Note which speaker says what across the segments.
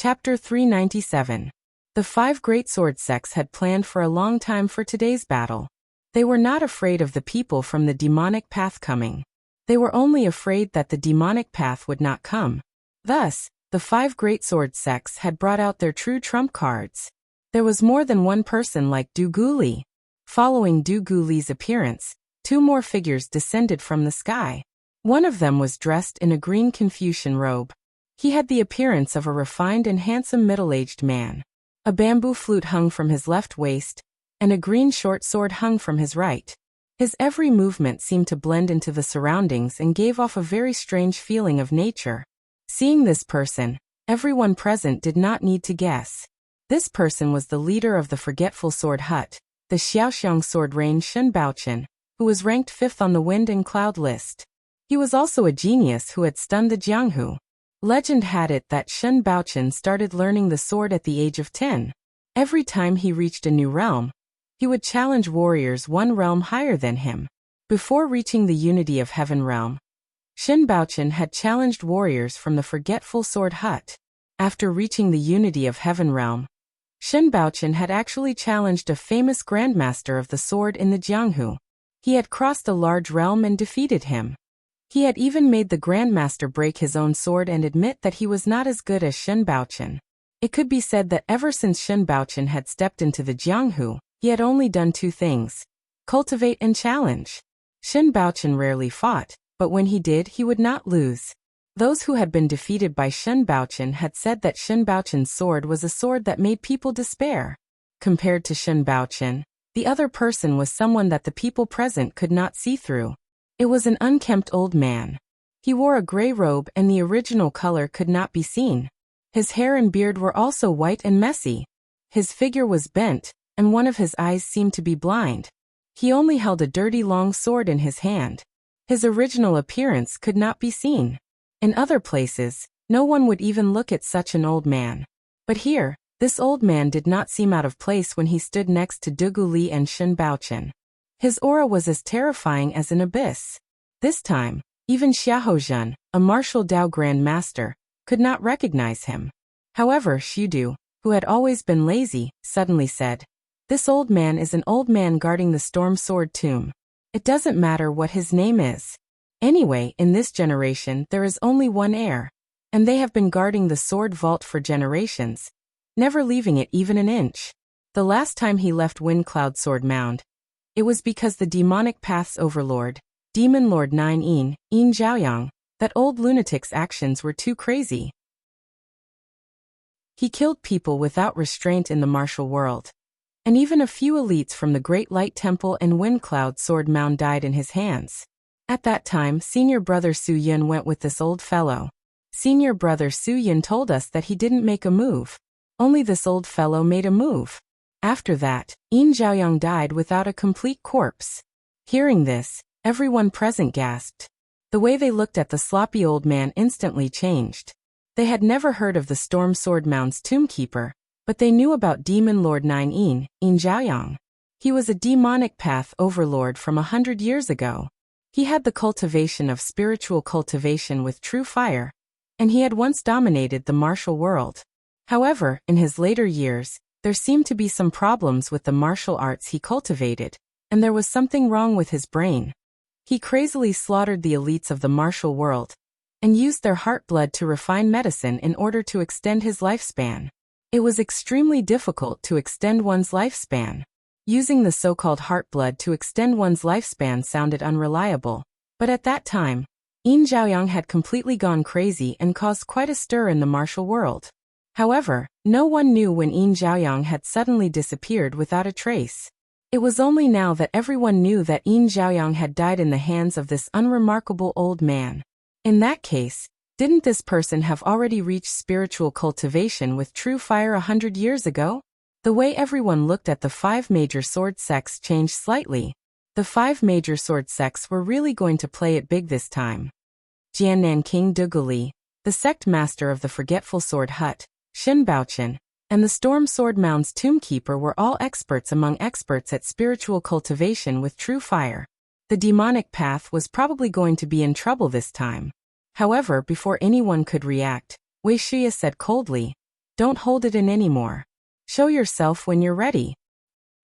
Speaker 1: Chapter 397. The 5 great sword sects had planned for a long time for today's battle. They were not afraid of the people from the demonic path coming. They were only afraid that the demonic path would not come. Thus, the 5 great sword sects had brought out their true trump cards. There was more than one person like Du Guli. Following Du Guli's appearance, 2 more figures descended from the sky. One of them was dressed in a green Confucian robe. He had the appearance of a refined and handsome middle-aged man. A bamboo flute hung from his left waist, and a green short sword hung from his right. His every movement seemed to blend into the surroundings and gave off a very strange feeling of nature. Seeing this person, everyone present did not need to guess. This person was the leader of the Forgetful Sword Hut, the Xiaoxiang sword range Shen Baochen, who was ranked 5th on the Wind and Cloud list. He was also a genius who had stunned the Jianghu. Legend had it that Shen Baochen started learning the sword at the age of 10. Every time he reached a new realm, he would challenge warriors one realm higher than him. Before reaching the Unity of Heaven realm, Shen Baochen had challenged warriors from the Forgetful Sword Hut. After reaching the Unity of Heaven realm, Shen Baochen had actually challenged a famous grandmaster of the sword in the Jianghu. He had crossed a large realm and defeated him. He had even made the grandmaster break his own sword and admit that he was not as good as Shen Baochen. It could be said that ever since Shen Baochen had stepped into the Jianghu, he had only done 2 things: cultivate and challenge. Shen Baochen rarely fought, but when he did, he would not lose. Those who had been defeated by Shen Baochen had said that Shen Baochen's sword was a sword that made people despair. Compared to Shen Baochen, the other person was someone that the people present could not see through. It was an unkempt old man. He wore a gray robe and the original color could not be seen. His hair and beard were also white and messy. His figure was bent, and one of his eyes seemed to be blind. He only held a dirty long sword in his hand. His original appearance could not be seen. In other places, no one would even look at such an old man. But here, this old man did not seem out of place when he stood next to Du Guli and Shen Baochen. His aura was as terrifying as an abyss. This time, even Xiahozhen, a martial Dao Grand Master, could not recognize him. However, Xiudu, who had always been lazy, suddenly said, "This old man is an old man guarding the Storm Sword Tomb. It doesn't matter what his name is. Anyway, in this generation there is only one heir, and they have been guarding the sword vault for generations, never leaving it even an inch. The last time he left Wind Cloud Sword Mound, it was because the demonic path's overlord, Demon Lord 9 Yin Zhaoyang, that old lunatic's actions were too crazy. He killed people without restraint in the martial world. And even a few elites from the Great Light Temple and Wind Cloud Sword Mound died in his hands. At that time, Senior Brother Su Yun went with this old fellow. Senior Brother Su Yun told us that he didn't make a move. Only this old fellow made a move. After that, Yin Zhaoyang died without a complete corpse. Hearing this, everyone present gasped. The way they looked at the sloppy old man instantly changed. They had never heard of the Storm Sword Mound's Tombkeeper, but they knew about Demon Lord 9 Yin Zhaoyang. He was a demonic path overlord from 100 years ago. He had the cultivation of spiritual cultivation with true fire, and he had once dominated the martial world. However, in his later years, there seemed to be some problems with the martial arts he cultivated, and there was something wrong with his brain. He crazily slaughtered the elites of the martial world, and used their heart blood to refine medicine in order to extend his lifespan. It was extremely difficult to extend one's lifespan. Using the so-called heart blood to extend one's lifespan sounded unreliable, but at that time, Yin Zhaoyang had completely gone crazy and caused quite a stir in the martial world. However, no one knew when Yin Zhaoyang had suddenly disappeared without a trace. It was only now that everyone knew that Yin Zhaoyang had died in the hands of this unremarkable old man. In that case, didn't this person have already reached spiritual cultivation with true fire 100 years ago? The way everyone looked at the 5 major sword sects changed slightly. The 5 major sword sects were really going to play it big this time. Jiannan King Du Guli, the sect master of the Forgetful Sword Hut, Shen Baochen, and the Storm Sword Mound's Tombkeeper were all experts among experts at spiritual cultivation with true fire. The demonic path was probably going to be in trouble this time. However, before anyone could react, Wei Shia said coldly, Don't hold it in anymore. Show yourself when you're ready.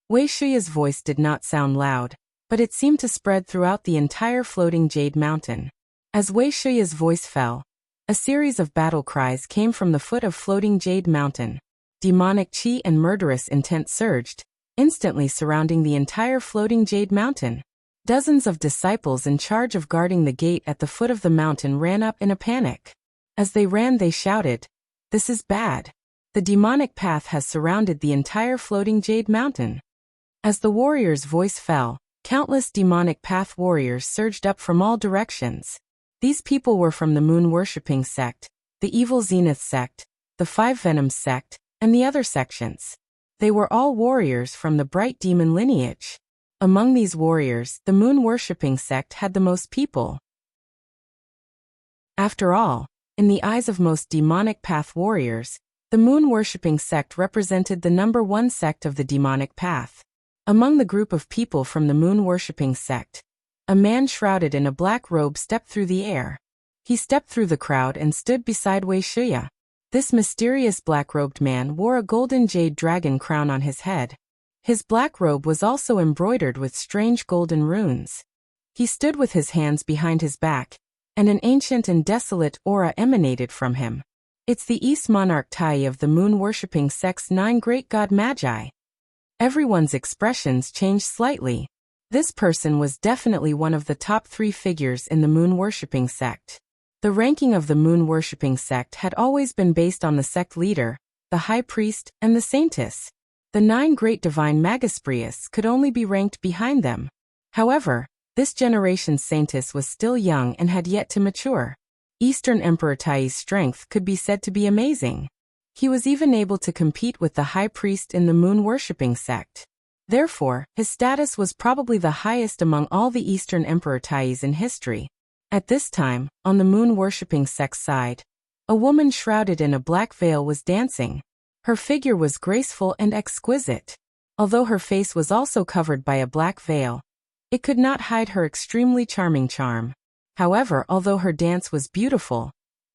Speaker 1: Wei Shuya's voice did not sound loud, but it seemed to spread throughout the entire floating jade mountain. As Wei Shuya's voice fell, a series of battle cries came from the foot of floating jade mountain. Demonic chi and murderous intent surged, instantly surrounding the entire floating jade mountain. Dozens of disciples in charge of guarding the gate at the foot of the mountain ran up in a panic. As they ran, they shouted, "This is bad. The demonic path has surrounded the entire floating jade mountain." As the warrior's voice fell, countless demonic path warriors surged up from all directions. These people were from the moon-worshipping sect, the evil Zenith sect, the Five Venoms sect, and the other sections. They were all warriors from the bright demon lineage. Among these warriors, the moon-worshipping sect had the most people. After all, in the eyes of most demonic path warriors, the moon-worshipping sect represented the number one sect of the demonic path. Among the group of people from the moon-worshipping sect, a man shrouded in a black robe stepped through the air. He stepped through the crowd and stood beside Wei Shuya. This mysterious black-robed man wore a golden jade dragon crown on his head. His black robe was also embroidered with strange golden runes. He stood with his hands behind his back, and an ancient and desolate aura emanated from him. It's the East Monarch Tai of the moon-worshipping sect's 9 great god magi. Everyone's expressions changed slightly. This person was definitely one of the top 3 figures in the moon-worshipping sect. The ranking of the moon-worshipping sect had always been based on the sect leader, the high priest, and the saintess. The 9 great divine magisprius could only be ranked behind them. However, this generation's saintess was still young and had yet to mature. Eastern Emperor Tai's strength could be said to be amazing. He was even able to compete with the high priest in the moon-worshipping sect. Therefore, his status was probably the highest among all the Eastern Emperor Tai's in history. At this time, on the moon-worshipping sect's side, a woman shrouded in a black veil was dancing. Her figure was graceful and exquisite. Although her face was also covered by a black veil, it could not hide her extremely charming charm. However, although her dance was beautiful,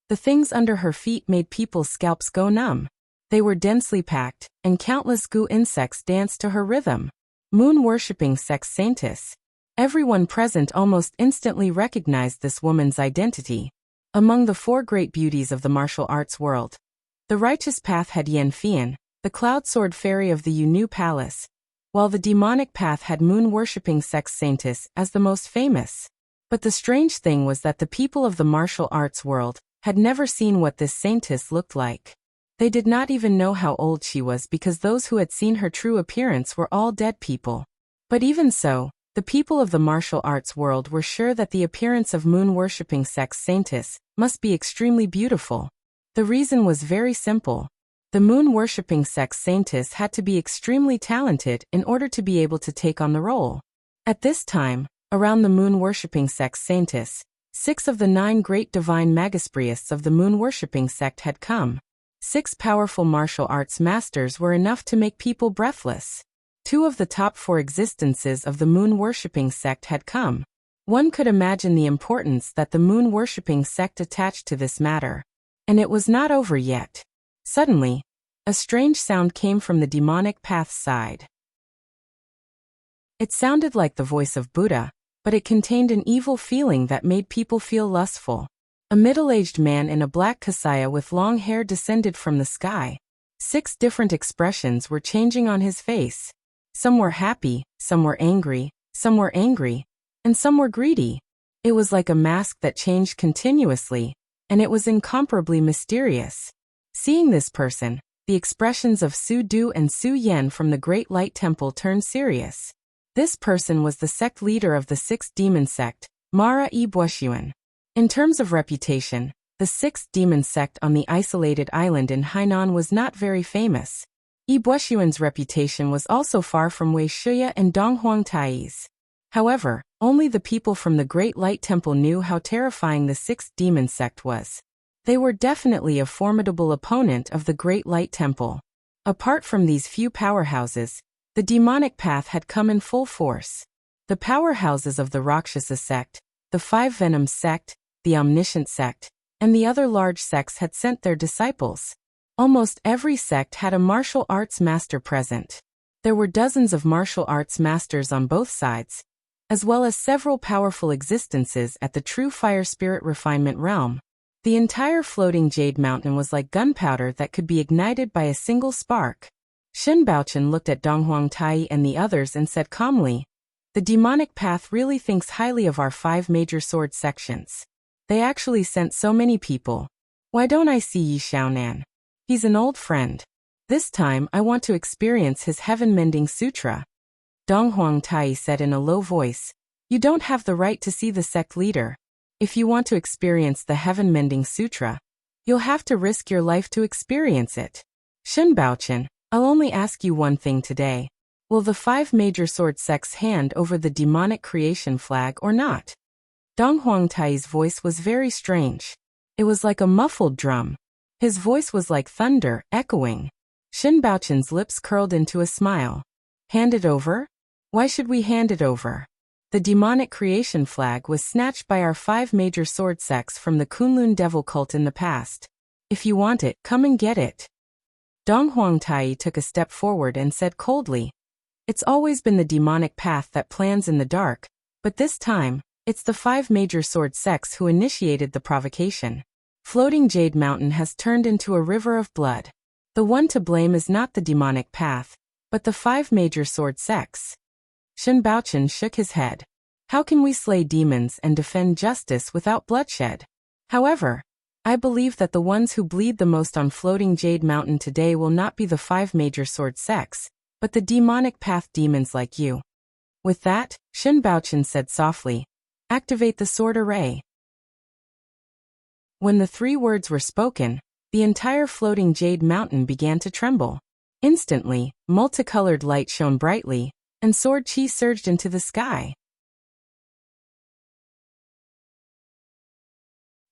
Speaker 1: the things under her feet made people's scalps go numb. They were densely packed, and countless goo insects danced to her rhythm. Moon-worshipping sect saintess. Everyone present almost instantly recognized this woman's identity. Among the 4 great beauties of the martial arts world, the righteous path had Yan Fian, the cloud sword fairy of the Yu Palace, while the demonic path had moon-worshipping sect saintess as the most famous. But the strange thing was that the people of the martial arts world had never seen what this saintess looked like. They did not even know how old she was because those who had seen her true appearance were all dead people. But even so, the people of the martial arts world were sure that the appearance of moon-worshipping sect saintess must be extremely beautiful. The reason was very simple. The moon-worshipping sect saintess had to be extremely talented in order to be able to take on the role. At this time, around the moon-worshipping sect saintess, 6 of the 9 great divine magisprius of the moon-worshipping sect had come. 6 powerful martial arts masters were enough to make people breathless. 2 of the top 4 existences of the moon-worshipping sect had come. One could imagine the importance that the moon-worshipping sect attached to this matter. And it was not over yet. Suddenly, a strange sound came from the demonic path's side. It sounded like the voice of Buddha, but it contained an evil feeling that made people feel lustful. A middle-aged man in a black kasaya with long hair descended from the sky. 6 different expressions were changing on his face. Some were happy, some were angry, and some were greedy. It was like a mask that changed continuously, and it was incomparably mysterious. Seeing this person, the expressions of Su Du and Su Yen from the Great Light Temple turned serious. This person was the sect leader of the 6th demon sect, Mara E. Bueshuan. In terms of reputation, the 6th demon sect on the isolated island in Hainan was not very famous. Yi Bueshuan's reputation was also far from Wei Shuya and Donghuang Tai's. However, only the people from the Great Light Temple knew how terrifying the 6th demon sect was. They were definitely a formidable opponent of the Great Light Temple. Apart from these few powerhouses, the demonic path had come in full force. The powerhouses of the Rakshasa sect, the 5 Venoms sect, the Omniscient sect, and the other large sects had sent their disciples. Almost every sect had a martial arts master present. There were dozens of martial arts masters on both sides, as well as several powerful existences at the true fire spirit refinement realm. The entire floating jade mountain was like gunpowder that could be ignited by a single spark. Shen Baochen looked at Dong Huangtai and the others and said calmly, "The demonic path really thinks highly of our 5 major sword sections. They actually sent so many people. Why don't I see Yi Xiaonan? He's an old friend. This time I want to experience his heaven-mending sutra." Dong Huangtai said in a low voice, "You don't have the right to see the sect leader. If you want to experience the heaven-mending sutra, you'll have to risk your life to experience it. Shen Baochen, I'll only ask you one thing today. Will the 5 major sword sects hand over the demonic creation flag or not?" Dong Huangtai's voice was very strange. It was like a muffled drum. His voice was like thunder, echoing. Shen Baochen's lips curled into a smile. "Hand it over? Why should we hand it over? The demonic creation flag was snatched by our 5 major sword sects from the Kunlun devil cult in the past. If you want it, come and get it." Dong Huangtai took a step forward and said coldly, "It's always been the demonic path that plans in the dark, but this time, it's the 5 major sword sects who initiated the provocation. Floating Jade Mountain has turned into a river of blood. The one to blame is not the demonic path, but the 5 major sword sects." Shen Baochen shook his head. "How can we slay demons and defend justice without bloodshed? However, I believe that the ones who bleed the most on Floating Jade Mountain today will not be the 5 major sword sects, but the demonic path demons like you." With that, Shen Baochen said softly, "Activate the sword array." When the 3 words were spoken, the entire Floating Jade Mountain began to tremble. Instantly, multicolored light shone brightly, and sword chi surged into the sky.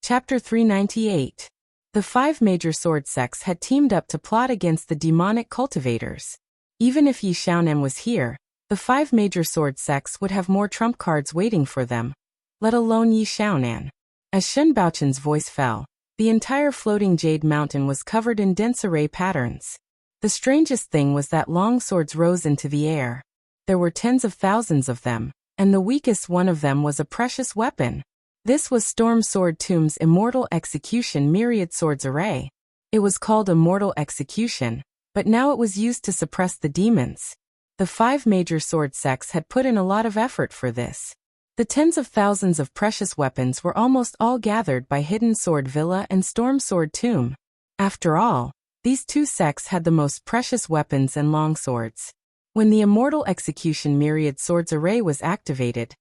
Speaker 1: Chapter 398. The 5 major sword sects had teamed up to plot against the demonic cultivators. Even if Yi Xiaonan was here, the 5 major sword sects would have more trump cards waiting for them, let alone Yi Xiaonan. As Shen Baochen's voice fell, the entire Floating Jade Mountain was covered in dense array patterns. The strangest thing was that long swords rose into the air. There were tens of thousands of them, and the weakest one of them was a precious weapon. This was Storm Sword Tomb's Immortal Execution Myriad Swords Array. It was called Immortal Execution, but now it was used to suppress the demons. The 5 major sword sects had put in a lot of effort for this. The tens of thousands of precious weapons were almost all gathered by Hidden Sword Villa and Storm Sword Tomb. After all, these 2 sects had the most precious weapons and long swords. When the Immortal Execution Myriad Swords Array was activated,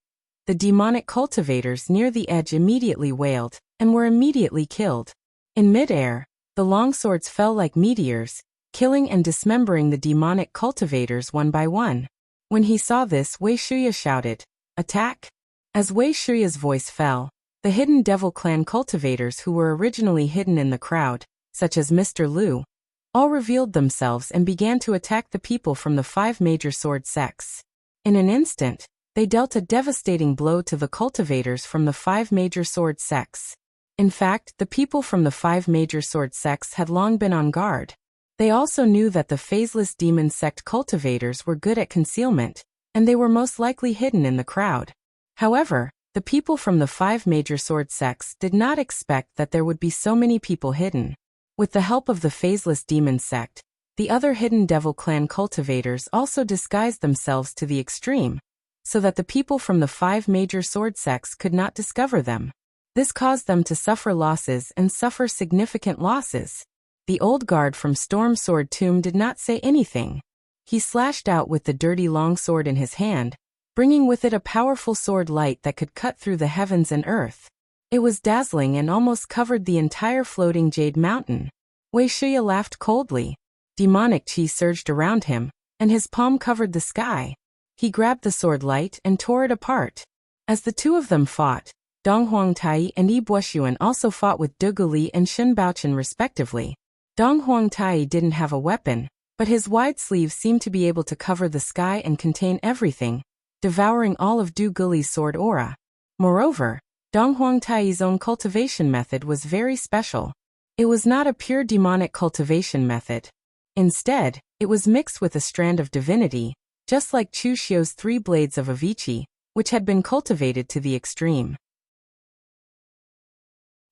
Speaker 1: the demonic cultivators near the edge immediately wailed, and were immediately killed. In midair, the long swords fell like meteors, killing and dismembering the demonic cultivators one by one. When he saw this, Wei Shuya shouted, "Attack!" As Wei Shuya's voice fell, the hidden devil clan cultivators who were originally hidden in the crowd, such as Mr. Liu, all revealed themselves and began to attack the people from the 5 major sword sects. In an instant, they dealt a devastating blow to the cultivators from the 5 major sword sects. In fact, the people from the 5 major sword sects had long been on guard. They also knew that the phaseless demon sect cultivators were good at concealment, and they were most likely hidden in the crowd. However, the people from the 5 major sword sects did not expect that there would be so many people hidden. With the help of the phaseless demon sect, the other hidden devil clan cultivators also disguised themselves to the extreme, so that the people from the 5 major sword sects could not discover them. This caused them to suffer losses and suffer significant losses. The old guard from Storm Sword Tomb did not say anything. He slashed out with the dirty long sword in his hand, bringing with it a powerful sword light that could cut through the heavens and earth. It was dazzling and almost covered the entire Floating Jade Mountain. Wei Shuya laughed coldly. Demonic chi surged around him, and his palm covered the sky. He grabbed the sword light and tore it apart. As the 2 of them fought, Dong Huangtai and Yi Buoxuan also fought with De Guli and Shen Baochen respectively. Dong Huangtai didn't have a weapon, but his wide sleeve seemed to be able to cover the sky and contain everything, devouring all of Du Guli's sword aura. Moreover, Dong Huangtai's own cultivation method was very special. It was not a pure demonic cultivation method. Instead, it was mixed with a strand of divinity, just like Chu Xiu's 3 blades of Avicii, which had been cultivated to the extreme.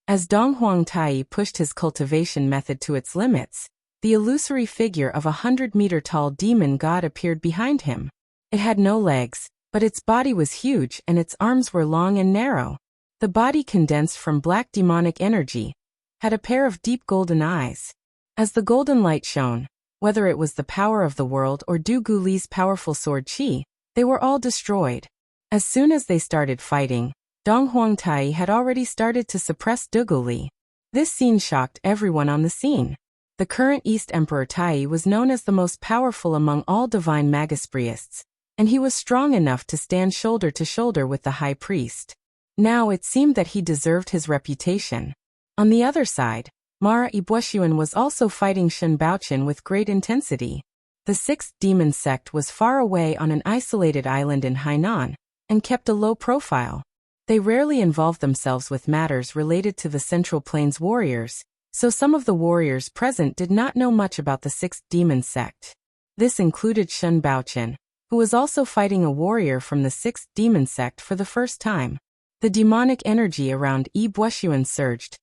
Speaker 1: As Dong Huangtai pushed his cultivation method to its limits, the illusory figure of a 100-meter-tall demon god appeared behind him. It had no legs, but its body was huge and its arms were long and narrow. The body, condensed from black demonic energy, had a pair of deep golden eyes. As the golden light shone, whether it was the power of the world or Du Guli's powerful sword Qi, they were all destroyed. As soon as they started fighting, Dong Huangtai had already started to suppress Du Guli. This scene shocked everyone on the scene. The current East Emperor Tai was known as the most powerful among all divine Magispriests, and he was strong enough to stand shoulder to shoulder with the high priest. Now it seemed that he deserved his reputation. On the other side, Mara Ibueshuan was also fighting Shen Baochen with great intensity. The 6th demon sect was far away on an isolated island in Hainan, and kept a low profile. They rarely involved themselves with matters related to the Central Plains warriors, so some of the warriors present did not know much about the 6th demon sect. This included Shen Baochen, who was also fighting a warrior from the 6th demon sect for the first time. The demonic energy around Ibueshuan surged,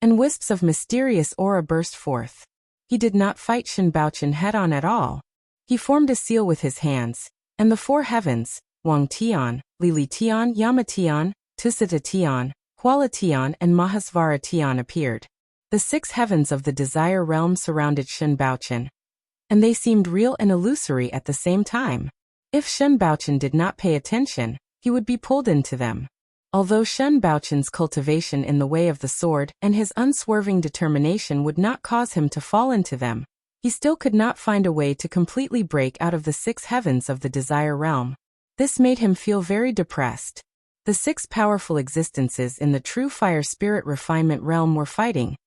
Speaker 1: and wisps of mysterious aura burst forth. He did not fight Shen Baochen head-on at all. He formed a seal with his hands, and the 4 heavens, Wang Tian, Lili Tian, Yama Tian, Tusita Tian, Huala Tian, and Mahasvara Tian appeared. The 6 heavens of the desire realm surrounded Shen Baochen, and they seemed real and illusory at the same time. If Shen Baochen did not pay attention, he would be pulled into them. Although Shen Baochen's cultivation in the way of the sword and his unswerving determination would not cause him to fall into them, he still could not find a way to completely break out of the 6 heavens of the desire realm. This made him feel very depressed. The 6 powerful existences in the true fire spirit refinement realm were fighting,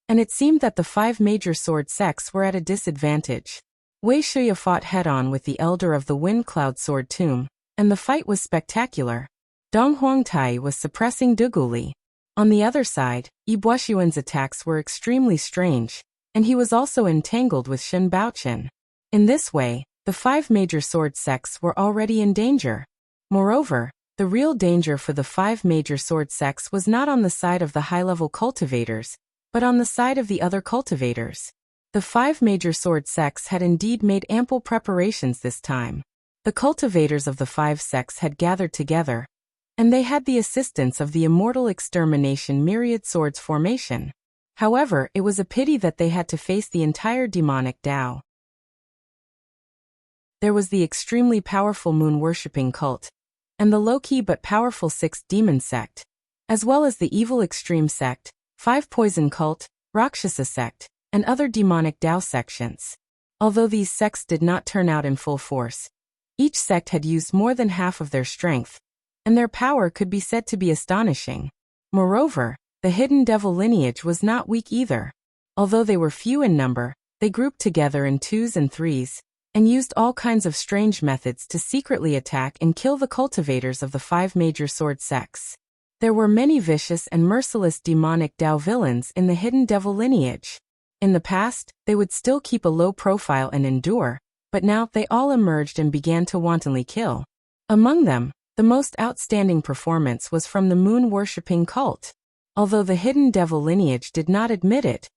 Speaker 1: and it seemed that the 5 major sword sects were at a disadvantage. Wei Shuya fought head-on with the elder of the Wind Cloud Sword Tomb, and the fight was spectacular. Dong Huangtai was suppressing Du Guli. On the other side, Ibueshuan's attacks were extremely strange, and he was also entangled with Shen Baochen. In this way, the 5 major sword sects were already in danger. Moreover, the real danger for the 5 major sword sects was not on the side of the high-level cultivators, but on the side of the other cultivators. The 5 major sword sects had indeed made ample preparations this time. The cultivators of the 5 sects had gathered together, and they had the assistance of the immortal extermination myriad swords formation. However, it was a pity that they had to face the entire demonic Tao. There was the extremely powerful moon-worshipping cult, and the low-key but powerful 6th demon sect, as well as the evil extreme sect, 5 poison cult, Rakshasa sect, and other demonic Tao sections. Although these sects did not turn out in full force, each sect had used more than half of their strength, and their power could be said to be astonishing. Moreover, the hidden devil lineage was not weak either. Although they were few in number, they grouped together in 2s and 3s, and used all kinds of strange methods to secretly attack and kill the cultivators of the 5 major sword sects. There were many vicious and merciless demonic Tao villains in the hidden devil lineage. In the past, they would still keep a low profile and endure, but now they all emerged and began to wantonly kill. Among them, the most outstanding performance was from the moon-worshipping cult. Although the hidden devil lineage did not admit it,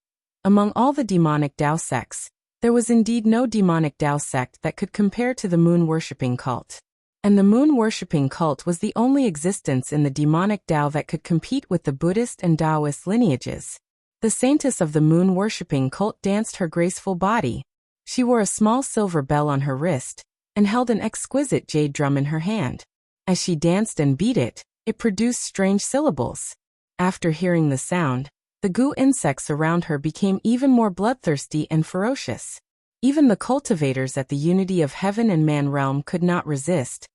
Speaker 1: among all the demonic Tao sects, there was indeed no demonic Tao sect that could compare to the moon-worshipping cult. And the moon-worshipping cult was the only existence in the demonic Tao that could compete with the Buddhist and Taoist lineages. The saintess of the moon-worshipping cult danced her graceful body. She wore a small silver bell on her wrist, and held an exquisite jade drum in her hand. As she danced and beat it, it produced strange syllables. After hearing the sound, the goo insects around her became even more bloodthirsty and ferocious. Even the cultivators at the unity of heaven and man realm could not resist,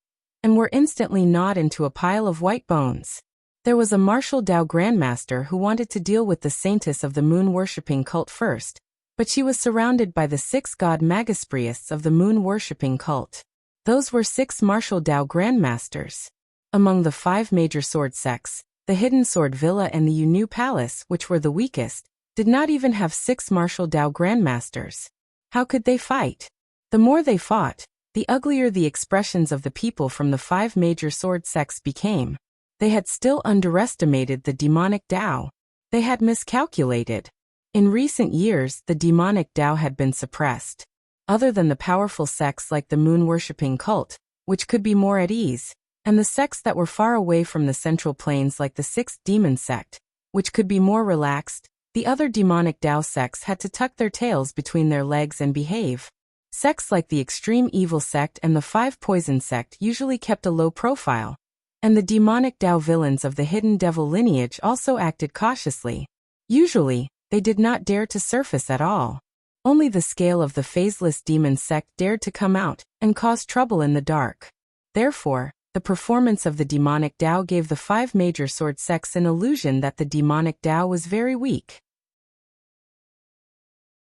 Speaker 1: and were instantly gnawed into a pile of white bones. There was a martial Tao grandmaster who wanted to deal with the saintess of the moon-worshipping cult first, but she was surrounded by the 6 god Magispriests of the moon-worshipping cult. Those were 6 martial Tao grandmasters. Among the 5 major sword sects, the Hidden Sword Villa and the Yu Palace, which were the weakest, did not even have 6 martial Dao grandmasters. How could they fight? The more they fought, the uglier the expressions of the people from the 5 major sword sects became. They had still underestimated the demonic Dao. They had miscalculated. In recent years, the demonic Dao had been suppressed. Other than the powerful sects like the moon-worshipping cult, which could be more at ease, and the sects that were far away from the central plains like the 6th demon sect, which could be more relaxed, the other demonic Dao sects had to tuck their tails between their legs and behave. Sects like the extreme evil sect and the 5 poison sect usually kept a low profile, and the demonic Dao villains of the hidden devil lineage also acted cautiously. Usually, they did not dare to surface at all. Only the scale of the phaseless demon sect dared to come out and cause trouble in the dark. Therefore, the performance of the demonic Dao gave the 5 major sword sects an illusion that the demonic Dao was very weak.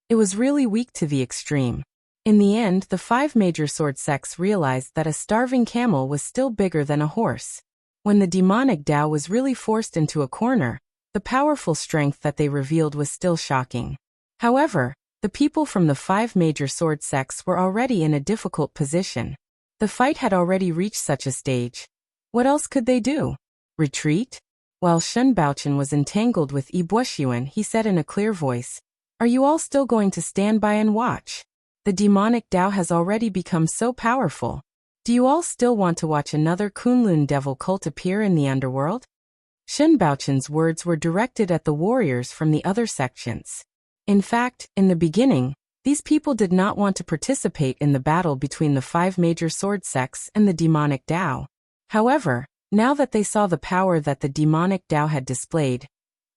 Speaker 1: It was really weak to the extreme. In the end, the 5 major sword sects realized that a starving camel was still bigger than a horse. When the demonic Dao was really forced into a corner, the powerful strength that they revealed was still shocking. However, the people from the 5 major sword sects were already in a difficult position. The fight had already reached such a stage. What else could they do? Retreat? While Shen Baochen was entangled with Yi Buoxuan, he said in a clear voice, "Are you all still going to stand by and watch? The demonic Dao has already become so powerful. Do you all still want to watch another Kunlun devil cult appear in the underworld?" Shen Baochen's words were directed at the warriors from the other sections. In fact, in the beginning, these people did not want to participate in the battle between the 5 major sword sects and the demonic Dao. However, now that they saw the power that the demonic Dao had displayed,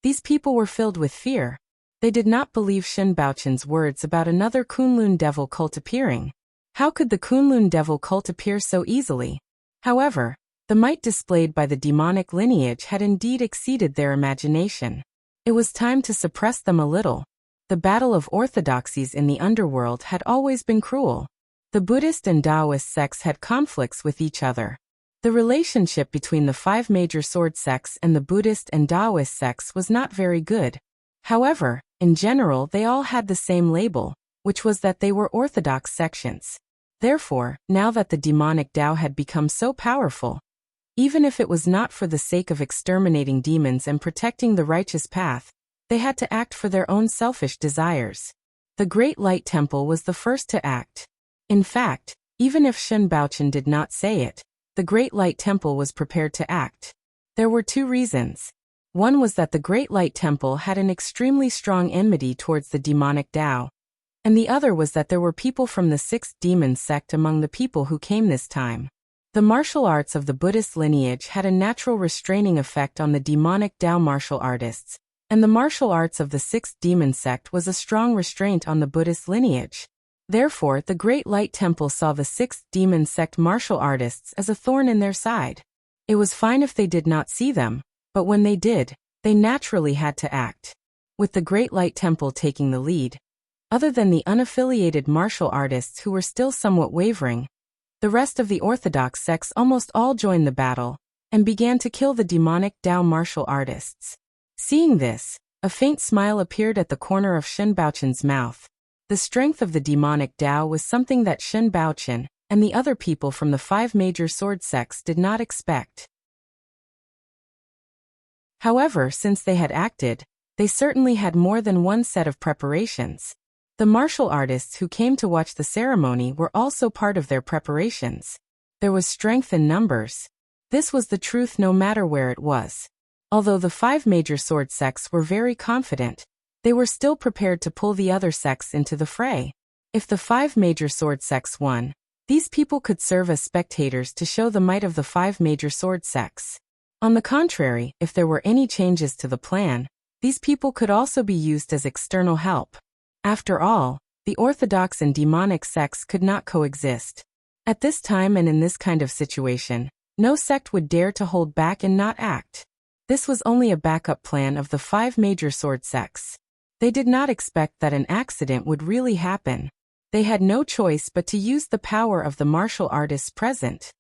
Speaker 1: these people were filled with fear. They did not believe Shen Baochen's words about another Kunlun devil cult appearing. How could the Kunlun devil cult appear so easily? However, the might displayed by the demonic lineage had indeed exceeded their imagination. It was time to suppress them a little. The battle of orthodoxies in the underworld had always been cruel. The Buddhist and Taoist sects had conflicts with each other. The relationship between the 5 major sword sects and the Buddhist and Taoist sects was not very good. However, in general they all had the same label, which was that they were orthodox sections. Therefore, now that the demonic Dao had become so powerful, even if it was not for the sake of exterminating demons and protecting the righteous path, they had to act for their own selfish desires. The Great Light Temple was the first to act. In fact, even if Shen Baochen did not say it, the Great Light Temple was prepared to act. There were 2 reasons. One was that the Great Light Temple had an extremely strong enmity towards the demonic Dao, and the other was that there were people from the 6th demon sect among the people who came this time. The martial arts of the Buddhist lineage had a natural restraining effect on the demonic Dao martial artists, and the martial arts of the 6th demon sect was a strong restraint on the Buddhist lineage. Therefore, the Great Light Temple saw the 6th demon sect martial artists as a thorn in their side. It was fine if they did not see them, but when they did, they naturally had to act. With the Great Light Temple taking the lead, other than the unaffiliated martial artists who were still somewhat wavering, the rest of the orthodox sects almost all joined the battle and began to kill the demonic Dao martial artists. Seeing this, a faint smile appeared at the corner of Shen Baochen's mouth. The strength of the demonic Dao was something that Shen Baochen and the other people from the 5 major sword sects did not expect. However, since they had acted, they certainly had more than one set of preparations. The martial artists who came to watch the ceremony were also part of their preparations. There was strength in numbers. This was the truth no matter where it was. Although the 5 major sword sects were very confident, they were still prepared to pull the other sects into the fray. If the 5 major sword sects won, these people could serve as spectators to show the might of the 5 major sword sects. On the contrary, if there were any changes to the plan, these people could also be used as external help. After all, the orthodox and demonic sects could not coexist. At this time and in this kind of situation, no sect would dare to hold back and not act. This was only a backup plan of the 5 major sword sects. They did not expect that an accident would really happen. They had no choice but to use the power of the martial artists present.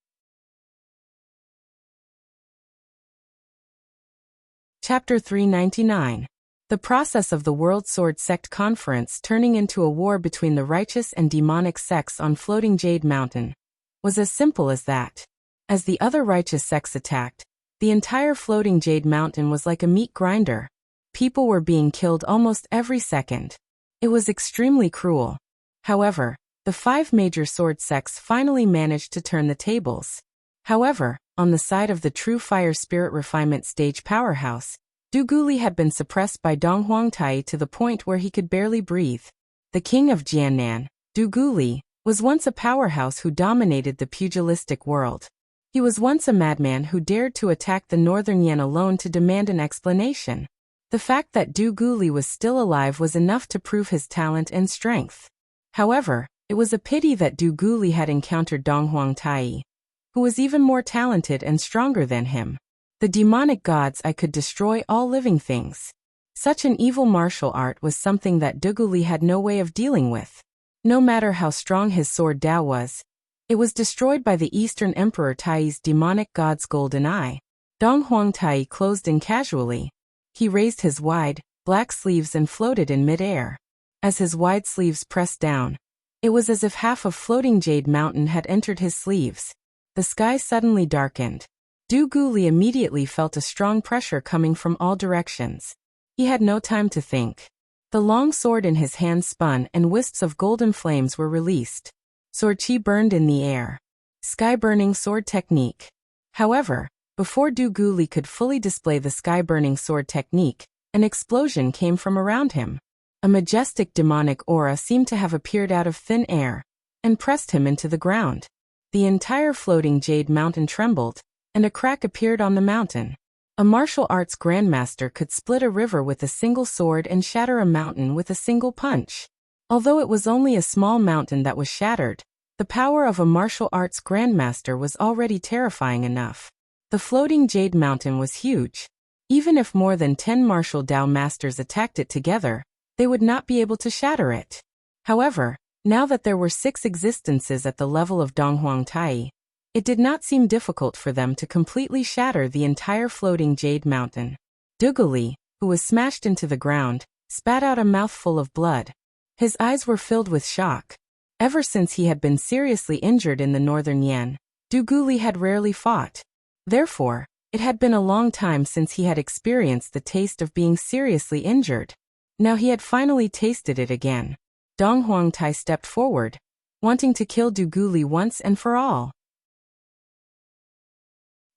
Speaker 1: Chapter 399. The process of the World Sword Sect Conference turning into a war between the righteous and demonic sects on floating Jade Mountain was as simple as that. As the other righteous sects attacked, the entire floating Jade Mountain was like a meat grinder. People were being killed almost every second. It was extremely cruel. However, the 5 major sword sects finally managed to turn the tables. However, on the side of the true fire spirit refinement stage powerhouse, Du Guli had been suppressed by Dong Huangtai to the point where he could barely breathe. The king of Jiannan, Du Guli, was once a powerhouse who dominated the pugilistic world. He was once a madman who dared to attack the Northern Yan alone to demand an explanation. The fact that Du Guli was still alive was enough to prove his talent and strength. However, it was a pity that Du Guli had encountered Dong Huangtai, who was even more talented and stronger than him. The demonic gods I could destroy all living things. Such an evil martial art was something that Du Guli had no way of dealing with. No matter how strong his sword Dao was, it was destroyed by the Eastern Emperor Tai's demonic god's golden eye. Dong Huangtai closed in casually. He raised his wide, black sleeves and floated in mid-air. As his wide sleeves pressed down, it was as if half of floating Jade Mountain had entered his sleeves. The sky suddenly darkened. Du Guli immediately felt a strong pressure coming from all directions. He had no time to think. The long sword in his hand spun and wisps of golden flames were released. Sword chi burned in the air. Sky-burning sword technique. However, before Du Guli could fully display the sky-burning sword technique, an explosion came from around him. A majestic demonic aura seemed to have appeared out of thin air and pressed him into the ground. The entire floating Jade Mountain trembled, and a crack appeared on the mountain. A martial arts grandmaster could split a river with a single sword and shatter a mountain with a single punch. Although it was only a small mountain that was shattered, the power of a martial arts grandmaster was already terrifying enough. The floating Jade Mountain was huge. Even if more than 10 martial Dao masters attacked it together, they would not be able to shatter it. However, now that there were 6 existences at the level of Dong Huangtai, it did not seem difficult for them to completely shatter the entire floating Jade Mountain. Du Guli, who was smashed into the ground, spat out a mouthful of blood. His eyes were filled with shock. Ever since he had been seriously injured in the Northern Yan, Du Guli had rarely fought. Therefore, it had been a long time since he had experienced the taste of being seriously injured. Now he had finally tasted it again. Dong Huangtai stepped forward, wanting to kill Du Guli once and for all.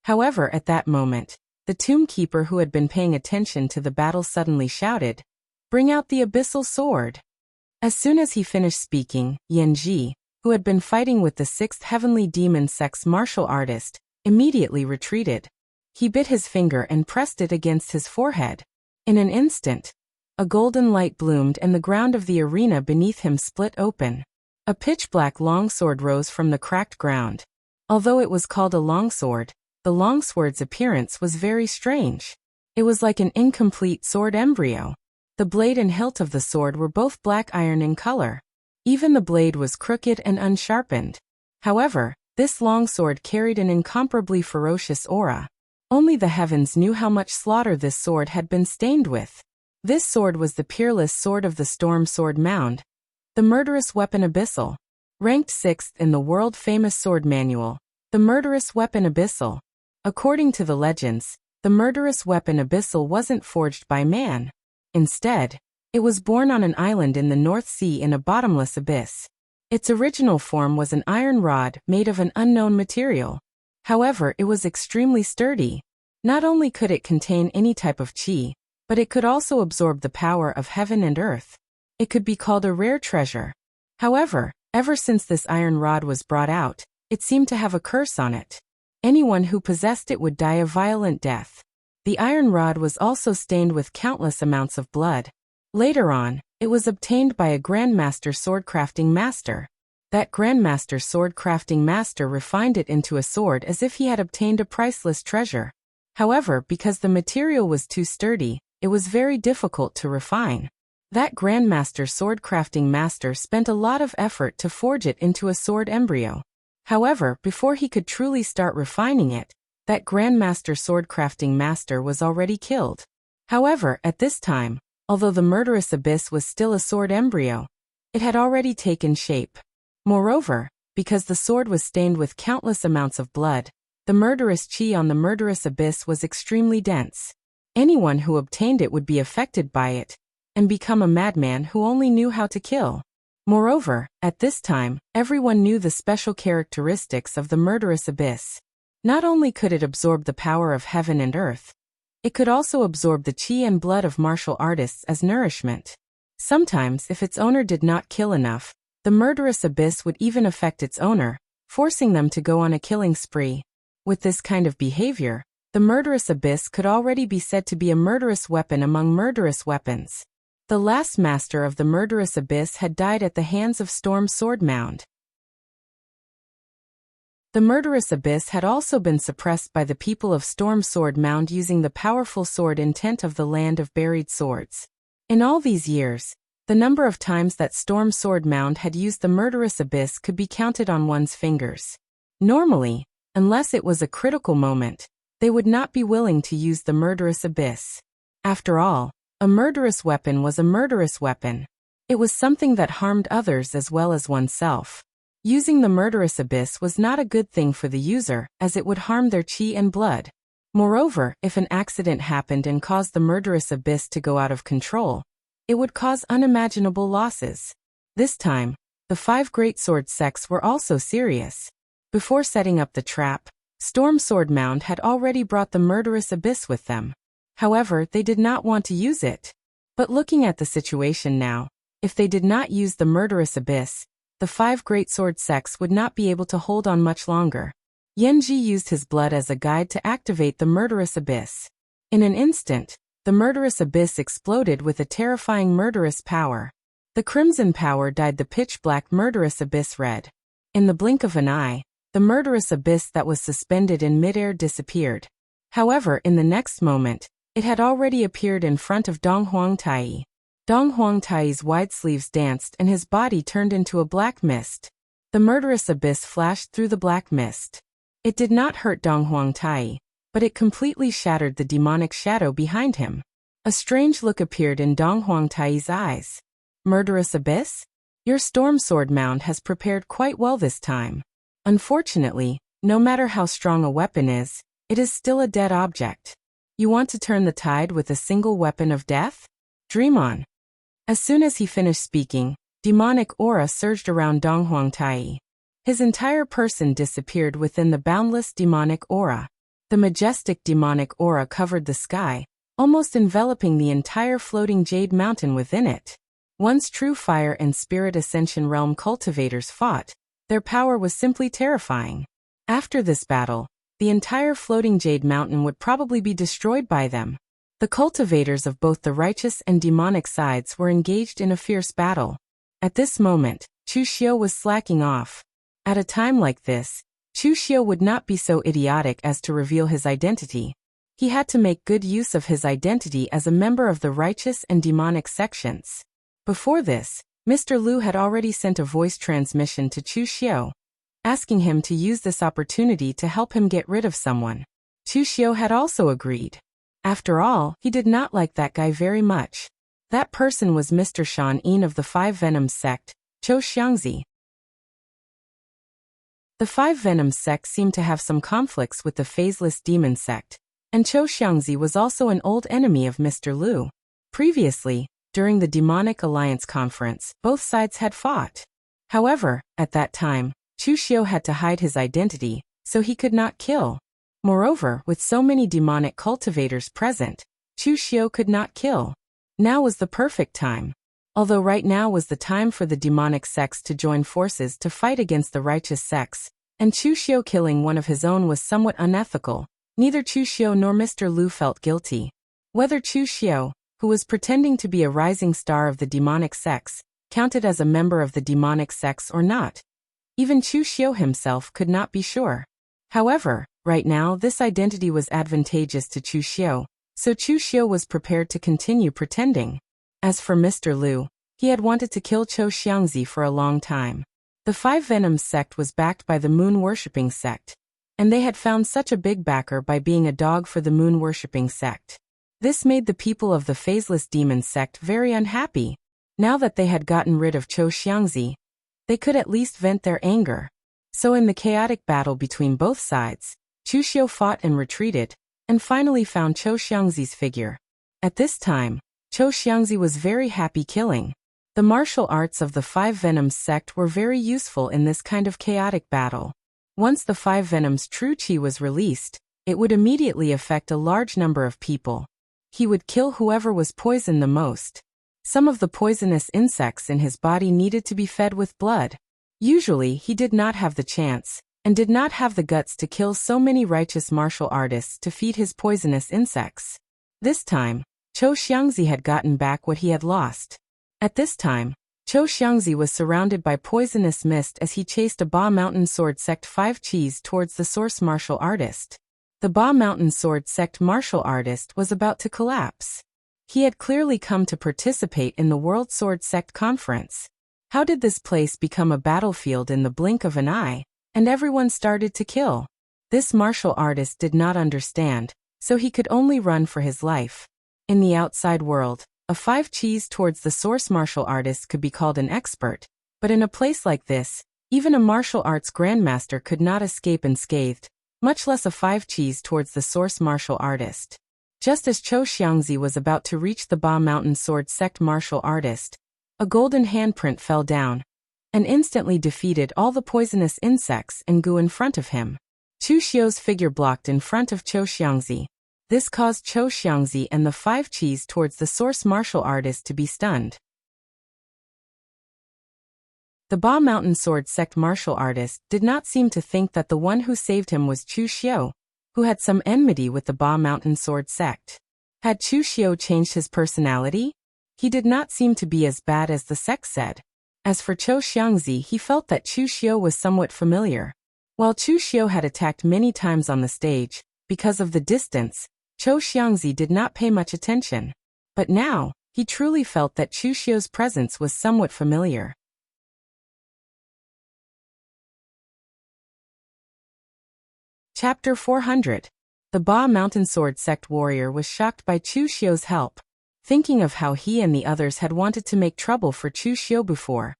Speaker 1: However, at that moment, the tomb keeper who had been paying attention to the battle suddenly shouted, "Bring out the abyssal sword!" As soon as he finished speaking, Yan Ji, who had been fighting with the 6th Heavenly Demon Sect's martial artist, immediately retreated. He bit his finger and pressed it against his forehead. In an instant, a golden light bloomed and the ground of the arena beneath him split open. A pitch-black longsword rose from the cracked ground. Although it was called a longsword, the longsword's appearance was very strange. It was like an incomplete sword embryo. The blade and hilt of the sword were both black iron in color. Even the blade was crooked and unsharpened. However, this longsword carried an incomparably ferocious aura. Only the heavens knew how much slaughter this sword had been stained with. This sword was the peerless sword of the Storm Sword Mound, the murderous weapon abyssal. Ranked 6th in the world-famous sword manual, the murderous weapon abyssal. According to the legends, the murderous weapon abyssal wasn't forged by man. Instead, it was born on an island in the North Sea in a bottomless abyss. Its original form was an iron rod made of an unknown material. However, it was extremely sturdy. Not only could it contain any type of qi, but it could also absorb the power of heaven and earth. It could be called a rare treasure. However, ever since this iron rod was brought out, it seemed to have a curse on it. Anyone who possessed it would die a violent death. The iron rod was also stained with countless amounts of blood. Later on, it was obtained by a Grandmaster sword-crafting master. That Grandmaster sword-crafting master refined it into a sword as if he had obtained a priceless treasure. However, because the material was too sturdy, it was very difficult to refine. That Grandmaster sword-crafting master spent a lot of effort to forge it into a sword embryo. However, before he could truly start refining it, that Grandmaster sword-crafting master was already killed. However, at this time, Although the murderous abyss was still a sword embryo, it had already taken shape. Moreover, because the sword was stained with countless amounts of blood, the murderous chi on the murderous abyss was extremely dense. Anyone who obtained it would be affected by it, and become a madman who only knew how to kill. Moreover, at this time, everyone knew the special characteristics of the murderous abyss. Not only could it absorb the power of heaven and earth, it could also absorb the chi and blood of martial artists as nourishment. Sometimes, if its owner did not kill enough, the murderous abyss would even affect its owner, forcing them to go on a killing spree. With this kind of behavior, the murderous abyss could already be said to be a murderous weapon among murderous weapons. The last master of the murderous abyss had died at the hands of Storm Sword Mound. The murderous abyss had also been suppressed by the people of Storm Sword Mound using the powerful sword intent of the land of buried swords. In all these years, the number of times that Storm Sword Mound had used the murderous abyss could be counted on one's fingers. Normally, unless it was a critical moment, they would not be willing to use the murderous abyss. After all, a murderous weapon was a murderous weapon. It was something that harmed others as well as oneself. Using the murderous abyss was not a good thing for the user, as it would harm their chi and blood. Moreover, if an accident happened and caused the murderous abyss to go out of control, it would cause unimaginable losses. This time, the 5 great sword sects were also serious. Before setting up the trap, Storm Sword Mound had already brought the murderous abyss with them. However, they did not want to use it. But looking at the situation now, if they did not use the murderous abyss, the 5 great sword sects would not be able to hold on much longer. Yanji used his blood as a guide to activate the murderous abyss. In an instant, the murderous abyss exploded with a terrifying murderous power. The crimson power dyed the pitch-black murderous abyss red. In the blink of an eye, the murderous abyss that was suspended in midair disappeared. However, in the next moment, it had already appeared in front of Dong Huangtai. Dong Huangtai's wide sleeves danced and his body turned into a black mist. The murderous abyss flashed through the black mist. It did not hurt Dong Huangtai, but it completely shattered the demonic shadow behind him. A strange look appeared in Dong Huangtai's eyes. Murderous abyss? Your Storm Sword Mound has prepared quite well this time. Unfortunately, no matter how strong a weapon is, it is still a dead object. You want to turn the tide with a single weapon of death? Dream on. As soon as he finished speaking, demonic aura surged around Dong Huangtai. His entire person disappeared within the boundless demonic aura. The majestic demonic aura covered the sky, almost enveloping the entire floating jade mountain within it. Once true fire and spirit ascension realm cultivators fought, their power was simply terrifying. After this battle, the entire floating jade mountain would probably be destroyed by them. The cultivators of both the righteous and demonic sides were engaged in a fierce battle. At this moment, Chu Xiu was slacking off. At a time like this, Chu Xiu would not be so idiotic as to reveal his identity. He had to make good use of his identity as a member of the righteous and demonic sections. Before this, Mr. Liu had already sent a voice transmission to Chu Xiu, asking him to use this opportunity to help him get rid of someone. Chu Xiu had also agreed. After all, he did not like that guy very much. That person was Mr. Shan Yin of the 5 Venoms sect, Chou Xiangzi. The 5 Venoms sect seemed to have some conflicts with the Phaseless Demon sect, and Chou Xiangzi was also an old enemy of Mr. Liu. Previously, during the Demonic Alliance conference, both sides had fought. However, at that time, Chu Xiu had to hide his identity, so he could not kill. Moreover, with so many demonic cultivators present, Chu Xiu could not kill. Now was the perfect time. Although right now was the time for the demonic sects to join forces to fight against the righteous sects, and Chu Xiu killing one of his own was somewhat unethical, neither Chu Xiu nor Mr. Liu felt guilty. Whether Chu Xiu, who was pretending to be a rising star of the demonic sects, counted as a member of the demonic sects or not, even Chu Xiu himself could not be sure. However, right now this identity was advantageous to Chu Xiu, so Chu Xiu was prepared to continue pretending. As for Mr. Liu, he had wanted to kill Chou Xiangzi for a long time. The 5 Venoms sect was backed by the moon-worshipping sect, and they had found such a big backer by being a dog for the moon-worshipping sect. This made the people of the Phaseless Demon sect very unhappy. Now that they had gotten rid of Cho Xiangzi, they could at least vent their anger. So in the chaotic battle between both sides, Chu Xiu fought and retreated, and finally found Cho Xiangzi's figure. At this time, Cho Xiangzi was very happy killing. The martial arts of the Five Venoms sect were very useful in this kind of chaotic battle. Once the Five Venoms' true qi was released, it would immediately affect a large number of people. He would kill whoever was poisoned the most. Some of the poisonous insects in his body needed to be fed with blood. Usually he did not have the chance, and did not have the guts to kill so many righteous martial artists to feed his poisonous insects. This time, Cho Xiangzi had gotten back what he had lost. At this time, Cho Xiangzi was surrounded by poisonous mist as he chased a Ba Mountain Sword Sect 5 Qis towards the source martial artist. The Ba Mountain Sword Sect martial artist was about to collapse. He had clearly come to participate in the World Sword Sect Conference. How did this place become a battlefield in the blink of an eye, and everyone started to kill? This martial artist did not understand, so he could only run for his life. In the outside world, a 5 Qis towards the source martial artist could be called an expert, but in a place like this, even a martial arts grandmaster could not escape unscathed, much less a 5 Qis towards the source martial artist. Just as Cho Xiangzi was about to reach the Ba Mountain Sword Sect martial artist, a golden handprint fell down, and instantly defeated all the poisonous insects and goo in front of him. Chu Xiu's figure blocked in front of Cho Xiangzi. This caused Cho Xiangzi and the 5 Qis towards the source martial artist to be stunned. The Ba Mountain Sword Sect martial artist did not seem to think that the one who saved him was Chu Xiu, who had some enmity with the Ba Mountain Sword Sect. Had Chu Xiu changed his personality? He did not seem to be as bad as the sect said. As for Cho Xiangzi, he felt that Chu Xiu was somewhat familiar. While Chu Xiu had attacked many times on the stage, because of the distance, Cho Xiangzi did not pay much attention. But now, he truly felt that Chu Xiu's presence was somewhat familiar. Chapter 400. The Ba Mountain Sword Sect warrior was shocked by Chu Xiu's help. Thinking of how he and the others had wanted to make trouble for Chu Xiu before,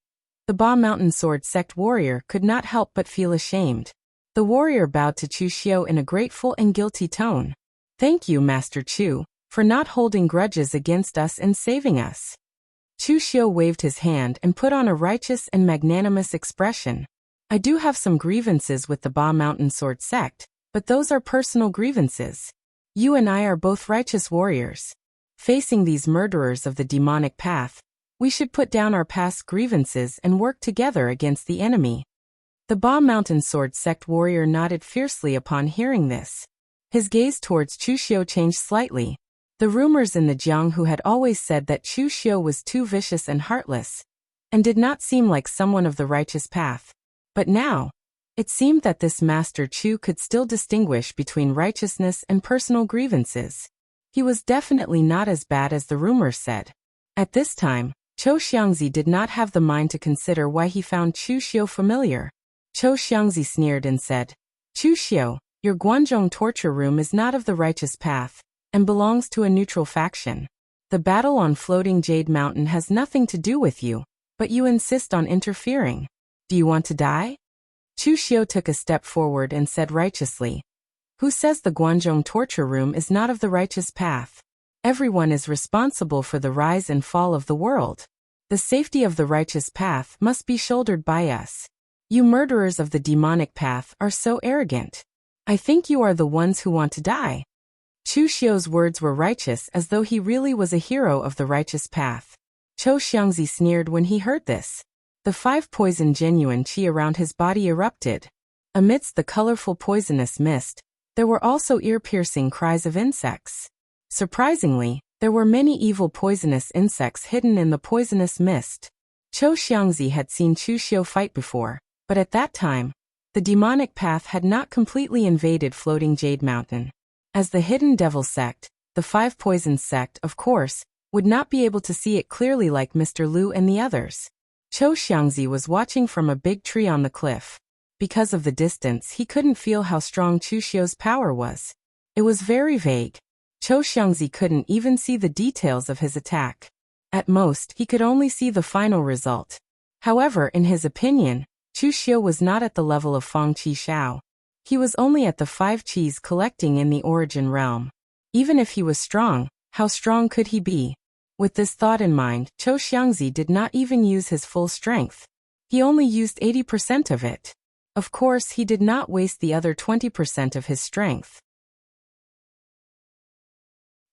Speaker 1: the Ba Mountain Sword Sect warrior could not help but feel ashamed. The warrior bowed to Chu Xiu in a grateful and guilty tone. "Thank you, Master Chu, for not holding grudges against us and saving us." Chu Xiu waved his hand and put on a righteous and magnanimous expression. "I do have some grievances with the Ba Mountain Sword Sect, but those are personal grievances. You and I are both righteous warriors. Facing these murderers of the demonic path, we should put down our past grievances and work together against the enemy." The Ba Mountain Sword Sect warrior nodded fiercely upon hearing this. His gaze towards Chu Xiu changed slightly. The rumors in the Jianghu had always said that Chu Xiu was too vicious and heartless, and did not seem like someone of the righteous path. But now, it seemed that this Master Chu could still distinguish between righteousness and personal grievances. He was definitely not as bad as the rumors said. At this time, Cho Xiangzi did not have the mind to consider why he found Chu Xiu familiar. Cho Xiangzi sneered and said, "Chu Xiu, your Guanzhong torture room is not of the righteous path, and belongs to a neutral faction. The battle on Floating Jade Mountain has nothing to do with you, but you insist on interfering. Do you want to die?" Chu Xiu took a step forward and said righteously, "Who says the Guanzhong torture room is not of the righteous path? Everyone is responsible for the rise and fall of the world. The safety of the righteous path must be shouldered by us. You murderers of the demonic path are so arrogant. I think you are the ones who want to die." Chu Xiu's words were righteous as though he really was a hero of the righteous path. Cho Xiangzi sneered when he heard this. The 5 poison genuine qi around his body erupted. Amidst the colorful poisonous mist, there were also ear-piercing cries of insects. Surprisingly, there were many evil poisonous insects hidden in the poisonous mist. Cho Xiangzi had seen Chu Xiu fight before, but at that time, the demonic path had not completely invaded Floating Jade Mountain. As the hidden devil sect, the 5 poisons sect, of course, would not be able to see it clearly like Mr. Lu and the others. Cho Xiangzi was watching from a big tree on the cliff. Because of the distance, he couldn't feel how strong Chu Xiu's power was. It was very vague. Cho Xiangzi couldn't even see the details of his attack. At most, he could only see the final result. However, in his opinion, Chu Xiu was not at the level of Feng Qi Xiao. He was only at the 5 qis collecting in the origin realm. Even if he was strong, how strong could he be? With this thought in mind, Cho Xiangzi did not even use his full strength. He only used 80% of it. Of course, he did not waste the other 20% of his strength.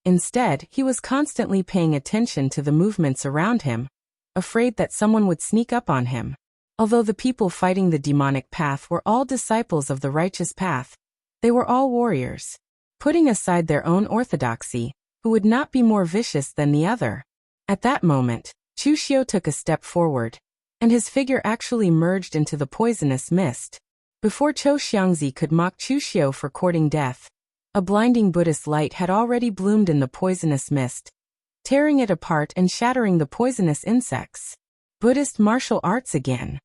Speaker 1: Instead, he was constantly paying attention to the movements around him, afraid that someone would sneak up on him. Although the people fighting the demonic path were all disciples of the righteous path, they were all warriors. Putting aside their own orthodoxy, who would not be more vicious than the other? At that moment, Chu Xiu took a step forward, and his figure actually merged into the poisonous mist. Before Cho Xiangzi could mock Chu Xiu for courting death, a blinding Buddhist light had already bloomed in the poisonous mist, tearing it apart and shattering the poisonous insects. Buddhist martial arts again.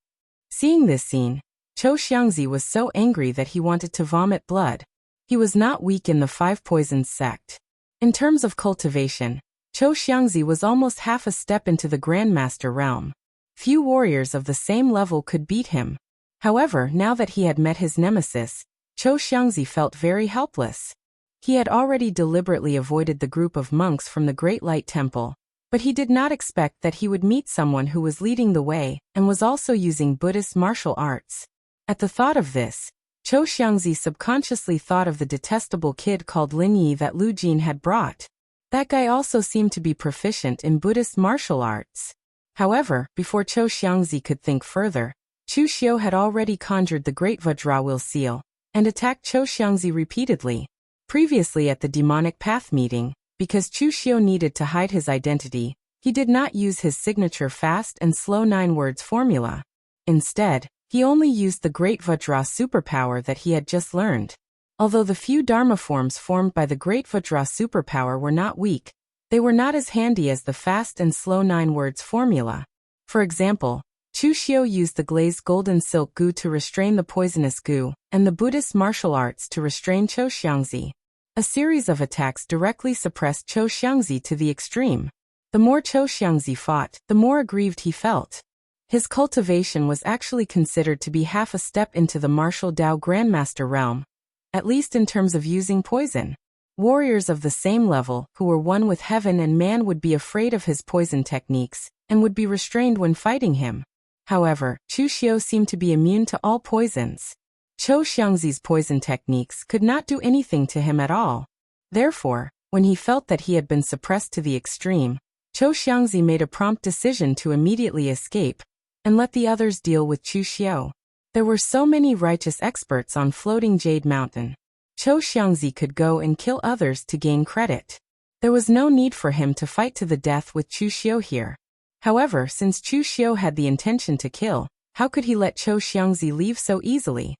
Speaker 1: Seeing this scene, Cho Xiangzi was so angry that he wanted to vomit blood. He was not weak in the 5 poisons sect. In terms of cultivation, Cho Xiangzi was almost half a step into the Grandmaster realm. Few warriors of the same level could beat him. However, now that he had met his nemesis, Cho Xiangzi felt very helpless. He had already deliberately avoided the group of monks from the Great Light Temple, but he did not expect that he would meet someone who was leading the way and was also using Buddhist martial arts. At the thought of this, Cho Xiangzi subconsciously thought of the detestable kid called Lin Yi that Lu Jin had brought. That guy also seemed to be proficient in Buddhist martial arts. However, before Cho Xiangzi could think further, Chu Xiu had already conjured the Great Vajra seal and attacked Cho Xiangzi repeatedly. Previously at the demonic path meeting, because Chu Xiu needed to hide his identity, he did not use his signature fast and slow 9-words formula. Instead, he only used the Great Vajra superpower that he had just learned. Although the few Dharma forms formed by the Great Vajra superpower were not weak, they were not as handy as the fast and slow 9-words formula. For example, Chu Xiu used the glazed golden silk goo to restrain the poisonous goo, and the Buddhist martial arts to restrain Cho Xiangzi. A series of attacks directly suppressed Cho Xiangzi to the extreme. The more Cho Xiangzi fought, the more aggrieved he felt. His cultivation was actually considered to be half a step into the martial Dao Grandmaster realm, at least in terms of using poison. Warriors of the same level, who were one with heaven and man, would be afraid of his poison techniques, and would be restrained when fighting him. However, Chu Xiu seemed to be immune to all poisons. Cho Xiangzi's poison techniques could not do anything to him at all. Therefore, when he felt that he had been suppressed to the extreme, Cho Xiangzi made a prompt decision to immediately escape and let the others deal with Chu Xiu. There were so many righteous experts on floating Jade Mountain. Cho Xiangzi could go and kill others to gain credit. There was no need for him to fight to the death with Chu Xiu here. However, since Chu Xiu had the intention to kill, how could he let Cho Xiangzi leave so easily?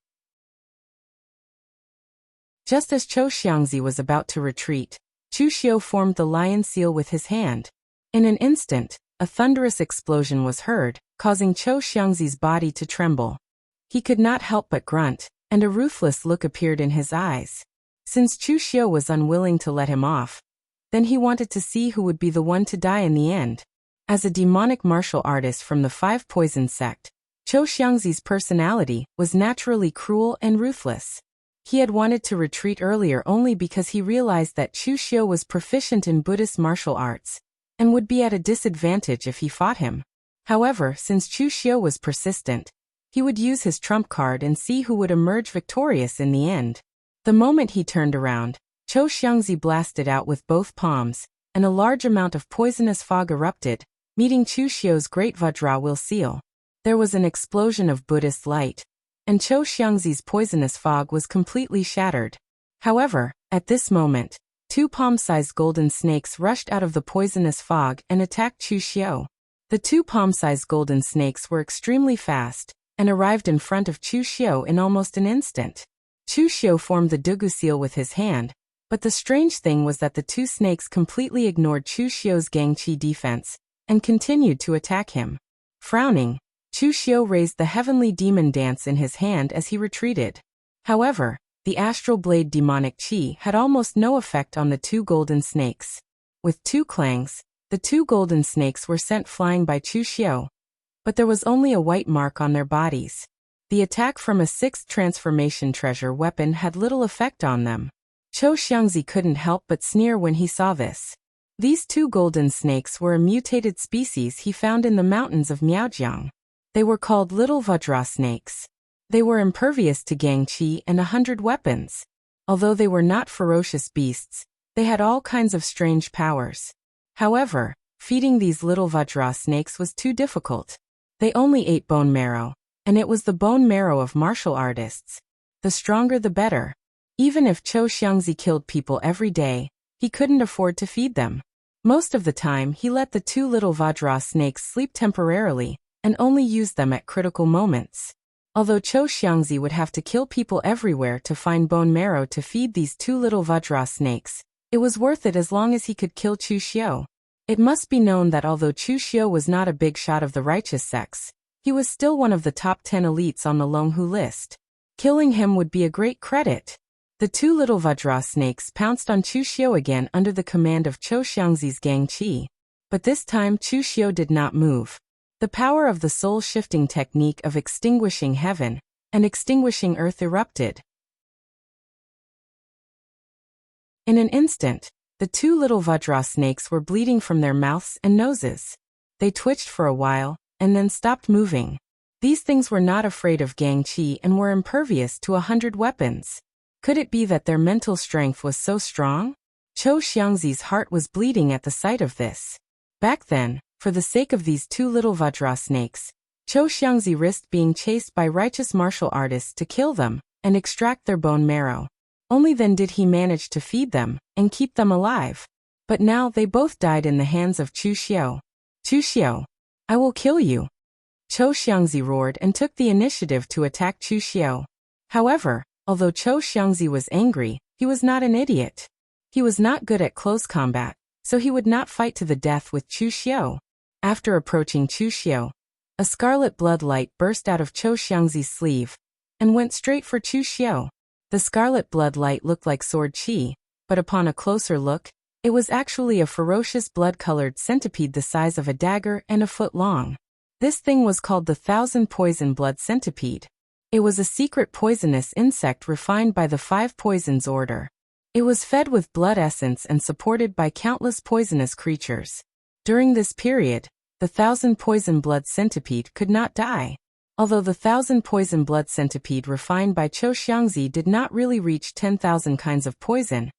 Speaker 1: Just as Cho Xiangzi was about to retreat, Chu Xiu formed the lion seal with his hand. In an instant, a thunderous explosion was heard, causing Cho Xiangzi's body to tremble. He could not help but grunt, and a ruthless look appeared in his eyes. Since Chu Xiu was unwilling to let him off, then he wanted to see who would be the one to die in the end. As a demonic martial artist from the 5 poison sect, Cho Xiangzi's personality was naturally cruel and ruthless. He had wanted to retreat earlier only because he realized that Chu Xiu was proficient in Buddhist martial arts, and would be at a disadvantage if he fought him. However, since Chu Xiu was persistent, he would use his trump card and see who would emerge victorious in the end. The moment he turned around, Cho Xiangzi blasted out with both palms, and a large amount of poisonous fog erupted, meeting Chu Xiu's Great Vajra seal. There was an explosion of Buddhist light, and Cho Xiangzi's poisonous fog was completely shattered. However, at this moment, 2 palm-sized golden snakes rushed out of the poisonous fog and attacked Chu Xiu. The 2 palm-sized golden snakes were extremely fast, and arrived in front of Chu Xiu in almost an instant. Chu Xiu formed the Dugu seal with his hand, but the strange thing was that the 2 snakes completely ignored Chu Xiu's Gangqi defense, and continued to attack him. Frowning, Chu Xiu raised the heavenly demon dance in his hand as he retreated. However, the astral blade demonic chi had almost no effect on the two golden snakes. With two clangs, the two golden snakes were sent flying by Chu Xiu. But there was only a white mark on their bodies. The attack from a sixth transformation treasure weapon had little effect on them. Chou Xiangzi couldn't help but sneer when he saw this. These two golden snakes were a mutated species he found in the mountains of Miaojiang. They were called little Vajra snakes. They were impervious to Gang Qi and 100 weapons. Although they were not ferocious beasts, they had all kinds of strange powers. However, feeding these little Vajra snakes was too difficult. They only ate bone marrow, and it was the bone marrow of martial artists. The stronger the better. Even if Chou Xiangzi killed people every day, he couldn't afford to feed them. Most of the time he let the two little Vajra snakes sleep temporarily, and only used them at critical moments. Although Chou Xiangzi would have to kill people everywhere to find bone marrow to feed these two little Vajra snakes, it was worth it as long as he could kill Chu Xiu. It must be known that although Chu Xiu was not a big shot of the righteous sex, he was still one of the top 10 elites on the Longhu list. Killing him would be a great credit. The two little Vajra snakes pounced on Chu Xiu again under the command of Chou Xiangzi's Gang Qi. But this time Chu Xiu did not move. The power of the soul-shifting technique of extinguishing heaven and extinguishing earth erupted. In an instant, the two little Vajra snakes were bleeding from their mouths and noses. They twitched for a while, and then stopped moving. These things were not afraid of Gang Qi and were impervious to 100 weapons. Could it be that their mental strength was so strong? Chou Xiangzi's heart was bleeding at the sight of this. Back then, for the sake of these two little Vajra snakes, Chou Xiangzi risked being chased by righteous martial artists to kill them and extract their bone marrow. Only then did he manage to feed them and keep them alive. But now they both died in the hands of Chu Xiu. Chu Xiu, I will kill you. Chou Xiangzi roared and took the initiative to attack Chu Xiu. However, although Chou Xiangzi was angry, he was not an idiot. He was not good at close combat, so he would not fight to the death with Chu Xiu. After approaching Chu Xiu, a scarlet blood light burst out of Chou Xiangzi's sleeve and went straight for Chu Xiu. The scarlet blood light looked like sword qi, but upon a closer look, it was actually a ferocious blood-colored centipede the size of a dagger and a foot long. This thing was called the 1,000 poison blood centipede. It was a secret poisonous insect refined by the 5 Poisons Order. It was fed with blood essence and supported by countless poisonous creatures. During this period, the 1,000 poison blood centipede could not die. Although the 1,000 poison blood centipede refined by Chou Xiangzi did not really reach 10,000 kinds of poison,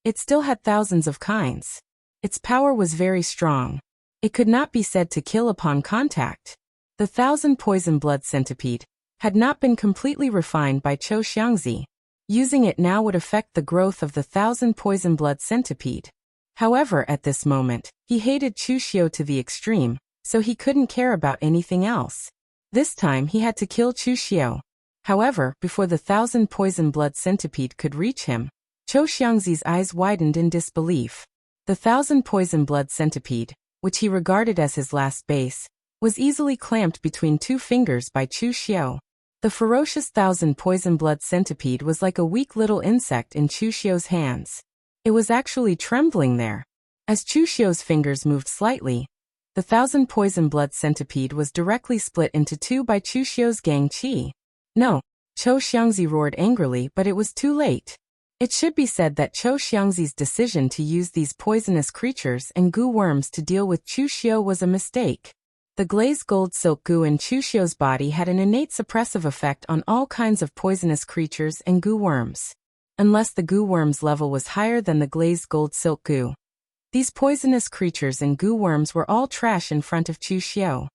Speaker 1: it still had thousands of kinds. Its power was very strong. It could not be said to kill upon contact. The 1,000 poison blood centipede had not been completely refined by Chou Xiangzi. Using it now would affect the growth of the 1,000 poison blood centipede. However, at this moment, he hated Chu Xiu to the extreme, so he couldn't care about anything else. This time he had to kill Chu Xiu. However, before the 1,000 poison blood centipede could reach him, Chou Xiangzi's eyes widened in disbelief. The 1,000 poison blood centipede, which he regarded as his last base, was easily clamped between 2 fingers by Chu Xiu. The ferocious 1,000 poison blood centipede was like a weak little insect in Chu Xiu's hands. It was actually trembling there. As Chu Xiu's fingers moved slightly, the 1,000 poison blood centipede was directly split into 2 by Chu Xiu's Gang Qi. No, Chou Xiangzi roared angrily, but it was too late. It should be said that Chou Xiangzi's decision to use these poisonous creatures and goo worms to deal with Chu Xiu was a mistake. The glazed gold silk goo in Chu Xiu's body had an innate suppressive effect on all kinds of poisonous creatures and goo worms. Unless the goo worm's level was higher than the glazed gold silk goo, these poisonous creatures and goo worms were all trash in front of Chu Xiu.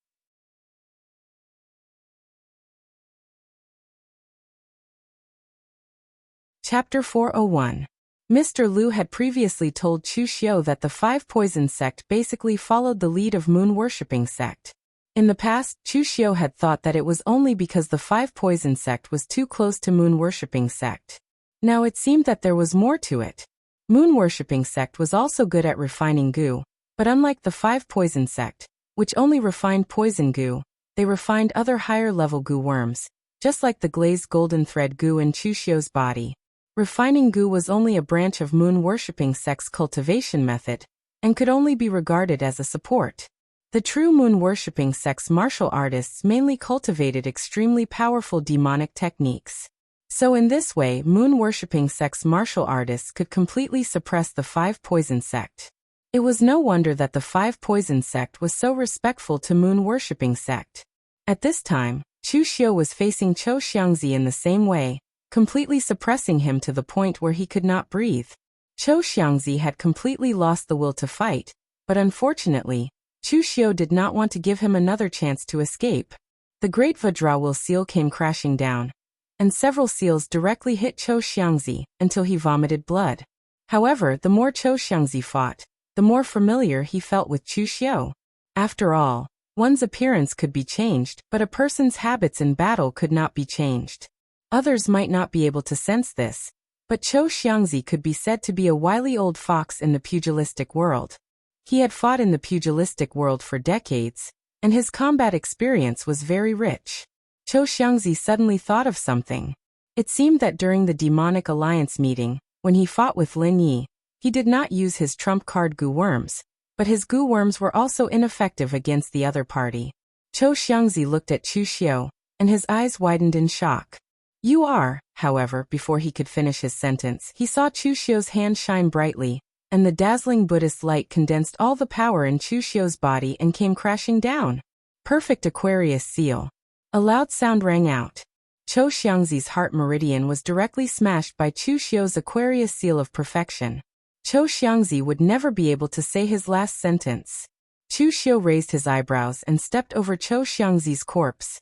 Speaker 1: Chapter 401. Mr. Liu had previously told Chu Xiu that the 5 Poison sect basically followed the lead of moon-worshipping sect. In the past, Chu Xiu had thought that it was only because the 5 Poison sect was too close to moon-worshipping sect. Now it seemed that there was more to it. Moon-worshipping sect was also good at refining goo, but unlike the 5 Poison sect, which only refined poison goo, they refined other higher-level goo worms, just like the glazed golden thread goo in Chu Xiu's body. Refining gu was only a branch of moon-worshipping sect's cultivation method, and could only be regarded as a support. The true moon-worshipping sect's martial artists mainly cultivated extremely powerful demonic techniques. So in this way, moon-worshipping sect's martial artists could completely suppress the Five Poison sect. It was no wonder that the Five Poison sect was so respectful to moon-worshipping sect. At this time, Chu Xiu was facing Chou Xiangzi in the same way, completely suppressing him to the point where he could not breathe. Chou Xiangzi had completely lost the will to fight, but unfortunately, Chu Xiu did not want to give him another chance to escape. The great Vajrawil seal came crashing down, and several seals directly hit Chou Xiangzi until he vomited blood. However, the more Chou Xiangzi fought, the more familiar he felt with Chu Xiu. After all, one's appearance could be changed, but a person's habits in battle could not be changed. Others might not be able to sense this, but Chou Xiangzi could be said to be a wily old fox in the pugilistic world. He had fought in the pugilistic world for decades, and his combat experience was very rich. Chou Xiangzi suddenly thought of something. It seemed that during the Demonic Alliance meeting, when he fought with Lin Yi, he did not use his trump card Gu Worms, but his Gu Worms were also ineffective against the other party. Chou Xiangzi looked at Chu Xiu, and his eyes widened in shock. You are, however, before he could finish his sentence, he saw Chu Xiu's hand shine brightly, and the dazzling Buddhist light condensed all the power in Chu Xiu's body and came crashing down. Perfect Aquarius seal. A loud sound rang out. Chou Xiangzi's heart meridian was directly smashed by Chu Xiu's Aquarius seal of perfection. Chou Xiangzi would never be able to say his last sentence. Chu Xiu raised his eyebrows and stepped over Chou Xiangzi's corpse.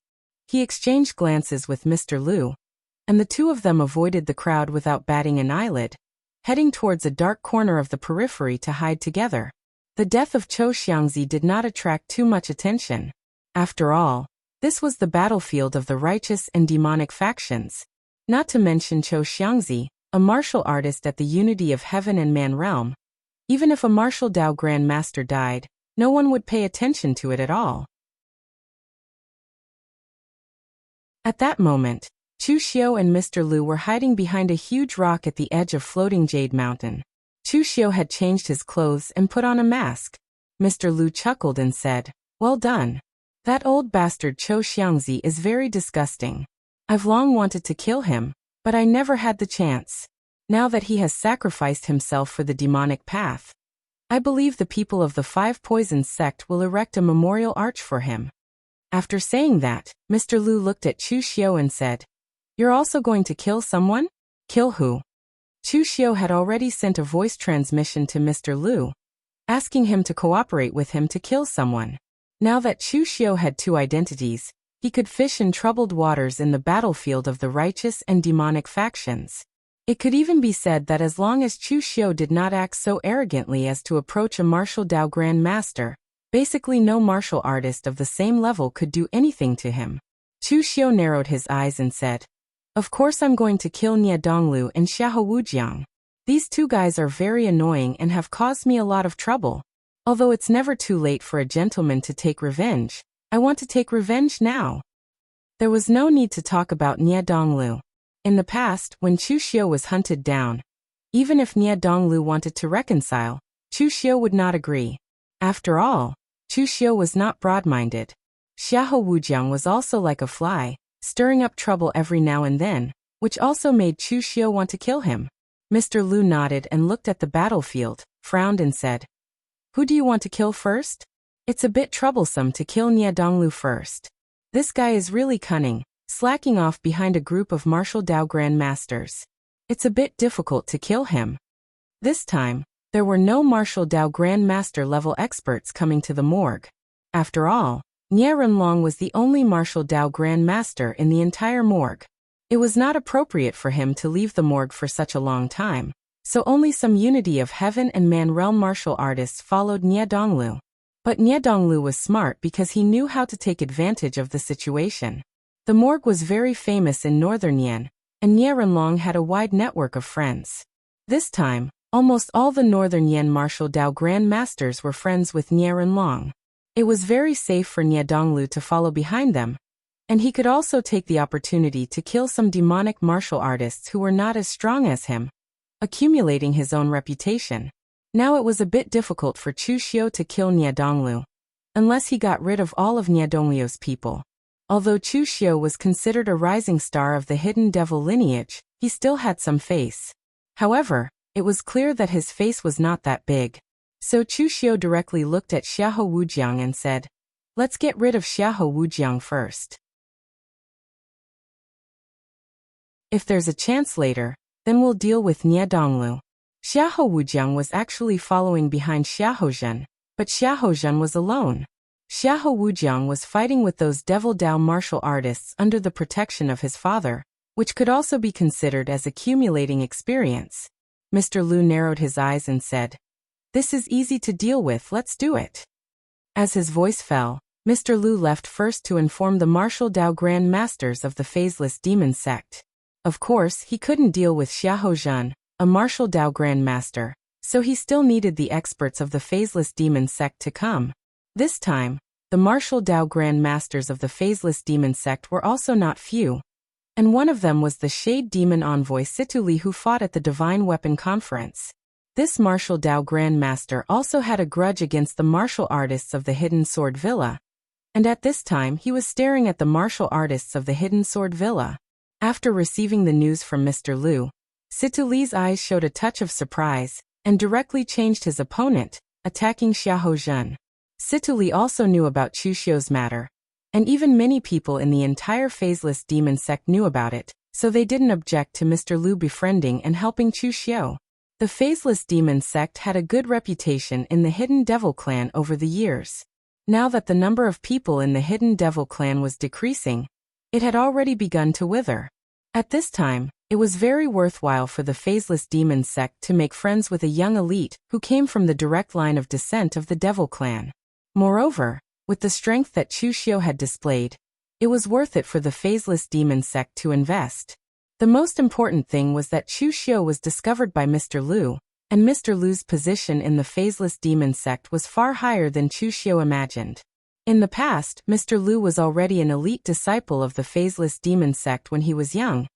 Speaker 1: He exchanged glances with Mr. Liu, and the two of them avoided the crowd without batting an eyelid, heading towards a dark corner of the periphery to hide together. The death of Chou Xiangzi did not attract too much attention. After all, this was the battlefield of the righteous and demonic factions. Not to mention Chou Xiangzi, a martial artist at the unity of heaven and man realm. Even if a martial Dao Grand Master died, no one would pay attention to it at all. At that moment, Chu Xiu and Mr. Liu were hiding behind a huge rock at the edge of floating Jade Mountain. Chu Xiu had changed his clothes and put on a mask. Mr. Liu chuckled and said, "Well done. That old bastard Chou Xiangzi is very disgusting. I've long wanted to kill him, but I never had the chance. Now that he has sacrificed himself for the demonic path, I believe the people of the Five Poisons sect will erect a memorial arch for him." After saying that, Mr. Liu looked at Chu Xiu and said, "You're also going to kill someone? Kill who?" Chu Xiu had already sent a voice transmission to Mr. Liu, asking him to cooperate with him to kill someone. Now that Chu Xiu had two identities, he could fish in troubled waters in the battlefield of the righteous and demonic factions. It could even be said that as long as Chu Xiu did not act so arrogantly as to approach a martial Dao Grand Master, basically no martial artist of the same level could do anything to him. Chu Xiu narrowed his eyes and said, "Of course I'm going to kill Nie Donglu and Xiahou Wujiang. These two guys are very annoying and have caused me a lot of trouble. Although it's never too late for a gentleman to take revenge, I want to take revenge now." There was no need to talk about Nie Donglu. In the past, when Chu Xiu was hunted down, even if Nie Donglu wanted to reconcile, Chu Xiu would not agree. After all, Chu Xiu was not broad-minded. Xiahou Wujiang was also like a fly, stirring up trouble every now and then, which also made Chu Xiu want to kill him. Mr. Liu nodded and looked at the battlefield, frowned and said, "Who do you want to kill first? It's a bit troublesome to kill Nie Donglu first. This guy is really cunning, slacking off behind a group of martial Dao Grand Masters. It's a bit difficult to kill him." This time, there were no martial Dao Grand Master level experts coming to the morgue. After all, Nie Renlong was the only martial Dao Grand Master in the entire morgue. It was not appropriate for him to leave the morgue for such a long time, so only some unity of heaven and man realm martial artists followed Nie Donglu. But Nie Donglu was smart because he knew how to take advantage of the situation. The morgue was very famous in northern Yan, and Nie Renlong had a wide network of friends. This time, almost all the northern Yan martial Dao Grand Masters were friends with Nie Renlong. It was very safe for Nie Donglu to follow behind them, And he could also take the opportunity to kill some demonic martial artists who were not as strong as him, accumulating his own reputation. Now it was a bit difficult for Chu Xiu to kill Niedonglu, unless he got rid of all of Niedonglu's people. Although Chu Xiu was considered a rising star of the hidden devil lineage, he still had some face. However, it was clear that his face was not that big. So Chu Xiu directly looked at Xiahou Wujiang and said, "Let's get rid of Xiahou Wujiang first. If there's a chance later, then we'll deal with Niedonglu." Xiahou Wujiang was actually following behind Xiahou, but Xiahou was alone. Xiahou Wujiang was fighting with those Devil Dao martial artists under the protection of his father, which could also be considered as accumulating experience. Mr. Lu narrowed his eyes and said, "This is easy to deal with, let's do it." As his voice fell, Mr. Lu left first to inform the martial Dao Grand Masters of the Phaseless Demon Sect. Of course, he couldn't deal with Xiahou, a martial Dao Grand Master, so he still needed the experts of the Phaseless Demon Sect to come. This time, the martial Dao Grand Masters of the Phaseless Demon Sect were also not few, and one of them was the Shade Demon Envoy Situli who fought at the Divine Weapon Conference. This martial Dao Grand Master also had a grudge against the martial artists of the Hidden Sword Villa, and at this time he was staring at the martial artists of the Hidden Sword Villa. After receiving the news from Mr. Lu, Situli's eyes showed a touch of surprise, and directly changed his opponent, attacking Xiahou. Situli also knew about Chu Xiu's matter, and even many people in the entire Phaseless Demon Sect knew about it, so they didn't object to Mr. Lu befriending and helping Chu Xiu. The Phaseless Demon Sect had a good reputation in the Hidden Devil Clan over the years. Now that the number of people in the Hidden Devil Clan was decreasing, it had already begun to wither. At this time, it was very worthwhile for the Phaseless Demon Sect to make friends with a young elite who came from the direct line of descent of the Devil Clan. Moreover, with the strength that Chu Xiu had displayed, it was worth it for the Phaseless Demon Sect to invest. The most important thing was that Chu Xiu was discovered by Mr. Lu, and Mr. Lu's position in the Phaseless Demon Sect was far higher than Chu Xiu imagined. In the past, Mr. Lu was already an elite disciple of the Phaseless Demon Sect when he was young,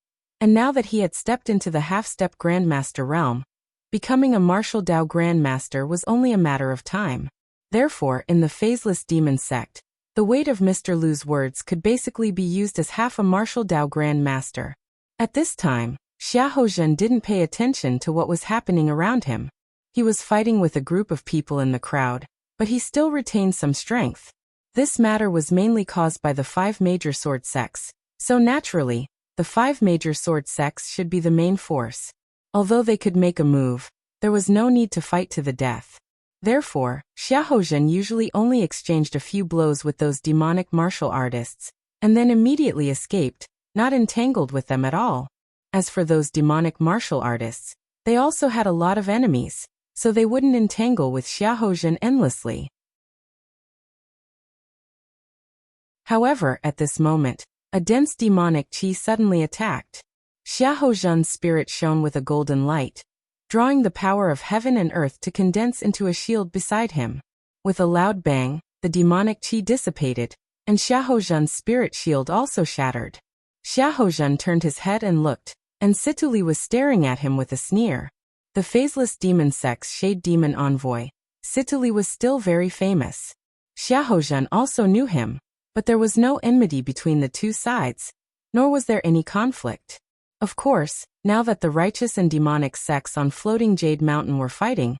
Speaker 1: and now that he had stepped into the half-step Grandmaster realm, becoming a martial Dao Grandmaster was only a matter of time. Therefore, in the Phaseless Demon Sect, the weight of Mr. Lu's words could basically be used as half a martial Dao Grand Master. At this time, Xiahou didn't pay attention to what was happening around him. He was fighting with a group of people in the crowd, but he still retained some strength. This matter was mainly caused by the 5 major sword sects, so naturally, the 5 major sword sects should be the main force. Although they could make a move, there was no need to fight to the death. Therefore, Xiahou usually only exchanged a few blows with those demonic martial artists, and then immediately escaped, not entangled with them at all. As for those demonic martial artists, they also had a lot of enemies, so they wouldn't entangle with Xiahou endlessly. However, at this moment, a dense demonic qi suddenly attacked. Xiahou's spirit shone with a golden light, drawing the power of heaven and earth to condense into a shield beside him. With a loud bang, the demonic qi dissipated, and Xiahou's spirit shield also shattered. Xiahou turned his head and looked, and Situli was staring at him with a sneer. The Phaseless Demon Sect's Shade Demon Envoy, Situli was still very famous. Xiahou also knew him, but there was no enmity between the two sides, nor was there any conflict. Of course, now that the righteous and demonic sects on Floating Jade Mountain were fighting,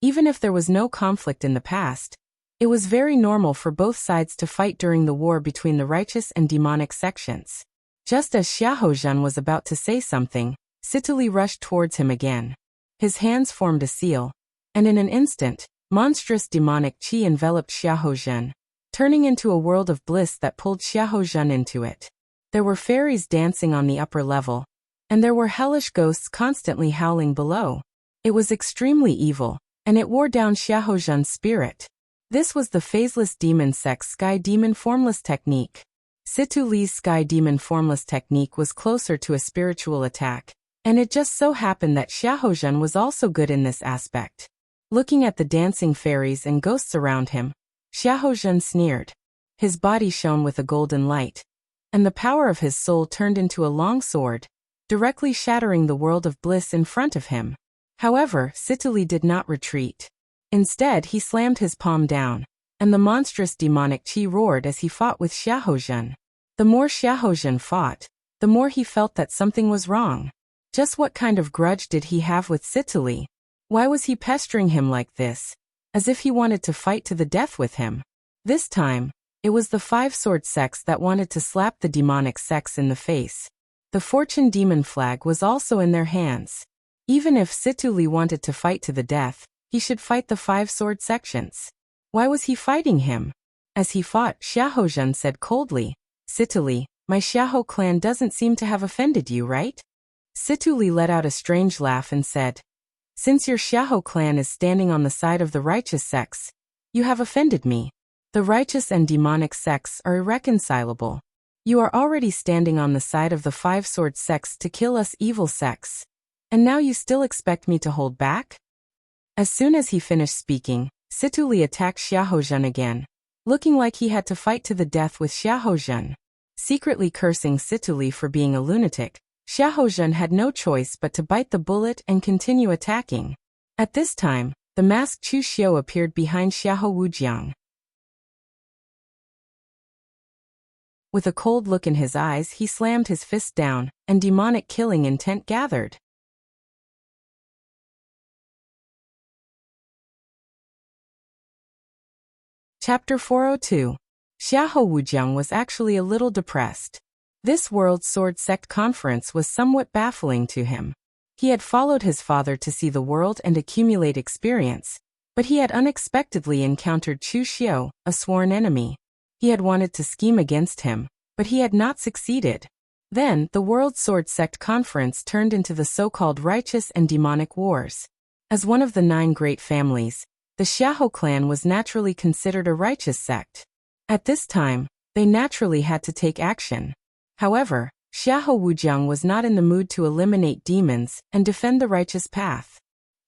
Speaker 1: even if there was no conflict in the past, it was very normal for both sides to fight during the war between the righteous and demonic sections. Just as Xiahou was about to say something, Situli rushed towards him again. His hands formed a seal, and in an instant, monstrous demonic qi enveloped Xiahou, turning into a world of bliss that pulled Xiahou into it. There were fairies dancing on the upper level, and there were hellish ghosts constantly howling below. It was extremely evil, and it wore down Xiahou's spirit. This was the Phaseless Demon Sect's Sky Demon Formless technique. Situli's Sky Demon Formless technique was closer to a spiritual attack, and it just so happened that Xiahou was also good in this aspect. Looking at the dancing fairies and ghosts around him, Xiahou sneered. His body shone with a golden light, and the power of his soul turned into a long sword, directly shattering the world of bliss in front of him. However, Sitali did not retreat. Instead, he slammed his palm down, and the monstrous demonic chi roared as he fought with Xiaohozhen. The more Xiaohozhen fought, the more he felt that something was wrong. Just what kind of grudge did he have with Sitali? Why was he pestering him like this, as if he wanted to fight to the death with him? This time, it was the five-sword sects that wanted to slap the demonic sects in the face. The fortune demon flag was also in their hands. Even if Sitali wanted to fight to the death, he should fight the five-sword sections. Why was he fighting him? As he fought, Xiaohozhen said coldly, "Sitali, my Xiahou clan doesn't seem to have offended you, right?" Sitali let out a strange laugh and said, "Since your Xiahou clan is standing on the side of the righteous sects, you have offended me. The righteous and demonic sects are irreconcilable. You are already standing on the side of the five-sword sects to kill us evil sects. And now you still expect me to hold back?" As soon as he finished speaking, Sitali attacked Xiaohozhen again, looking like he had to fight to the death with Xiaohozhen. Secretly cursing Sitali for being a lunatic, Xiaohozhen had no choice but to bite the bullet and continue attacking. At this time, the masked Chu Xiu appeared behind Xiahou Wujiang. With a cold look in his eyes, he slammed his fist down, and demonic killing intent gathered. Chapter 402. Xiahou Wujiang was actually a little depressed. This World Sword Sect conference was somewhat baffling to him. He had followed his father to see the world and accumulate experience, but he had unexpectedly encountered Chu Xiu, a sworn enemy. He had wanted to scheme against him, but he had not succeeded. Then, the World Sword Sect conference turned into the so-called righteous and demonic wars. As one of the 9 great families, the Xiahou clan was naturally considered a righteous sect. At this time, they naturally had to take action. However, Xiahou Wujiang was not in the mood to eliminate demons and defend the righteous path.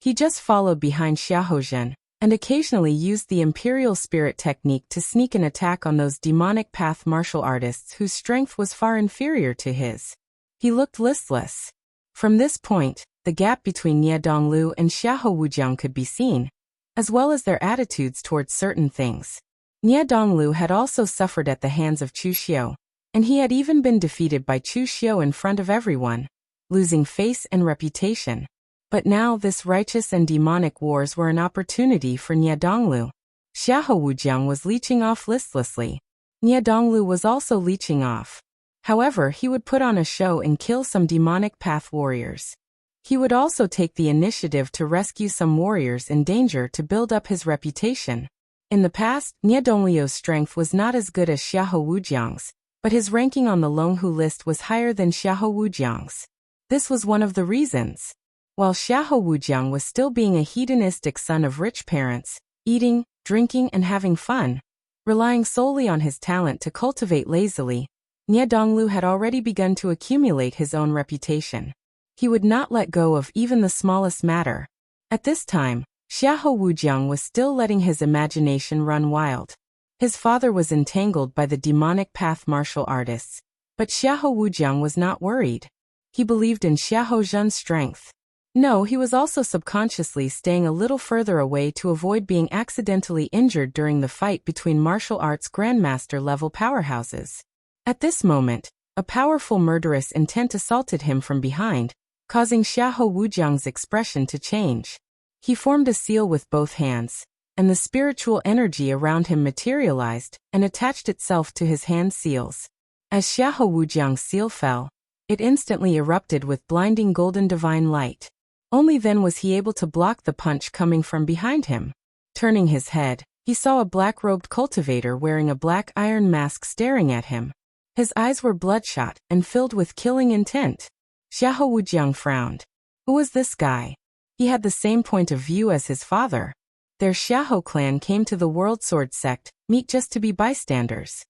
Speaker 1: He just followed behind Xiaohozhen, and occasionally used the imperial spirit technique to sneak an attack on those demonic path martial artists whose strength was far inferior to his. He looked listless. From this point, the gap between Nie Donglu and Xiahou Wujiang could be seen, as well as their attitudes towards certain things. Nie Donglu had also suffered at the hands of Chu Xiu, and he had even been defeated by Chu Xiu in front of everyone, losing face and reputation. But now this righteous and demonic wars were an opportunity for Nie Donglu. Xiahou Wujiang was leeching off listlessly. Nie Donglu was also leeching off. However, he would put on a show and kill some demonic path warriors. He would also take the initiative to rescue some warriors in danger to build up his reputation. In the past, Nie Donglu's strength was not as good as Xiahou Wujiang's, but his ranking on the Longhu list was higher than Xiahou Wujiang's. This was one of the reasons. While Xiahou Wujiang was still being a hedonistic son of rich parents, eating, drinking and having fun, relying solely on his talent to cultivate lazily, Nie Donglu had already begun to accumulate his own reputation. He would not let go of even the smallest matter. At this time, Xiahou Wujiang was still letting his imagination run wild. His father was entangled by the demonic path martial artists, but Xiahou Wujiang was not worried. He believed in Xiaohozhen's strength. No, he was also subconsciously staying a little further away to avoid being accidentally injured during the fight between martial arts grandmaster-level powerhouses. At this moment, a powerful murderous intent assaulted him from behind, causing Xiahou Wujiang's expression to change. He formed a seal with both hands, and the spiritual energy around him materialized and attached itself to his hand seals. As Xiahou Wujiang's seal fell, it instantly erupted with blinding golden divine light. Only then was he able to block the punch coming from behind him. Turning his head, he saw a black-robed cultivator wearing a black iron mask staring at him. His eyes were bloodshot and filled with killing intent. Xiahou Wujiang frowned. Who was this guy? He had the same point of view as his father. Their Xiahou clan came to the World Sword Sect, meet just to be bystanders.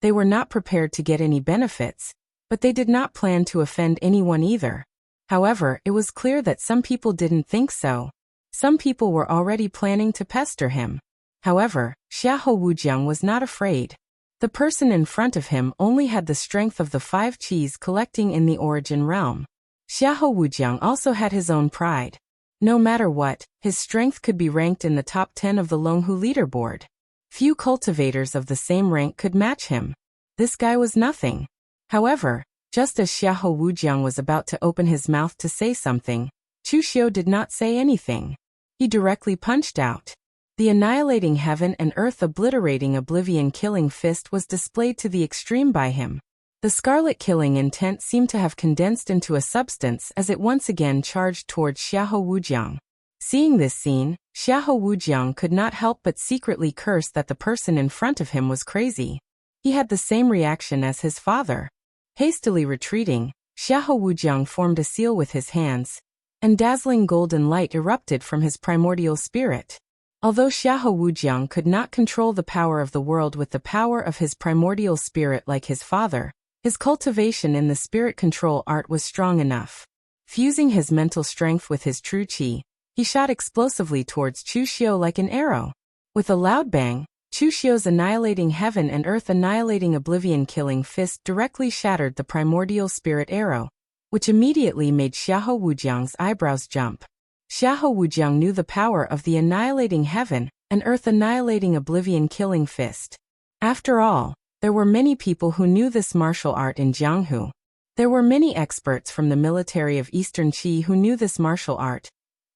Speaker 1: They were not prepared to get any benefits, but they did not plan to offend anyone either. However, it was clear that some people didn't think so. Some people were already planning to pester him. However, Xiahou Wujiang was not afraid. The person in front of him only had the strength of the 5 qis collecting in the origin realm. Xiahou Wujiang also had his own pride. No matter what, his strength could be ranked in the top 10 of the Longhu leaderboard. Few cultivators of the same rank could match him. This guy was nothing. However, just as Xiahou Wujiang was about to open his mouth to say something, Chu Xiu did not say anything. He directly punched out. The annihilating heaven and earth obliterating oblivion killing fist was displayed to the extreme by him. The scarlet killing intent seemed to have condensed into a substance as it once again charged towards Xiahou Wujiang. Seeing this scene, Xiahou Wujiang could not help but secretly curse that the person in front of him was crazy. He had the same reaction as his father. Hastily retreating, Xiahou Wujiang formed a seal with his hands, and dazzling golden light erupted from his primordial spirit. Although Xiahou Wujiang could not control the power of the world with the power of his primordial spirit like his father, his cultivation in the spirit control art was strong enough. Fusing his mental strength with his true qi, he shot explosively towards Chu Xiu like an arrow. With a loud bang, Chu Xiu's annihilating heaven and earth annihilating oblivion killing fist directly shattered the primordial spirit arrow, which immediately made Xiahou Wujiang's eyebrows jump. Xiahou Wujiang knew the power of the annihilating heaven and earth annihilating oblivion killing fist. After all, there were many people who knew this martial art in Jianghu. There were many experts from the military of Eastern Qi who knew this martial art,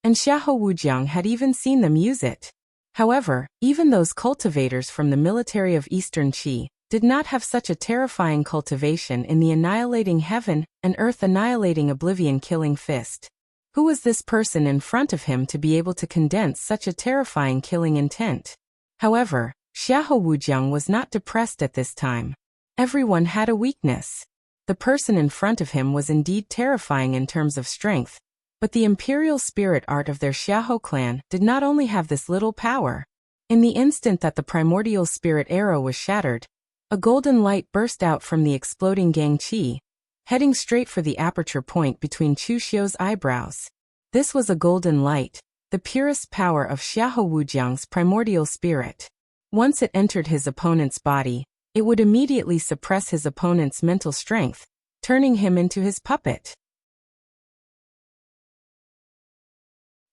Speaker 1: and Xiahou Wujiang had even seen them use it. However, even those cultivators from the military of Eastern Qi did not have such a terrifying cultivation in the annihilating heaven and earth annihilating oblivion killing fist. Who was this person in front of him to be able to condense such a terrifying killing intent? However, Xiahou Wujiang was not depressed at this time. Everyone had a weakness. The person in front of him was indeed terrifying in terms of strength, but the imperial spirit art of their Xiahou clan did not only have this little power. In the instant that the primordial spirit arrow was shattered, a golden light burst out from the exploding Gang Qi, heading straight for the aperture point between Chu Xiu's eyebrows. This was a golden light, the purest power of Xiahou Wujiang's primordial spirit. Once it entered his opponent's body, it would immediately suppress his opponent's mental strength, turning him into his puppet.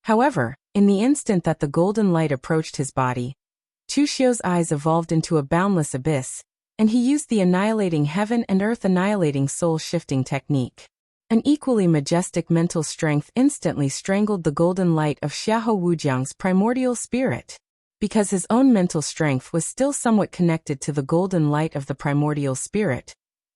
Speaker 1: However, in the instant that the golden light approached his body, Chu Xiu's eyes evolved into a boundless abyss, and he used the annihilating heaven and earth annihilating soul shifting technique. An equally majestic mental strength instantly strangled the golden light of Xiahou Wujiang's primordial spirit. Because his own mental strength was still somewhat connected to the golden light of the primordial spirit,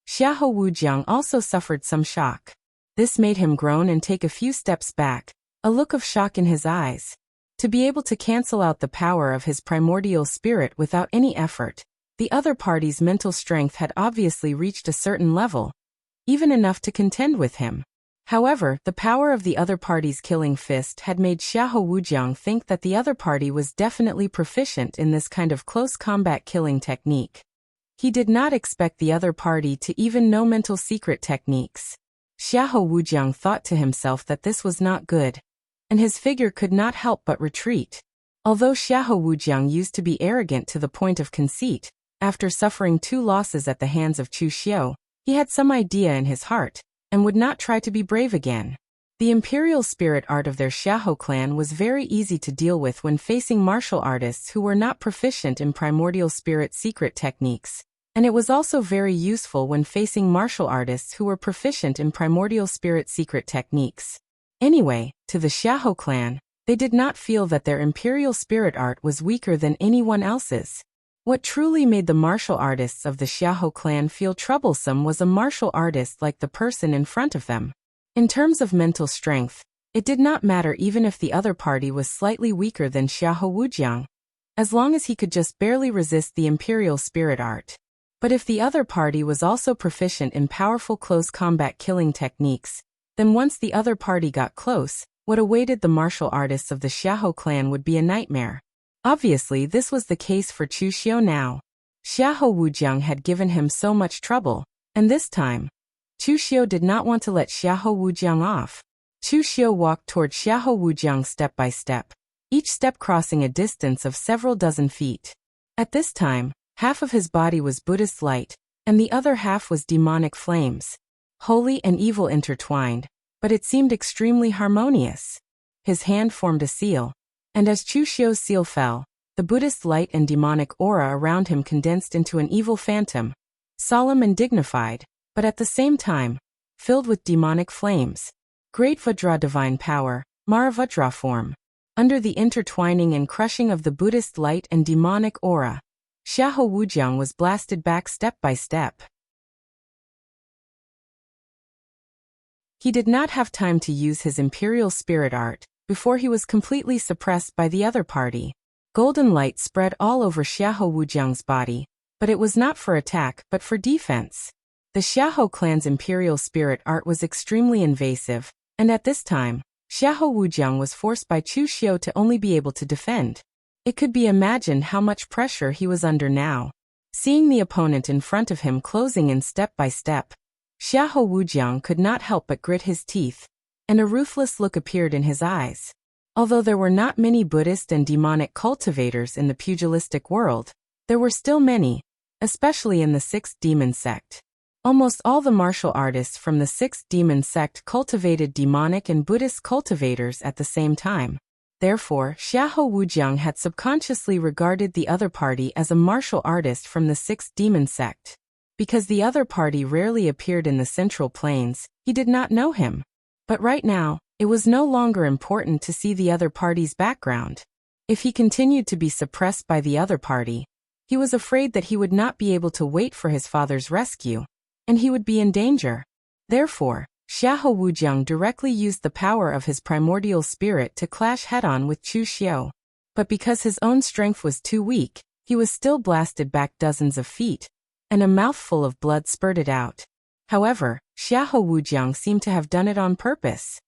Speaker 1: Xiahou Wujiang also suffered some shock. This made him groan and take a few steps back, a look of shock in his eyes. To be able to cancel out the power of his primordial spirit without any effort, the other party's mental strength had obviously reached a certain level, even enough to contend with him. However, the power of the other party's killing fist had made Xiahou Wujiang think that the other party was definitely proficient in this kind of close combat killing technique. He did not expect the other party to even know mental secret techniques. Xiahou Wujiang thought to himself that this was not good, and his figure could not help but retreat. Although Xiahou Wujiang used to be arrogant to the point of conceit, after suffering 2 losses at the hands of Chu Xiu, he had some idea in his heart, and would not try to be brave again. The imperial spirit art of their Xiahou clan was very easy to deal with when facing martial artists who were not proficient in primordial spirit secret techniques, and it was also very useful when facing martial artists who were proficient in primordial spirit secret techniques. Anyway, to the Xiahou clan, they did not feel that their imperial spirit art was weaker than anyone else's. What truly made the martial artists of the Xiahou clan feel troublesome was a martial artist like the person in front of them. In terms of mental strength, it did not matter even if the other party was slightly weaker than Xiahou Wujiang, as long as he could just barely resist the imperial spirit art. But if the other party was also proficient in powerful close combat killing techniques, then once the other party got close, what awaited the martial artists of the Xiahou clan would be a nightmare. Obviously, this was the case for Chu Xiu now. Xiahou Wujiang had given him so much trouble, and this time, Chu Xiu did not want to let Xiahou Wujiang off. Chu Xiu walked toward Xiahou Wujiang step by step, each step crossing a distance of several dozen feet. At this time, half of his body was Buddhist light, and the other half was demonic flames. Holy and evil intertwined, but it seemed extremely harmonious. His hand formed a seal, and as Chu Xiu's seal fell, the Buddhist light and demonic aura around him condensed into an evil phantom, solemn and dignified, but at the same time, filled with demonic flames. Great Vajra divine power, Mahavajra form. Under the intertwining and crushing of the Buddhist light and demonic aura, Xiahou Wujiang was blasted back step by step. He did not have time to use his imperial spirit art before he was completely suppressed by the other party. Golden light spread all over Xiahou Wujiang's body, but it was not for attack but for defense. The Xiahou clan's imperial spirit art was extremely invasive, and at this time, Xiahou Wujiang was forced by Chu Xiu to only be able to defend. It could be imagined how much pressure he was under now. Seeing the opponent in front of him closing in step by step, Xiahou Wujiang could not help but grit his teeth, and a ruthless look appeared in his eyes. Although there were not many Buddhist and demonic cultivators in the pugilistic world, there were still many, especially in the Sixth Demon Sect. Almost all the martial artists from the Sixth Demon Sect cultivated demonic and Buddhist cultivators at the same time. Therefore, Xiahou Wujiang had subconsciously regarded the other party as a martial artist from the Sixth Demon Sect. Because the other party rarely appeared in the Central Plains, he did not know him. But right now, it was no longer important to see the other party's background. If he continued to be suppressed by the other party, he was afraid that he would not be able to wait for his father's rescue, and he would be in danger. Therefore, Xiahou Wujiang directly used the power of his primordial spirit to clash head-on with Chu Xiu. But because his own strength was too weak, he was still blasted back dozens of feet, and a mouthful of blood spurted out. However, Xiahou Wujiang seemed to have done it on purpose.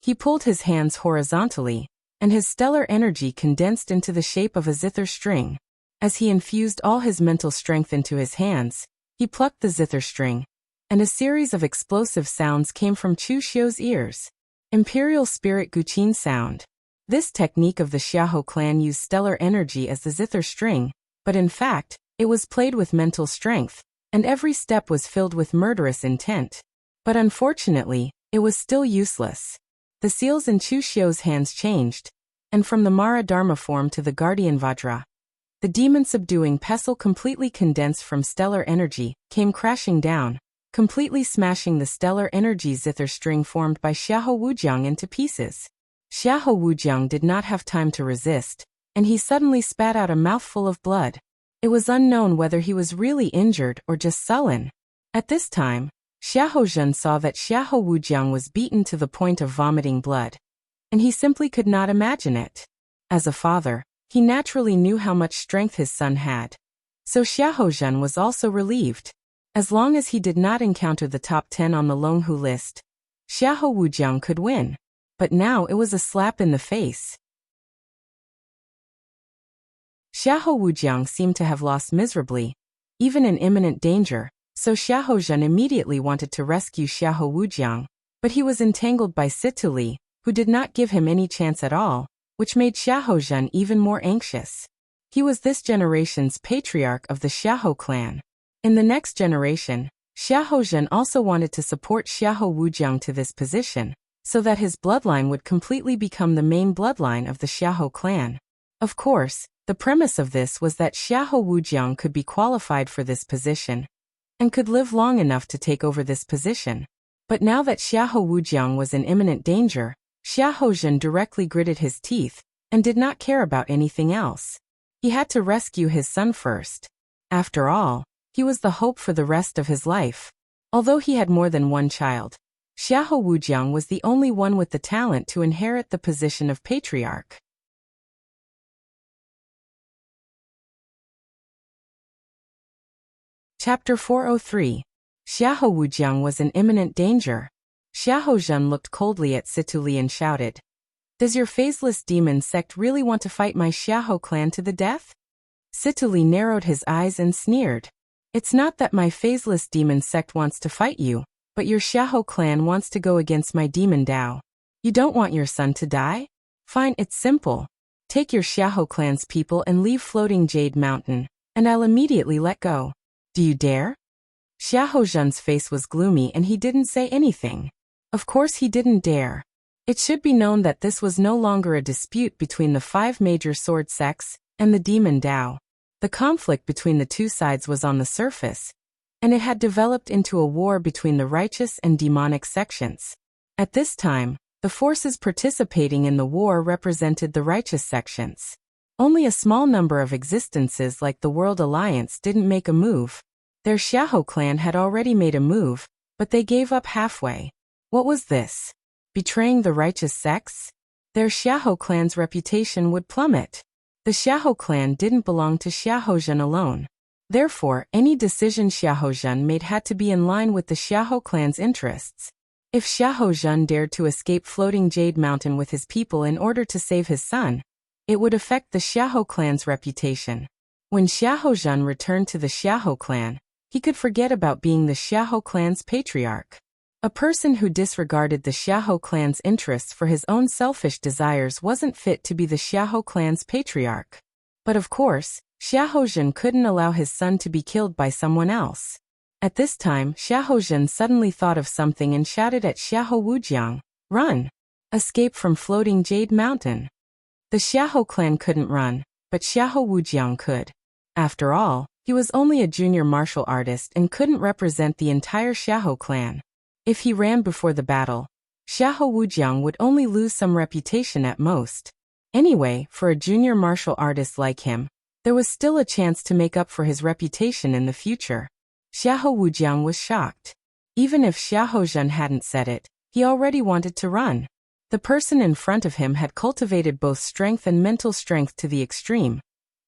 Speaker 1: He pulled his hands horizontally, and his stellar energy condensed into the shape of a zither string. As he infused all his mental strength into his hands, he plucked the zither string, and a series of explosive sounds came from Chu Xiu's ears. Imperial Spirit Guqin sound. This technique of the Xiahou clan used stellar energy as the zither string, but in fact, it was played with mental strength, and every step was filled with murderous intent. But unfortunately, it was still useless. The seals in Chu Xiu's hands changed, and from the Mara Dharma form to the Guardian Vajra, the demon-subduing pestle completely condensed from stellar energy, came crashing down, completely smashing the stellar energy zither string formed by Xiahou Wujiang into pieces. Xiahou Wujiang did not have time to resist, and he suddenly spat out a mouthful of blood. It was unknown whether he was really injured or just sullen. At this time, Xiahou Zhen saw that Xiahou Wujiang was beaten to the point of vomiting blood, and he simply could not imagine it. As a father, he naturally knew how much strength his son had. So Xiahou Zhen was also relieved. As long as he did not encounter the top 10 on the Longhu list, Xiahou Wujiang could win. But now it was a slap in the face. Xiahou Wujiang seemed to have lost miserably, even in imminent danger, so Xiahou Zhen immediately wanted to rescue Xiahou Wujiang, but he was entangled by Situli, who did not give him any chance at all, which made Xiahou Zhen even more anxious. He was this generation's patriarch of the Xiahou clan. In the next generation, Xiahou Zhen also wanted to support Xiahou Wujiang to this position, so that his bloodline would completely become the main bloodline of the Xiahou clan. Of course, the premise of this was that Xiahou Wujiang could be qualified for this position, and could live long enough to take over this position. But now that Xiahou Wujiang was in imminent danger, Xiahou Zhen directly gritted his teeth, and did not care about anything else. He had to rescue his son first. After all, he was the hope for the rest of his life. Although he had more than one child, Xiahou Wujiang was the only one with the talent to inherit the position of patriarch. Chapter 403. Xiahou Wujiang was in imminent danger. Xiahou Zhen looked coldly at Situli and shouted, "Does your faceless demon sect really want to fight my Xiahou clan to the death?" Situli narrowed his eyes and sneered. "It's not that my faceless demon sect wants to fight you, but your Xiahou clan wants to go against my demon Dao. You don't want your son to die? Fine, it's simple. Take your Xiahou clan's people and leave floating Jade Mountain, and I'll immediately let go. Do you dare? Xiahou Zhen's face was gloomy and he didn't say anything. Of course he didn't dare. It should be known that this was no longer a dispute between the 5 major sword sects and the demon Dao. The conflict between the two sides was on the surface, and it had developed into a war between the righteous and demonic sections. At this time, the forces participating in the war represented the righteous sections. Only a small number of existences like the World Alliance didn't make a move. Their Xiahou clan had already made a move, but they gave up halfway. What was this? Betraying the righteous sects? Their Xiahou clan's reputation would plummet. The Xiahou clan didn't belong to Xiahou Zhen alone. Therefore, any decision Xiahou Zhen made had to be in line with the Xiahou clan's interests. If Xiahou Zhen dared to escape floating Jade Mountain with his people in order to save his son, it would affect the Xiahou clan's reputation. When Xiahou Zhen returned to the Xiahou clan, he could forget about being the Xiahou clan's patriarch. A person who disregarded the Xiahou clan's interests for his own selfish desires wasn't fit to be the Xiahou clan's patriarch. But of course, Xiahou Zhen couldn't allow his son to be killed by someone else. At this time, Xiahou Zhen suddenly thought of something and shouted at Xiahou Wujiang, "Run! Escape from floating Jade Mountain." The Xiahou clan couldn't run, but Xiahou Wujiang could. After all, he was only a junior martial artist and couldn't represent the entire Xiahou clan. If he ran before the battle, Xiahou Wujiang would only lose some reputation at most. Anyway, for a junior martial artist like him, there was still a chance to make up for his reputation in the future. Xiahou Wujiang was shocked. Even if Xiahou Zhen hadn't said it, he already wanted to run. The person in front of him had cultivated both strength and mental strength to the extreme,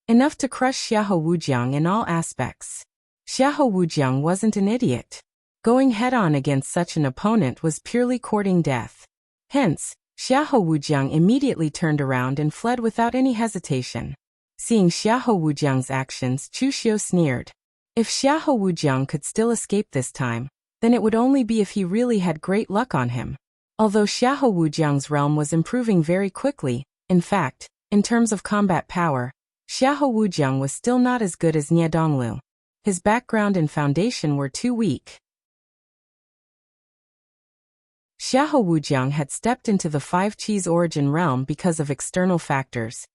Speaker 1: enough to crush Xiahou Wujiang in all aspects. Xiahou Wujiang wasn't an idiot. Going head-on against such an opponent was purely courting death. Hence, Xiahou Wujiang immediately turned around and fled without any hesitation. Seeing Xiahou Wujiang's actions, Chu Xiu sneered. If Xiahou Wujiang could still escape this time, then it would only be if he really had great luck on him. Although Xiahou Wujiang's realm was improving very quickly, in fact, in terms of combat power, Xiahou Wujiang was still not as good as Nie Donglu. His background and foundation were too weak. Xiahou Wujiang had stepped into the 5 Qi's origin realm because of external factors,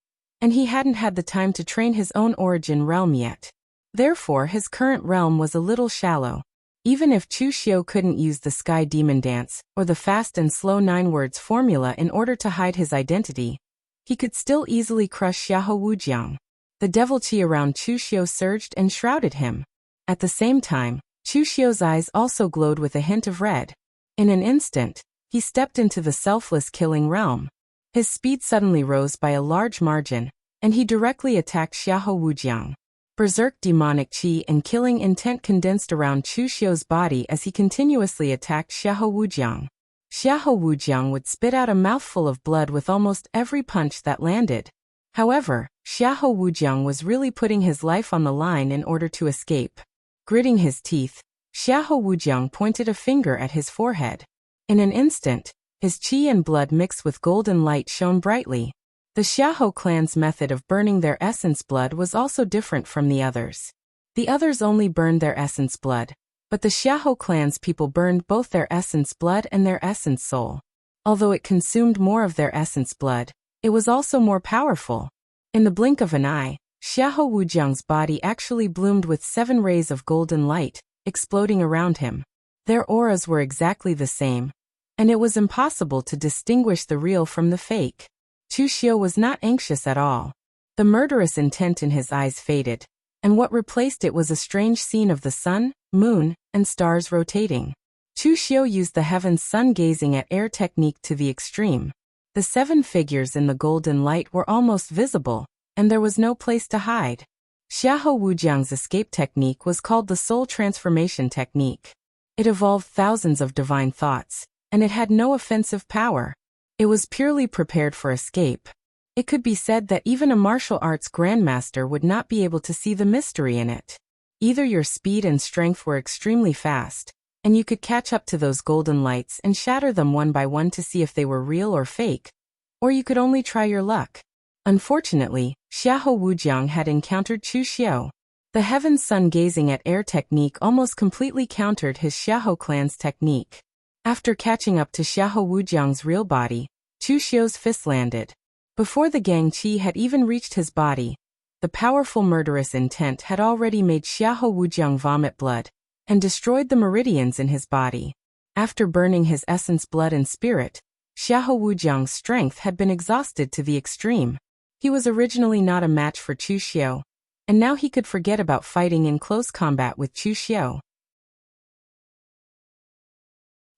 Speaker 1: and he hadn't had the time to train his own origin realm yet. Therefore, his current realm was a little shallow. Even if Chu Xiu couldn't use the Sky Demon Dance or the fast and slow 9 words formula in order to hide his identity, he could still easily crush Xiahou Wujiang. The devil qi around Chu Xiu surged and shrouded him. At the same time, Chu Xiu's eyes also glowed with a hint of red. In an instant, he stepped into the selfless killing realm. His speed suddenly rose by a large margin, and he directly attacked Xiahou Wujiang. Berserk demonic qi and killing intent condensed around Chu Xiu's body as he continuously attacked Xiahou Wujiang. Xiahou Wujiang would spit out a mouthful of blood with almost every punch that landed. However, Xiahou Wujiang was really putting his life on the line in order to escape. Gritting his teeth, Xiahou Wujiang pointed a finger at his forehead. In an instant, his qi and blood mixed with golden light shone brightly. The Xiahou clan's method of burning their essence blood was also different from the others. The others only burned their essence blood, but the Xiahou clan's people burned both their essence blood and their essence soul. Although it consumed more of their essence blood, it was also more powerful. In the blink of an eye, Xiahou Wujiang's body actually bloomed with 7 rays of golden light, exploding around him. Their auras were exactly the same, and it was impossible to distinguish the real from the fake. Chu Xiu was not anxious at all. The murderous intent in his eyes faded, and what replaced it was a strange scene of the sun, moon, and stars rotating. Chu Xiu used the heaven's sun-gazing at air technique to the extreme. The 7 figures in the golden light were almost visible, and there was no place to hide. Xiahou Wujiang's escape technique was called the soul transformation technique. It evolved thousands of divine thoughts, and it had no offensive power. It was purely prepared for escape. It could be said that even a martial arts grandmaster would not be able to see the mystery in it. Either your speed and strength were extremely fast, and you could catch up to those golden lights and shatter them one by one to see if they were real or fake, or you could only try your luck. Unfortunately, Xiahou Wujiang had encountered Chu Xiu. The heaven's sun gazing at air technique almost completely countered his Xiahou clan's technique. After catching up to Xiahou Wujiang's real body, Chu Xiu's fist landed. Before the Gang Qi had even reached his body, the powerful murderous intent had already made Xiahou Wujiang vomit blood and destroyed the meridians in his body. After burning his essence, blood and spirit, Xiahou Wujiang's strength had been exhausted to the extreme. He was originally not a match for Chu Xiu, and now he could forget about fighting in close combat with Chu Xiu.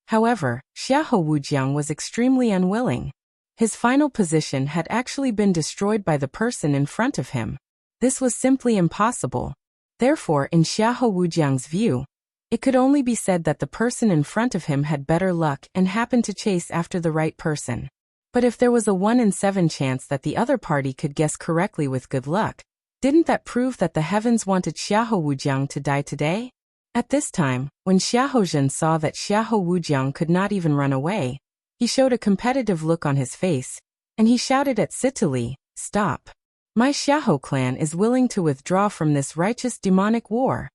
Speaker 1: However, Xiahou Wujiang was extremely unwilling. His final position had actually been destroyed by the person in front of him. This was simply impossible. Therefore, in Xiahou Wujiang's view, it could only be said that the person in front of him had better luck and happened to chase after the right person. But if there was a 1 in 7 chance that the other party could guess correctly with good luck, didn't that prove that the heavens wanted Xiahou Wujiang to die today? At this time, when Xiahou Zhen saw that Xiahou Wujiang could not even run away, he showed a competitive look on his face, and he shouted at Sitali, "Stop! My Xiahou clan is willing to withdraw from this righteous demonic war."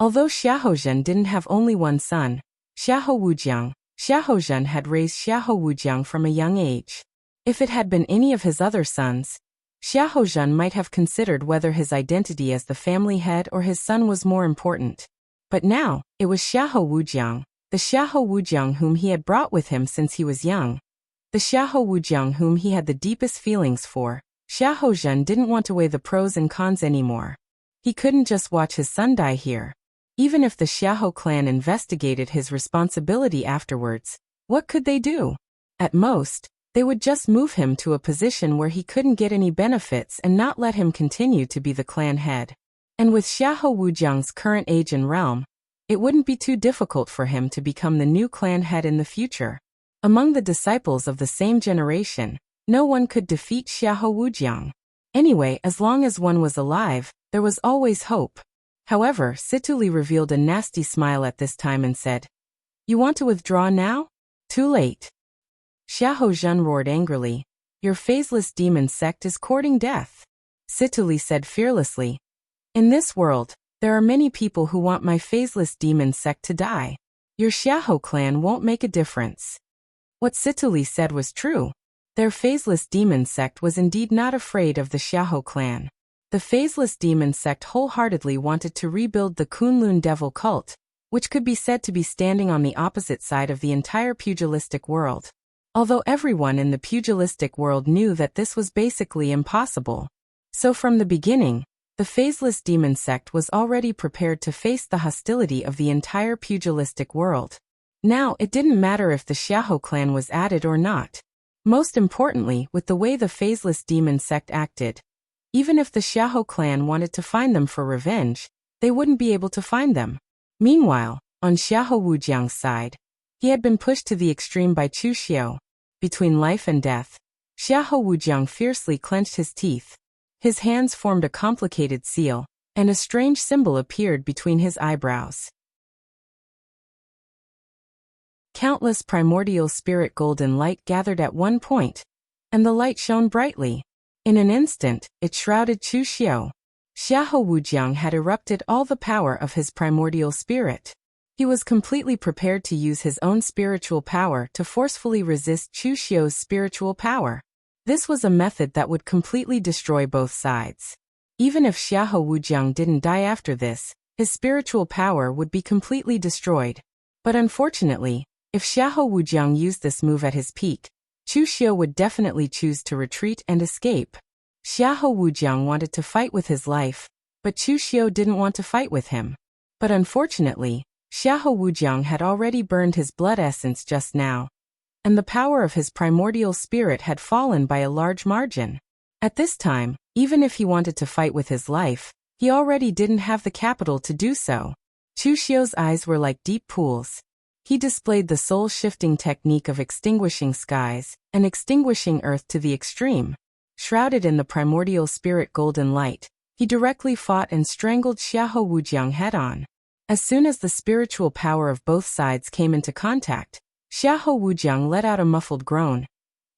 Speaker 1: Although Xiahou Zhen didn't have only one son, Xiahou Wujiang, Xiahou Zhen had raised Xiahou Wujiang from a young age. If it had been any of his other sons, Xiahou Zhen might have considered whether his identity as the family head or his son was more important. But now, it was Xiahou Wujiang, the Xiahou Wujiang whom he had brought with him since he was young. The Xiahou Wujiang whom he had the deepest feelings for. Xiahou Zhen didn't want to weigh the pros and cons anymore. He couldn't just watch his son die here. Even if the Xiahou clan investigated his responsibility afterwards, what could they do? At most, they would just move him to a position where he couldn't get any benefits and not let him continue to be the clan head. And with Xiahou Wujiang's current age and realm, it wouldn't be too difficult for him to become the new clan head in the future. Among the disciples of the same generation, no one could defeat Xiahou Wujiang. Anyway, as long as one was alive, there was always hope. However, Situli revealed a nasty smile at this time and said, "You want to withdraw now? Too late." Xiahou Zhen roared angrily, "Your phaseless demon sect is courting death." Situli said fearlessly, "In this world, there are many people who want my phaseless demon sect to die. Your Xiahou clan won't make a difference." What Situli said was true. Their phaseless demon sect was indeed not afraid of the Xiahou clan. The phaseless demon sect wholeheartedly wanted to rebuild the Kunlun devil cult, which could be said to be standing on the opposite side of the entire pugilistic world. Although everyone in the pugilistic world knew that this was basically impossible. So from the beginning, the phaseless demon sect was already prepared to face the hostility of the entire pugilistic world. Now, it didn't matter if the Xiahou clan was added or not. Most importantly, with the way the phaseless demon sect acted, even if the Xiahou clan wanted to find them for revenge, they wouldn't be able to find them. Meanwhile, on Xiahou Wujiang's side, he had been pushed to the extreme by Chu Xiu. Between life and death, Xiahou Wujiang fiercely clenched his teeth. His hands formed a complicated seal, and a strange symbol appeared between his eyebrows. Countless primordial spirit golden light gathered at one point, and the light shone brightly. In an instant, it shrouded Chu Xiu. Xiahou Wujiang had erupted all the power of his primordial spirit. He was completely prepared to use his own spiritual power to forcefully resist Chu Xiu's spiritual power. This was a method that would completely destroy both sides. Even if Xiahou Wujiang didn't die after this, his spiritual power would be completely destroyed. But unfortunately, if Xiahou Wujiang used this move at his peak, Chu Xiu would definitely choose to retreat and escape. Xiahou Wujiang wanted to fight with his life, but Chu Xiu didn't want to fight with him. But unfortunately, Xiahou Wujiang had already burned his blood essence just now, and the power of his primordial spirit had fallen by a large margin. At this time, even if he wanted to fight with his life, he already didn't have the capital to do so. Chu Xiu's eyes were like deep pools. He displayed the soul-shifting technique of extinguishing skies and extinguishing earth to the extreme. Shrouded in the primordial spirit golden light, he directly fought and strangled Xiahou Wujiang head-on. As soon as the spiritual power of both sides came into contact, Xiahou Wujiang let out a muffled groan,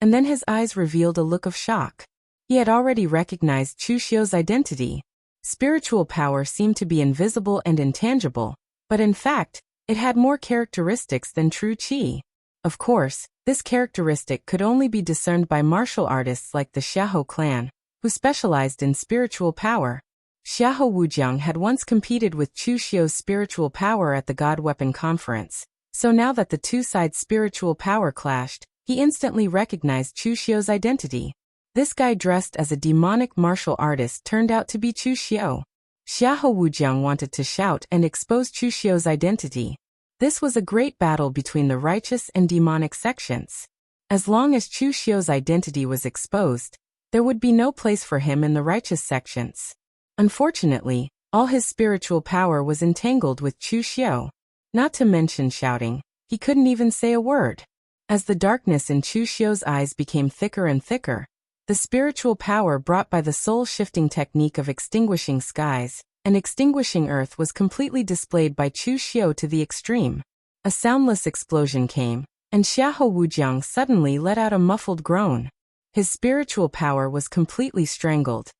Speaker 1: and then his eyes revealed a look of shock. He had already recognized Chu Xiu's identity. Spiritual power seemed to be invisible and intangible, but in fact, it had more characteristics than true qi. Of course, this characteristic could only be discerned by martial artists like the Xiahou clan, who specialized in spiritual power. Xiahou Wujiang had once competed with Chu Xiu's spiritual power at the God Weapon Conference, so now that the two sides' spiritual power clashed, he instantly recognized Chu Xiu's identity. This guy dressed as a demonic martial artist turned out to be Chu Xiu. Xiahou Wujiang wanted to shout and expose Chu Xiu's identity. This was a great battle between the righteous and demonic sections. As long as Chu Xiu's identity was exposed, there would be no place for him in the righteous sections. Unfortunately, all his spiritual power was entangled with Chu Xiu. Not to mention shouting, he couldn't even say a word. As the darkness in Chu Xiu's eyes became thicker and thicker, the spiritual power brought by the soul-shifting technique of extinguishing skies and extinguishing earth was completely displayed by Chu Xiu to the extreme. A soundless explosion came, and Xiahou Wujiang suddenly let out a muffled groan. His spiritual power was completely strangled,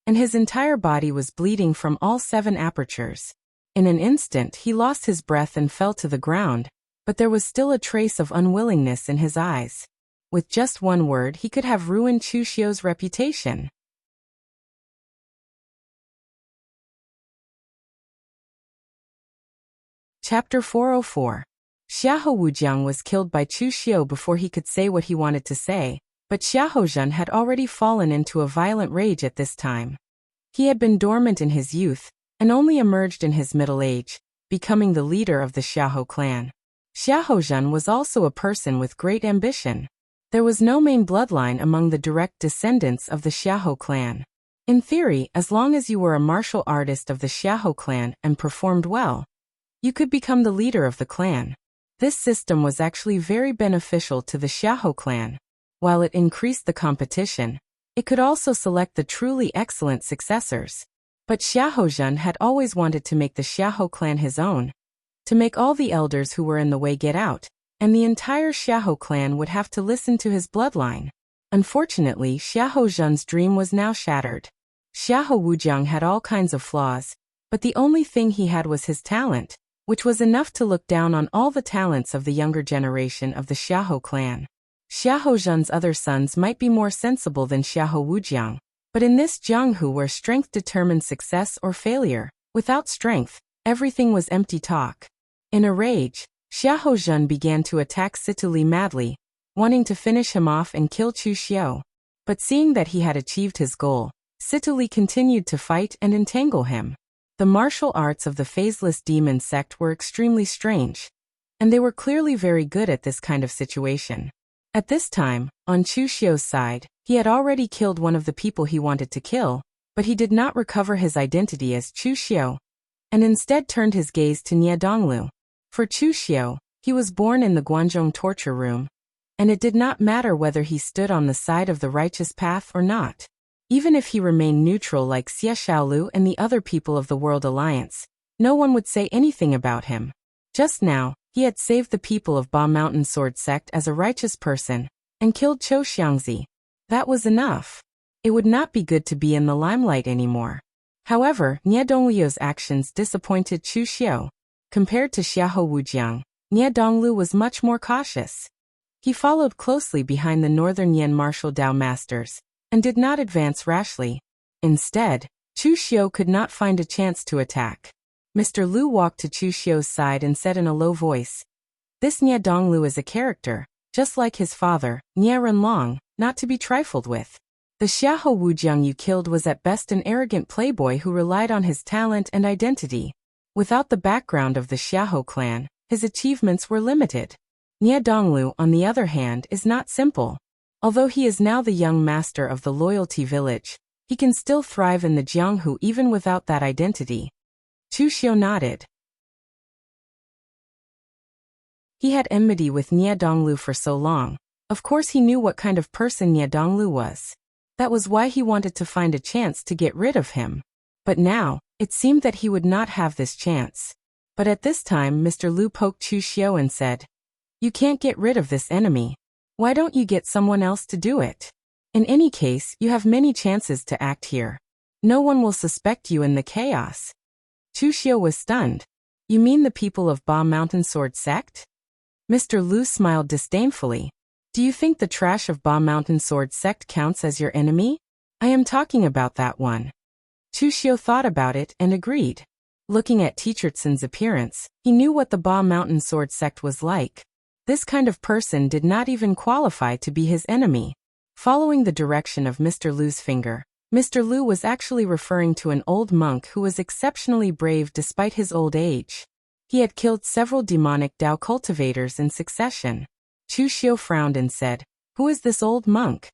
Speaker 1: and his entire body was bleeding from all 7 apertures. In an instant he lost his breath and fell to the ground, but there was still a trace of unwillingness in his eyes. With just one word he could have ruined Chu Xiu's reputation. Chapter 404. Xiahou Wujiang was killed by Chu Xiu before he could say what he wanted to say, but Xiahou Zhen had already fallen into a violent rage at this time. He had been dormant in his youth, and only emerged in his middle age, becoming the leader of the Xiahou clan. Xiahou Zhen was also a person with great ambition. There was no main bloodline among the direct descendants of the Xiahou clan. In theory, as long as you were a martial artist of the Xiahou clan and performed well, you could become the leader of the clan. This system was actually very beneficial to the Xiahou clan. While it increased the competition, it could also select the truly excellent successors. But Xiahou Zhen had always wanted to make the Xiahou clan his own, to make all the elders who were in the way get out, and the entire Xiahou clan would have to listen to his bloodline. Unfortunately, Xiahou Zhen's dream was now shattered. Xiahou Wujiang had all kinds of flaws, but the only thing he had was his talent, which was enough to look down on all the talents of the younger generation of the Xiahou clan. Xiahou Zhen's other sons might be more sensible than Xiahou Wujiang, but in this Jianghu where strength determined success or failure, without strength, everything was empty talk. In a rage, Xiahou Zhen began to attack Situli madly, wanting to finish him off and kill Chu Xiu. But seeing that he had achieved his goal, Situli continued to fight and entangle him. The martial arts of the phaseless demon sect were extremely strange, and they were clearly very good at this kind of situation. At this time, on Chu Xiu's side, he had already killed one of the people he wanted to kill, but he did not recover his identity as Chu Xiu, and instead turned his gaze to Nie Donglu. For Chu Xiu, he was born in the Guanzhong torture room, and it did not matter whether he stood on the side of the righteous path or not. Even if he remained neutral like Xie Xiaolu and the other people of the World Alliance, no one would say anything about him. Just now, he had saved the people of Ba Mountain Sword Sect as a righteous person, and killed Chou Xiangzi. That was enough. It would not be good to be in the limelight anymore. However, Nie Donglio's actions disappointed Chu Xiu. Compared to Xiahou Wujiang, Nie Donglu was much more cautious. He followed closely behind the Northern Yan martial Dao masters, and did not advance rashly. Instead, Chu Xiu could not find a chance to attack. Mr. Lu walked to Chu Xiu's side and said in a low voice, "This Nie Donglu is a character, just like his father, Nie Renlong, not to be trifled with. The Xiahou Wujiang you killed was at best an arrogant playboy who relied on his talent and identity. Without the background of the Xiahou clan, his achievements were limited. Nie Donglu, on the other hand, is not simple. Although he is now the young master of the Loyalty Village, he can still thrive in the Jianghu even without that identity." Chu Xiu nodded. He had enmity with Nie Donglu for so long. Of course he knew what kind of person Nie Donglu was. That was why he wanted to find a chance to get rid of him. But now, it seemed that he would not have this chance. But at this time Mr. Lu poked Chu Xiu and said, "You can't get rid of this enemy. Why don't you get someone else to do it?" In any case, you have many chances to act here. No one will suspect you in the chaos. Chu Xiu was stunned. You mean the people of Ba Mountain Sword Sect? Mr. Lu smiled disdainfully. Do you think the trash of Ba Mountain Sword Sect counts as your enemy? I am talking about that one. Chu Xiu thought about it and agreed. Looking at Teachertsen's appearance, he knew what the Ba Mountain Sword Sect was like. This kind of person did not even qualify to be his enemy. Following the direction of Mr. Lu's finger, Mr. Lu was actually referring to an old monk who was exceptionally brave despite his old age. He had killed several demonic Dao cultivators in succession. Chu Xiu frowned and said, "Who is this old monk?"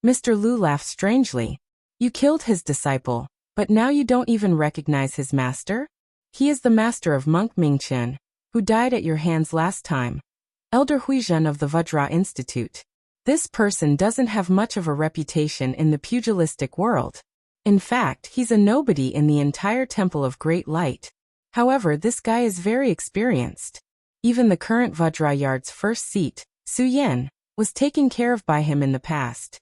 Speaker 1: Mr. Lu laughed strangely. "You killed his disciple, but now you don't even recognize his master? He is the master of Monk Mingchen, who died at your hands last time. Elder Huizhen of the Vajra Institute. This person doesn't have much of a reputation in the pugilistic world. In fact, he's a nobody in the entire Temple of Great Light. However, this guy is very experienced. Even the current Vajrayard's first seat, Su Yen, was taken care of by him in the past."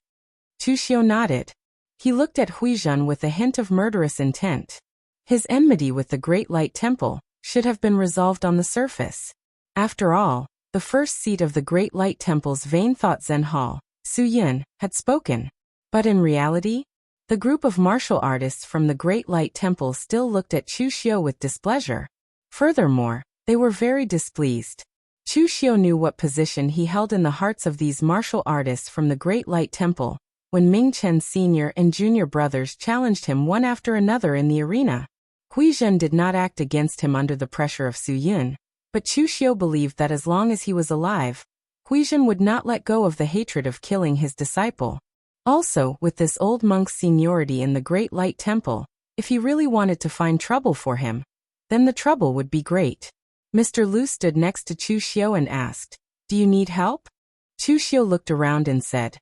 Speaker 1: Chu Xiu nodded. He looked at Huizhen with a hint of murderous intent. His enmity with the Great Light Temple should have been resolved on the surface. After all, the first seat of the Great Light Temple's vain thought Zen Hall, Su Yin, had spoken. But in reality, the group of martial artists from the Great Light Temple still looked at Chu Xiu with displeasure. Furthermore, they were very displeased. Chu Xiu knew what position he held in the hearts of these martial artists from the Great Light Temple, when Ming Chen's senior and junior brothers challenged him one after another in the arena. Huizhen did not act against him under the pressure of Su Yun, but Chu Xiu believed that as long as he was alive, Huizhen would not let go of the hatred of killing his disciple. Also, with this old monk's seniority in the Great Light Temple, if he really wanted to find trouble for him, then the trouble would be great. Mr. Lu stood next to Chu Xiu and asked, "Do you need help?" Chu Xiu looked around and said,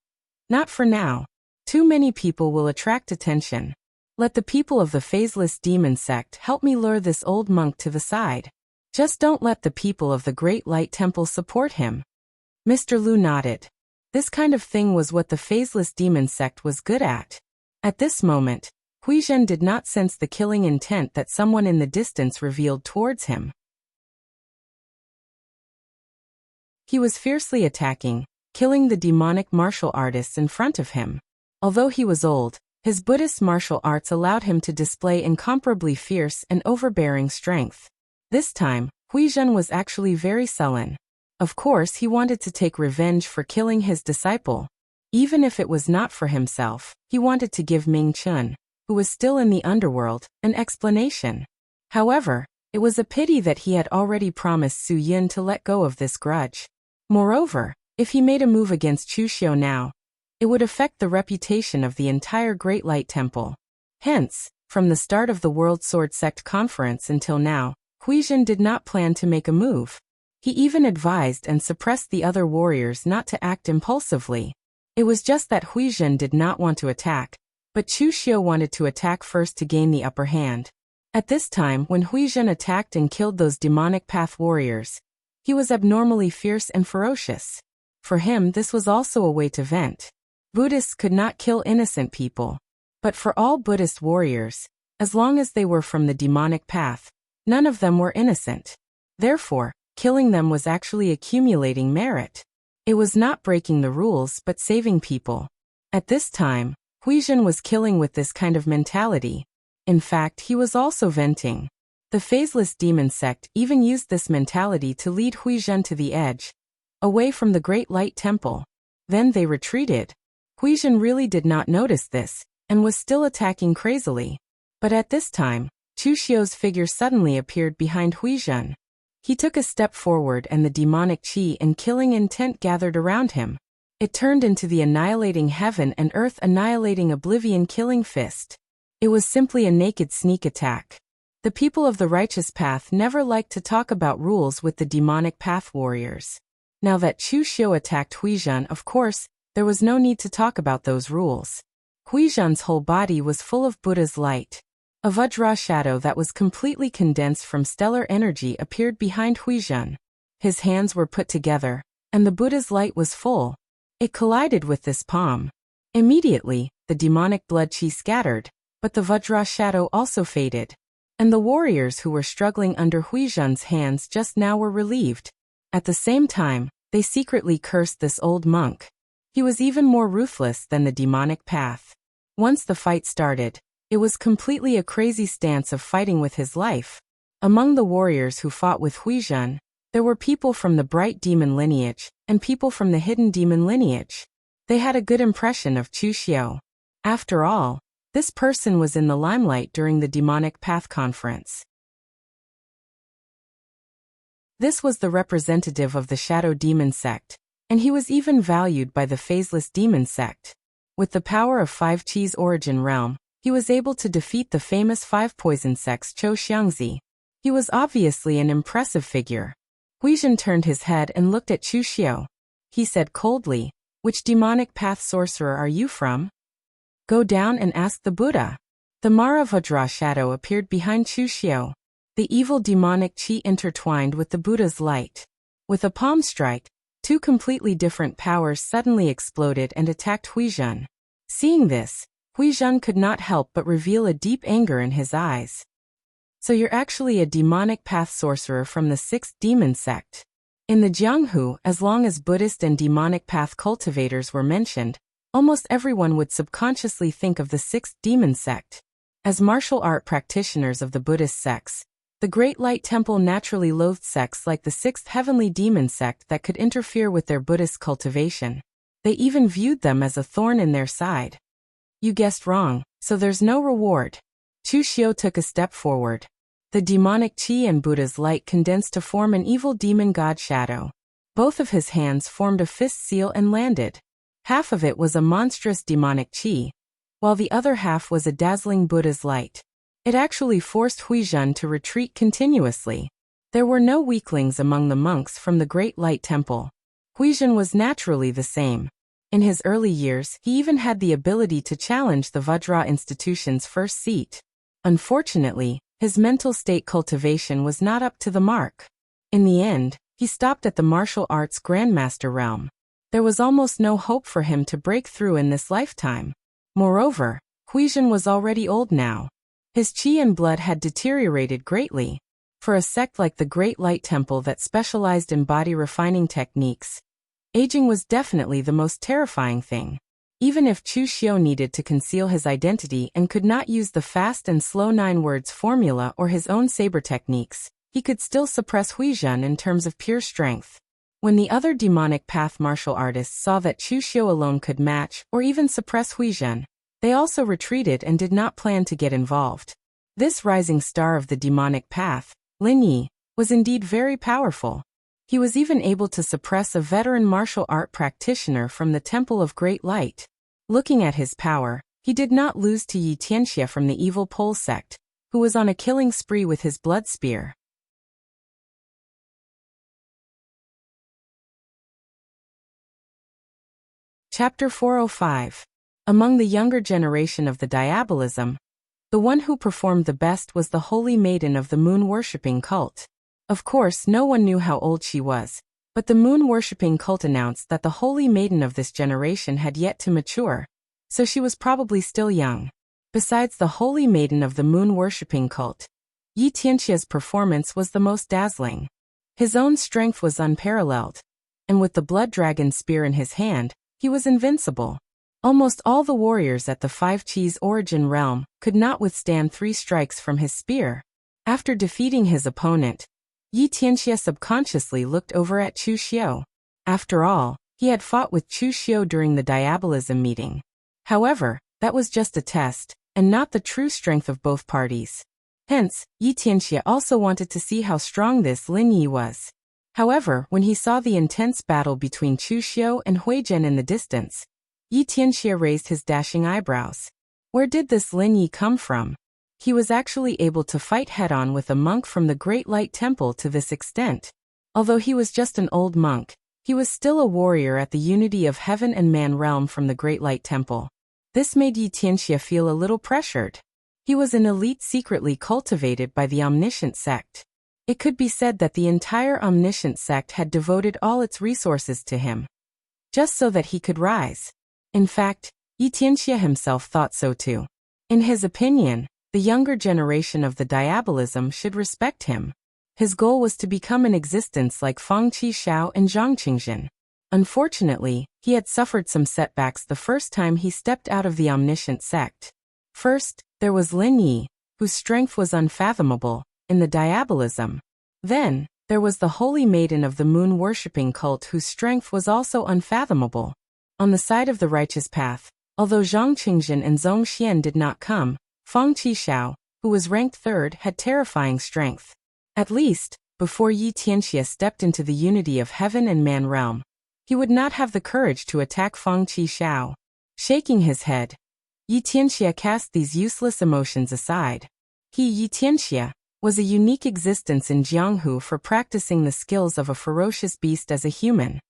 Speaker 1: "Not for now. Too many people will attract attention. Let the people of the Phaseless Demon Sect help me lure this old monk to the side. Just don't let the people of the Great Light Temple support him." Mr. Lu nodded. This kind of thing was what the Phaseless Demon Sect was good at. At this moment, Huizhen did not sense the killing intent that someone in the distance revealed towards him. He was fiercely attacking, killing the demonic martial artists in front of him. Although he was old, his Buddhist martial arts allowed him to display incomparably fierce and overbearing strength. This time, Huizhen was actually very sullen. Of course, he wanted to take revenge for killing his disciple. Even if it was not for himself, he wanted to give Ming Chun, who was still in the underworld, an explanation. However, it was a pity that he had already promised Su Yin to let go of this grudge. Moreover, if he made a move against Chu Xiu now, it would affect the reputation of the entire Great Light Temple. Hence, from the start of the World Sword Sect Conference until now, Huizhen did not plan to make a move. He even advised and suppressed the other warriors not to act impulsively. It was just that Huizhen did not want to attack, but Chu Xiu wanted to attack first to gain the upper hand. At this time, when Huizhen attacked and killed those demonic path warriors, he was abnormally fierce and ferocious. For him, this was also a way to vent. Buddhists could not kill innocent people. But for all Buddhist warriors, as long as they were from the demonic path, none of them were innocent. Therefore, killing them was actually accumulating merit. It was not breaking the rules but saving people. At this time, Huizhen was killing with this kind of mentality. In fact, he was also venting. The Phaseless Demon Sect even used this mentality to lead Huizhen to the edge, away from the Great Light Temple. Then they retreated. Huizhen really did not notice this, and was still attacking crazily. But at this time, Chu Xiu's figure suddenly appeared behind Huizhen. He took a step forward and the demonic qi and killing intent gathered around him. It turned into the annihilating heaven and earth annihilating oblivion killing fist. It was simply a naked sneak attack. The people of the righteous path never liked to talk about rules with the demonic path warriors. Now that Chu Xiu attacked Huizhen, of course, there was no need to talk about those rules. Huizhen's whole body was full of Buddha's light. A Vajra shadow that was completely condensed from stellar energy appeared behind Huizhen. His hands were put together, and the Buddha's light was full. It collided with this palm. Immediately, the demonic blood chi scattered, but the Vajra shadow also faded. And the warriors who were struggling under Huizhen's hands just now were relieved. At the same time, they secretly cursed this old monk. He was even more ruthless than the demonic path. Once the fight started, it was completely a crazy stance of fighting with his life. Among the warriors who fought with Huizhen, there were people from the bright demon lineage, and people from the hidden demon lineage. They had a good impression of Chu Xiao. After all, this person was in the limelight during the Demonic Path Conference. This was the representative of the Shadow Demon Sect, and he was even valued by the Phaseless Demon Sect. With the power of 5 Chi's origin realm, he was able to defeat the famous 5 poison sects Chou Xiangzi. He was obviously an impressive figure. Huizhen turned his head and looked at Chu Xiao. He said coldly, "Which demonic path sorcerer are you from? Go down and ask the Buddha." The Mara Vajra shadow appeared behind Chu Xiao. The evil demonic chi intertwined with the Buddha's light. With a palm strike, 2 completely different powers suddenly exploded and attacked Huizhen. Seeing this, Huizhen could not help but reveal a deep anger in his eyes. "So you're actually a demonic path sorcerer from the 6th demon sect." In the Jianghu, as long as Buddhist and demonic path cultivators were mentioned, almost everyone would subconsciously think of the 6th demon sect. As martial art practitioners of the Buddhist sects, the Great Light Temple naturally loathed sects like the 6th heavenly demon sect that could interfere with their Buddhist cultivation. They even viewed them as a thorn in their side. "You guessed wrong, so there's no reward." Chu Xiao took a step forward. The demonic chi and Buddha's light condensed to form an evil demon god shadow. Both of his hands formed a fist seal and landed. Half of it was a monstrous demonic chi, while the other half was a dazzling Buddha's light. It actually forced Huizhen to retreat continuously. There were no weaklings among the monks from the Great Light Temple. Huizhen was naturally the same. In his early years, he even had the ability to challenge the Vajra institution's first seat. Unfortunately, his mental state cultivation was not up to the mark. In the end, he stopped at the martial arts grandmaster realm. There was almost no hope for him to break through in this lifetime. Moreover, Huizhen was already old now. His chi and blood had deteriorated greatly. For a sect like the Great Light Temple that specialized in body refining techniques, aging was definitely the most terrifying thing. Even if Chu Xiao needed to conceal his identity and could not use the fast and slow 9 words formula or his own saber techniques, he could still suppress Huizhen in terms of pure strength. When the other demonic path martial artists saw that Chu Xiao alone could match or even suppress Huizhen, they also retreated and did not plan to get involved. This rising star of the demonic path, Lin Yi, was indeed very powerful. He was even able to suppress a veteran martial art practitioner from the Temple of Great Light. Looking at his power, he did not lose to Yi Tianxia from the evil pole sect, who was on a killing spree with his blood spear. Chapter 405. Among the younger generation of the diabolism, the one who performed the best was the holy maiden of the moon-worshipping cult. Of course, no one knew how old she was, but the moon-worshipping cult announced that the holy maiden of this generation had yet to mature, so she was probably still young. Besides the holy maiden of the moon-worshipping cult, Yi Tianxia's performance was the most dazzling. His own strength was unparalleled, and with the blood dragon spear in his hand, he was invincible. Almost all the warriors at the 5 Chi's origin realm could not withstand 3 strikes from his spear. After defeating his opponent, Yi Tianxia subconsciously looked over at Chu Xiao. After all, he had fought with Chu Xiao during the diabolism meeting. However, that was just a test, and not the true strength of both parties. Hence, Yi Tianxia also wanted to see how strong this Lin Yi was. However, when he saw the intense battle between Chu Xiao and Huizhen in the distance, Yi Tianxia raised his dashing eyebrows. Where did this Lin Yi come from? He was actually able to fight head-on with a monk from the Great Light Temple to this extent. Although he was just an old monk, he was still a warrior at the unity of heaven and man realm from the Great Light Temple. This made Yi Tianxia feel a little pressured. He was an elite secretly cultivated by the Omniscient sect. It could be said that the entire Omniscient sect had devoted all its resources to him, just so that he could rise. In fact, Yi Tianxia himself thought so too. In his opinion, the younger generation of the diabolism should respect him. His goal was to become an existence like Fang Qishao and Zhang Qingzhen. Unfortunately, he had suffered some setbacks the first time he stepped out of the omniscient sect. First, there was Lin Yi, whose strength was unfathomable, in the diabolism. Then, there was the holy maiden of the moon-worshipping cult whose strength was also unfathomable. On the side of the righteous path, although Zhang Qingzhen and Zhong Xian did not come, Fang Qishao, who was ranked third, had terrifying strength. At least, before Yi Tianxia stepped into the unity of heaven and man realm, he would not have the courage to attack Fang Qishao. Shaking his head, Yi Tianxia cast these useless emotions aside. He, Yi Tianxia, was a unique existence in Jianghu for practicing the skills of a ferocious beast as a human.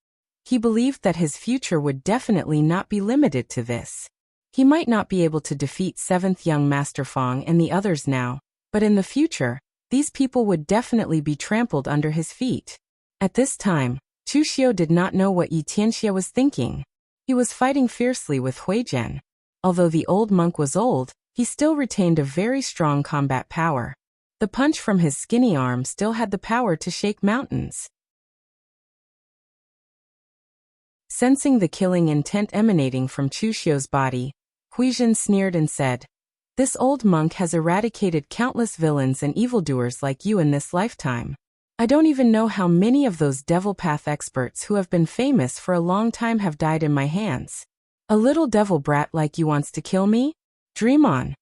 Speaker 1: He believed that his future would definitely not be limited to this. He might not be able to defeat 7th young Master Fang and the others now, but in the future, these people would definitely be trampled under his feet. At this time, Chu Xiu did not know what Yi Tianxia was thinking. He was fighting fiercely with Hui Zhen. Although the old monk was old, he still retained a very strong combat power. The punch from his skinny arm still had the power to shake mountains. Sensing the killing intent emanating from Chu Xiu's body, Hui Zhen sneered and said, "This old monk has eradicated countless villains and evildoers like you in this lifetime. I don't even know how many of those devil path experts who have been famous for a long time have died in my hands. A little devil brat like you wants to kill me? Dream on."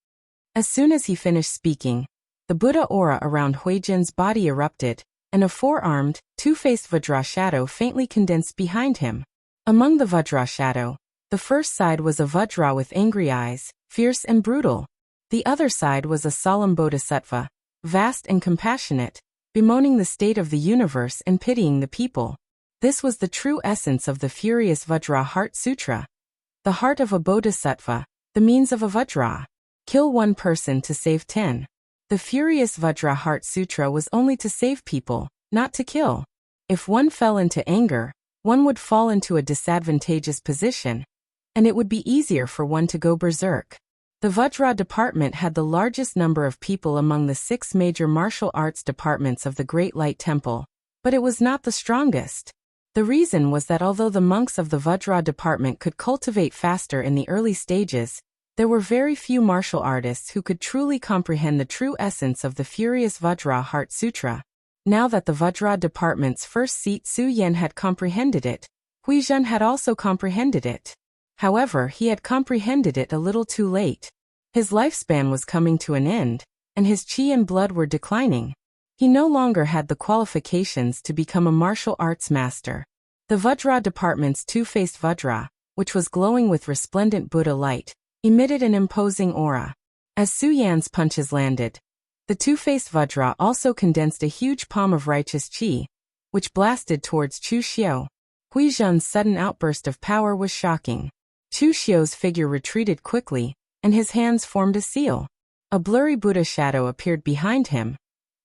Speaker 1: As soon as he finished speaking, the Buddha aura around Hui Zhen's body erupted, and a four-armed, two-faced Vajra shadow faintly condensed behind him. Among the Vajra shadow, the first side was a Vajra with angry eyes, fierce and brutal. The other side was a solemn Bodhisattva, vast and compassionate, bemoaning the state of the universe and pitying the people. This was the true essence of the furious Vajra Heart Sutra. The heart of a Bodhisattva, the means of a Vajra. Kill one person to save 10. The furious Vajra Heart Sutra was only to save people, not to kill. If one fell into anger, one would fall into a disadvantageous position, and it would be easier for one to go berserk. The Vajra department had the largest number of people among the 6 major martial arts departments of the Great Light Temple, but it was not the strongest. The reason was that although the monks of the Vajra department could cultivate faster in the early stages, there were very few martial artists who could truly comprehend the true essence of the furious Vajra Heart Sutra. Now that the Vajra department's first seat Su Yan had comprehended it, Hui Zhen had also comprehended it. However, he had comprehended it a little too late. His lifespan was coming to an end, and his qi and blood were declining. He no longer had the qualifications to become a martial arts master. The Vajra department's two-faced Vajra, which was glowing with resplendent Buddha light, emitted an imposing aura. As Su Yan's punches landed, the two-faced Vajra also condensed a huge palm of righteous qi, which blasted towards Chu Xiu. Hui Zhen's sudden outburst of power was shocking. Chu Xiu's figure retreated quickly, and his hands formed a seal. A blurry Buddha shadow appeared behind him,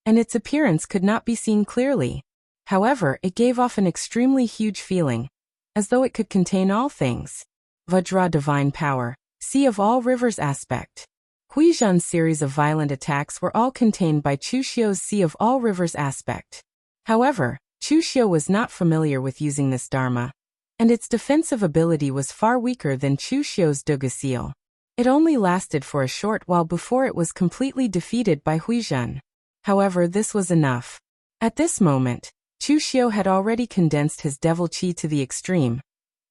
Speaker 1: and its appearance could not be seen clearly. However, it gave off an extremely huge feeling, as though it could contain all things. Vajra divine power, sea of all rivers aspect. Hui Zhen's series of violent attacks were all contained by Chu Xiu's sea of all rivers aspect. However, Chu Xiu was not familiar with using this dharma, and its defensive ability was far weaker than Chu Xiu's Duga seal. It only lasted for a short while before it was completely defeated by Hui Zhen. However, this was enough. At this moment, Chu Xiu had already condensed his devil qi to the extreme,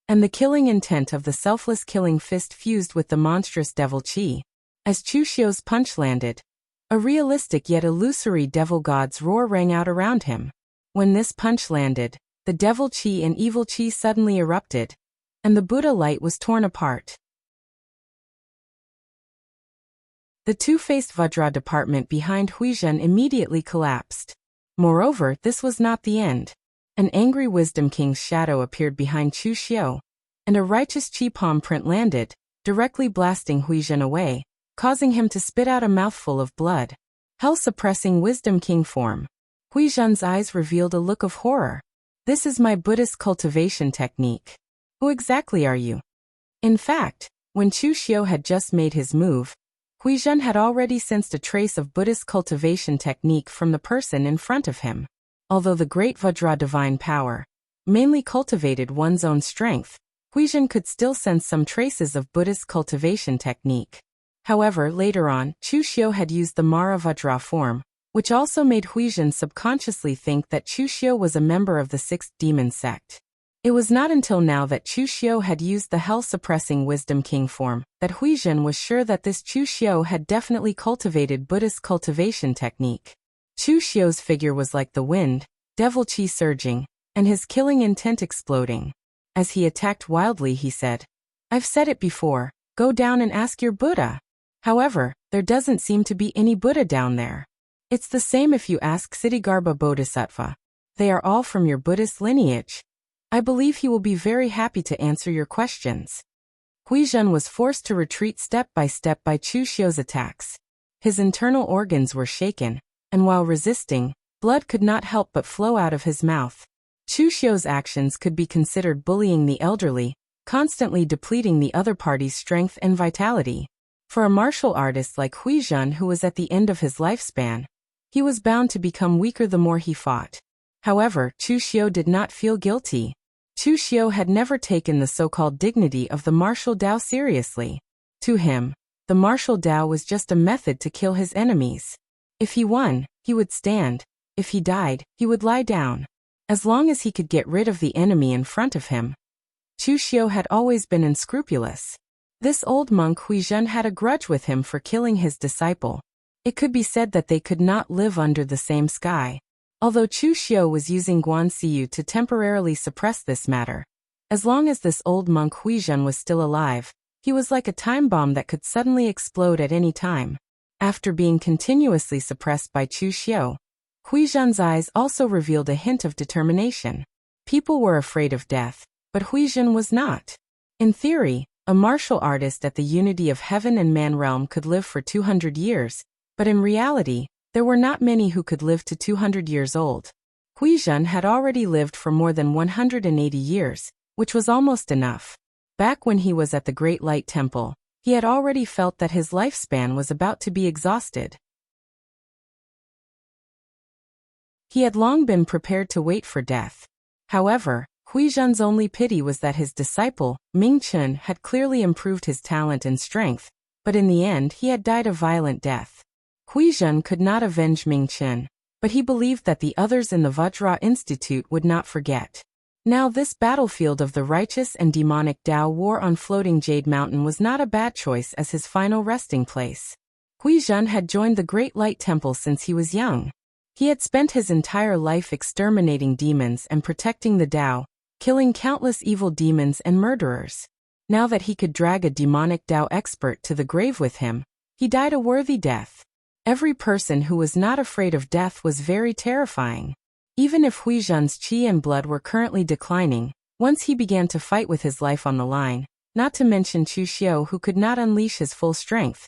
Speaker 1: and the killing intent of the selfless killing fist fused with the monstrous devil qi. As Chu Xiu's punch landed, a realistic yet illusory devil god's roar rang out around him. When this punch landed, the devil qi and evil qi suddenly erupted, and the Buddha light was torn apart. The two-faced Vajra department behind Hui Zhen immediately collapsed. Moreover, this was not the end. An angry Wisdom King's shadow appeared behind Chu Xiu, and a righteous qi palm print landed, directly blasting Hui Zhen away, causing him to spit out a mouthful of blood. Hell-suppressing Wisdom King form. Hui Zhen's eyes revealed a look of horror. This is my Buddhist cultivation technique. Who exactly are you? In fact, When Chu Xiu had just made his move, Huizhen had already sensed a trace of Buddhist cultivation technique from the person in front of him. Although the great Vajra divine power mainly cultivated one's own strength, Huizhen could still sense some traces of Buddhist cultivation technique. However, later on, Chu Xiu had used the Mara Vajra form, which also made Huizhen subconsciously think that Chu Xiu was a member of the sixth demon sect. It was not until now that Chu Xiu had used the hell-suppressing Wisdom King form that Huizhen was sure that this Chu Xiu had definitely cultivated Buddhist cultivation technique. Chu Xiu's figure was like the wind, devil chi surging, and his killing intent exploding. As he attacked wildly, he said, "I've said it before, go down and ask your Buddha." However, there doesn't seem to be any Buddha down there. It's the same if you ask Siddhigarbha Bodhisattva. They are all from your Buddhist lineage. I believe he will be very happy to answer your questions. Huizhen was forced to retreat step by Chu Xiu's attacks. His internal organs were shaken, and while resisting, blood could not help but flow out of his mouth. Chu Xiu's actions could be considered bullying the elderly, constantly depleting the other party's strength and vitality. For a martial artist like Huizhen, who was at the end of his lifespan, he was bound to become weaker the more he fought. However, Chu Xiu did not feel guilty. Chu Xiu had never taken the so-called dignity of the martial Tao seriously. To him, the martial Tao was just a method to kill his enemies. If he won, he would stand. If he died, he would lie down. As long as he could get rid of the enemy in front of him. Chu Xiu had always been unscrupulous. This old monk Huizhen had a grudge with him for killing his disciple. It could be said that they could not live under the same sky. Although Chu Xiu was using Guanxiyu to temporarily suppress this matter, as long as this old monk Huizhen was still alive, he was like a time bomb that could suddenly explode at any time. After being continuously suppressed by Chu Xiu, Huizhen's eyes also revealed a hint of determination. People were afraid of death, but Huizhen was not. In theory, a martial artist at the unity of heaven and man realm could live for 200 years, but in reality, there were not many who could live to 200 years old. Huizhen had already lived for more than 180 years, which was almost enough. Back when he was at the Great Light Temple, he had already felt that his lifespan was about to be exhausted. He had long been prepared to wait for death. However, Huizhen's only pity was that his disciple, Ming Chen, had clearly improved his talent and strength, but in the end he had died a violent death. Huizhen could not avenge Ming Chen, but he believed that the others in the Vajra Institute would not forget. Now this battlefield of the righteous and demonic Tao war on floating Jade Mountain was not a bad choice as his final resting place. Huizhen had joined the Great Light Temple since he was young. He had spent his entire life exterminating demons and protecting the Tao, killing countless evil demons and murderers. Now that he could drag a demonic Tao expert to the grave with him, he died a worthy death. Every person who was not afraid of death was very terrifying. Even if Huizhen's qi and blood were currently declining, once he began to fight with his life on the line, not to mention Chu Xiu who could not unleash his full strength,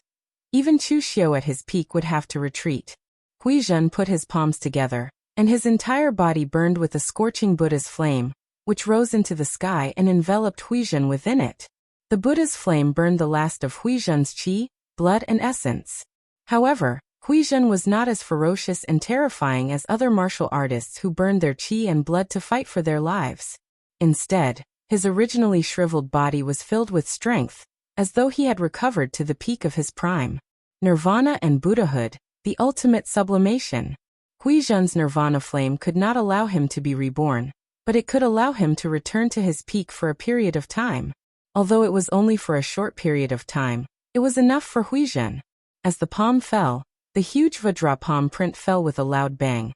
Speaker 1: even Chu Xiu at his peak would have to retreat. Huizhen put his palms together, and his entire body burned with a scorching Buddha's flame, which rose into the sky and enveloped Huizhen within it. The Buddha's flame burned the last of Huizhen's qi, blood and essence. However, Huizhen was not as ferocious and terrifying as other martial artists who burned their qi and blood to fight for their lives. Instead, his originally shriveled body was filled with strength, as though he had recovered to the peak of his prime. Nirvana and Buddhahood, the ultimate sublimation. Huizhen's nirvana flame could not allow him to be reborn, but it could allow him to return to his peak for a period of time. Although it was only for a short period of time, it was enough for Huizhen. As the palm fell, the huge Vajra palm print fell with a loud bang,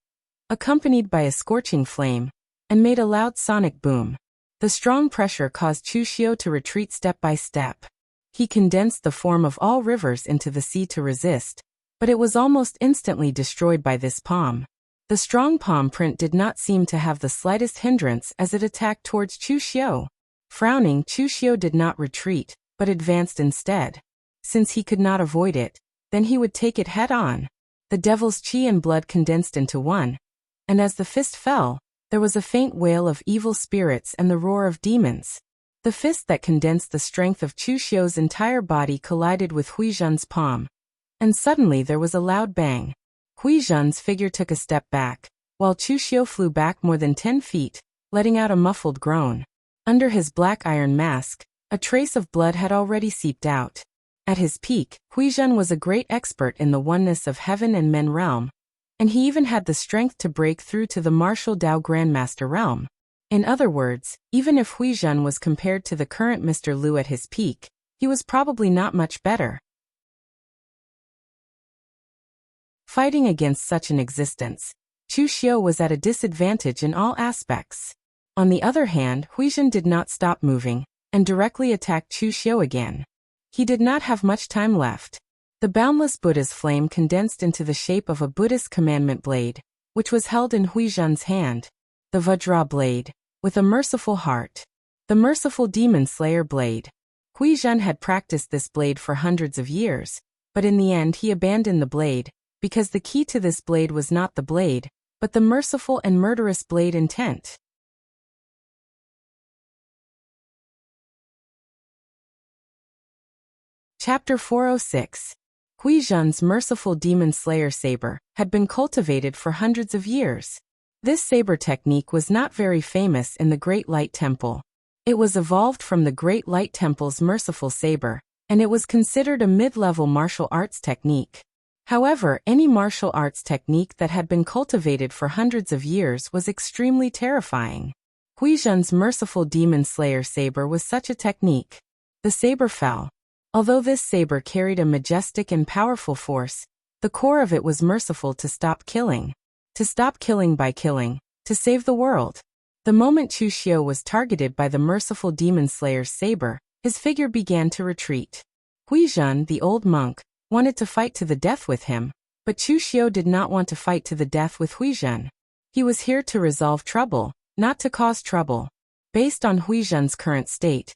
Speaker 1: accompanied by a scorching flame, and made a loud sonic boom. The strong pressure caused Chu Xiu to retreat step by step. He condensed the form of all rivers into the sea to resist, but it was almost instantly destroyed by this palm. The strong palm print did not seem to have the slightest hindrance as it attacked towards Chu Xiu. Frowning, Chu Xiu did not retreat, but advanced instead. Since he could not avoid it, then he would take it head-on. The devil's qi and blood condensed into one, and as the fist fell, there was a faint wail of evil spirits and the roar of demons. The fist that condensed the strength of Chu Xiu's entire body collided with Hui Zhen's palm. And suddenly there was a loud bang. Hui Zhen's figure took a step back, while Chu Xiu flew back more than 10 feet, letting out a muffled groan. Under his black iron mask, a trace of blood had already seeped out. At his peak, Hui Zhen was a great expert in the oneness of heaven and men realm, and he even had the strength to break through to the martial Dao Grandmaster realm. In other words, even if Hui Zhen was compared to the current Mr. Liu at his peak, he was probably not much better. Fighting against such an existence, Chu Xiu was at a disadvantage in all aspects. On the other hand, Hui Zhen did not stop moving, and directly attacked Chu Xiu again. He did not have much time left. The boundless Buddha's flame condensed into the shape of a Buddhist commandment blade, which was held in Hui Zhen's hand. The Vajra blade, with a merciful heart. The merciful demon slayer blade. Hui Zhen had practiced this blade for hundreds of years, but in the end he abandoned the blade, because the key to this blade was not the blade, but the merciful and murderous blade intent. Chapter 406. Hui Zhen's merciful demon slayer saber had been cultivated for hundreds of years. This saber technique was not very famous in the Great Light Temple. It was evolved from the Great Light Temple's merciful saber, and it was considered a mid-level martial arts technique. However, any martial arts technique that had been cultivated for hundreds of years was extremely terrifying. Hui Zhen's merciful demon slayer saber was such a technique. The saber fell. Although this saber carried a majestic and powerful force, the core of it was merciful to stop killing. To stop killing by killing, to save the world. The moment Chu Xiu was targeted by the merciful demon slayer's saber, his figure began to retreat. Hui Zhen, the old monk, wanted to fight to the death with him, but Chu Xiu did not want to fight to the death with Hui Zhen. He was here to resolve trouble, not to cause trouble. Based on Hui Zhen's current state,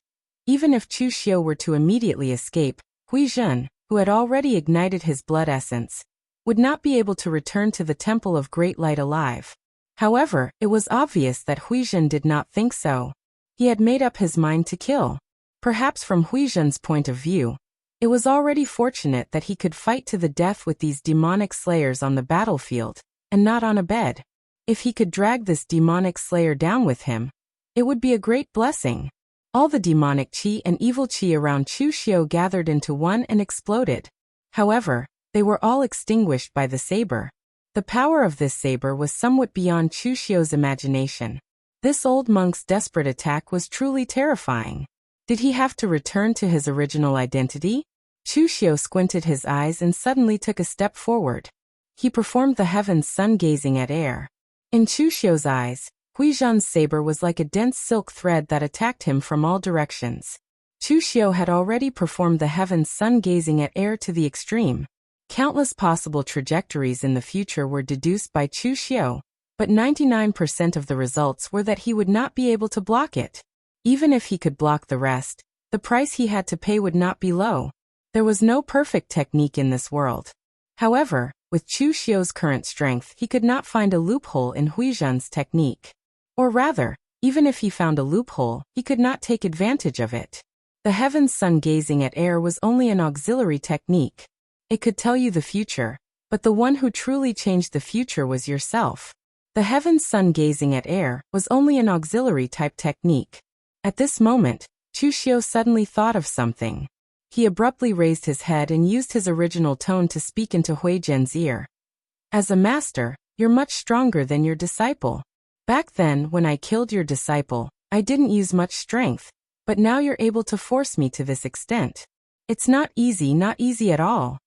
Speaker 1: even if Chu Xiu were to immediately escape, Hui Zhen, who had already ignited his blood essence, would not be able to return to the Temple of Great Light alive. However, it was obvious that Hui Zhen did not think so. He had made up his mind to kill. Perhaps from Hui Zhen's point of view, it was already fortunate that he could fight to the death with these demonic slayers on the battlefield, and not on a bed. If he could drag this demonic slayer down with him, it would be a great blessing. All the demonic qi and evil qi around Chu Xiu gathered into one and exploded. However, they were all extinguished by the saber. The power of this saber was somewhat beyond Chu Xiu's imagination. This old monk's desperate attack was truly terrifying. Did he have to return to his original identity? Chu Xiu squinted his eyes and suddenly took a step forward. He performed the heavens sun gazing at air. In Chu Xiu's eyes, Hui Zhen's saber was like a dense silk thread that attacked him from all directions. Chu Xiu had already performed the heavens sun gazing at air to the extreme. Countless possible trajectories in the future were deduced by Chu Xiu, but 99% of the results were that he would not be able to block it. Even if he could block the rest, the price he had to pay would not be low. There was no perfect technique in this world. However, with Chu Xiu's current strength, he could not find a loophole in Hui Zhen's technique. Or rather, even if he found a loophole, he could not take advantage of it. The heavens sun gazing at air was only an auxiliary technique. It could tell you the future, but the one who truly changed the future was yourself. The heavens sun gazing at air was only an auxiliary type technique. At this moment, Chu Xiu suddenly thought of something. He abruptly raised his head and used his original tone to speak into Hui Zhen's ear. As a master, you're much stronger than your disciple. Back then, when I killed your disciple, I didn't use much strength, but now you're able to force me to this extent. It's not easy at all.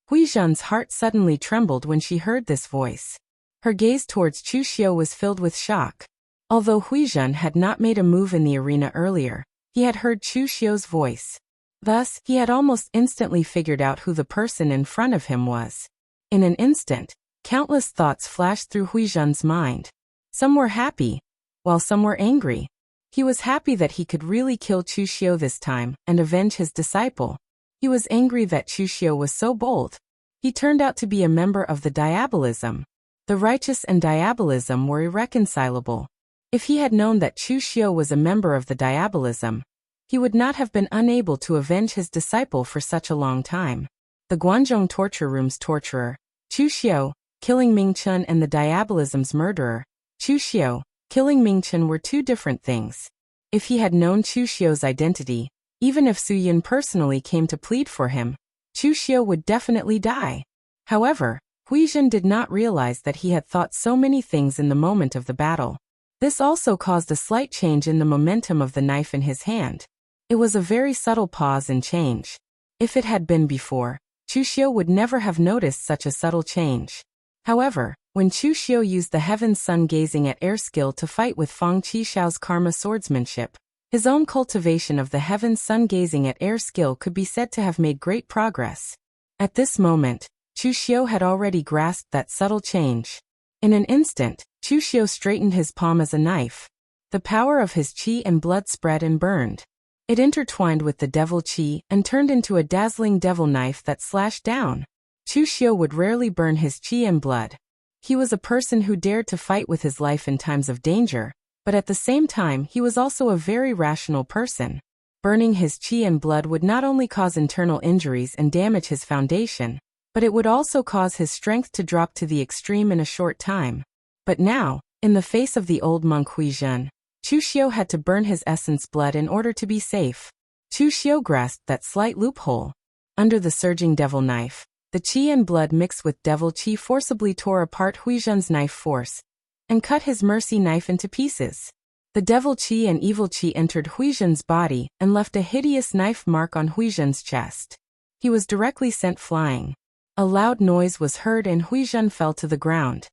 Speaker 1: Hui Zhen's heart suddenly trembled when she heard this voice. Her gaze towards Chu Xiu was filled with shock. Although Hui Zhen had not made a move in the arena earlier, he had heard Chu Xiu's voice. Thus, he had almost instantly figured out who the person in front of him was. In an instant, countless thoughts flashed through Hui Zhen's mind. Some were happy, while some were angry. He was happy that he could really kill Chu Xiu this time and avenge his disciple. He was angry that Chu Xiu was so bold. He turned out to be a member of the diabolism. The righteous and diabolism were irreconcilable. If he had known that Chu Xiu was a member of the diabolism, he would not have been unable to avenge his disciple for such a long time. The Guanzhong torture room's torturer, Chu Xiu, killing Ming Chen, and the diabolism's murderer, Chu Xiu, killing Ming Chen were two different things. If he had known Chu Xiu's identity, even if Su Yin personally came to plead for him, Chu Xiu would definitely die. However, Huizhen did not realize that he had thought so many things in the moment of the battle. This also caused a slight change in the momentum of the knife in his hand. It was a very subtle pause and change. If it had been before, Chu Xiu would never have noticed such a subtle change. However, when Chu Xiu used the Heaven's Sun gazing at air skill to fight with Fang Qishao's karma swordsmanship, his own cultivation of the Heaven's Sun gazing at air skill could be said to have made great progress. At this moment, Chu Xiu had already grasped that subtle change. In an instant, Chu Xiu straightened his palm as a knife. The power of his qi and blood spread and burned. It intertwined with the devil qi and turned into a dazzling devil knife that slashed down. Chu Xiu would rarely burn his qi and blood. He was a person who dared to fight with his life in times of danger, but at the same time he was also a very rational person. Burning his qi and blood would not only cause internal injuries and damage his foundation, but it would also cause his strength to drop to the extreme in a short time. But now, in the face of the old monk Huizhen, Chu Xiu had to burn his essence blood in order to be safe. Chu Xiu grasped that slight loophole. Under the surging devil knife, the qi and blood mixed with devil qi forcibly tore apart Huizhen's knife force and cut his mercy knife into pieces. The devil qi and evil qi entered Huizhen's body and left a hideous knife mark on Huizhen's chest. He was directly sent flying. A loud noise was heard and Huizhen fell to the ground.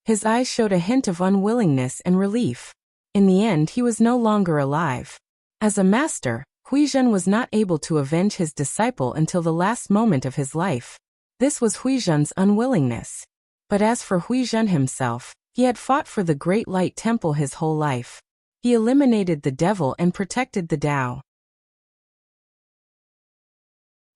Speaker 1: His eyes showed a hint of unwillingness and relief. In the end, he was no longer alive. As a master, Huizhen was not able to avenge his disciple until the last moment of his life. This was Huizhen's unwillingness. But as for Huizhen himself, he had fought for the Great Light Temple his whole life. He eliminated the devil and protected the Tao.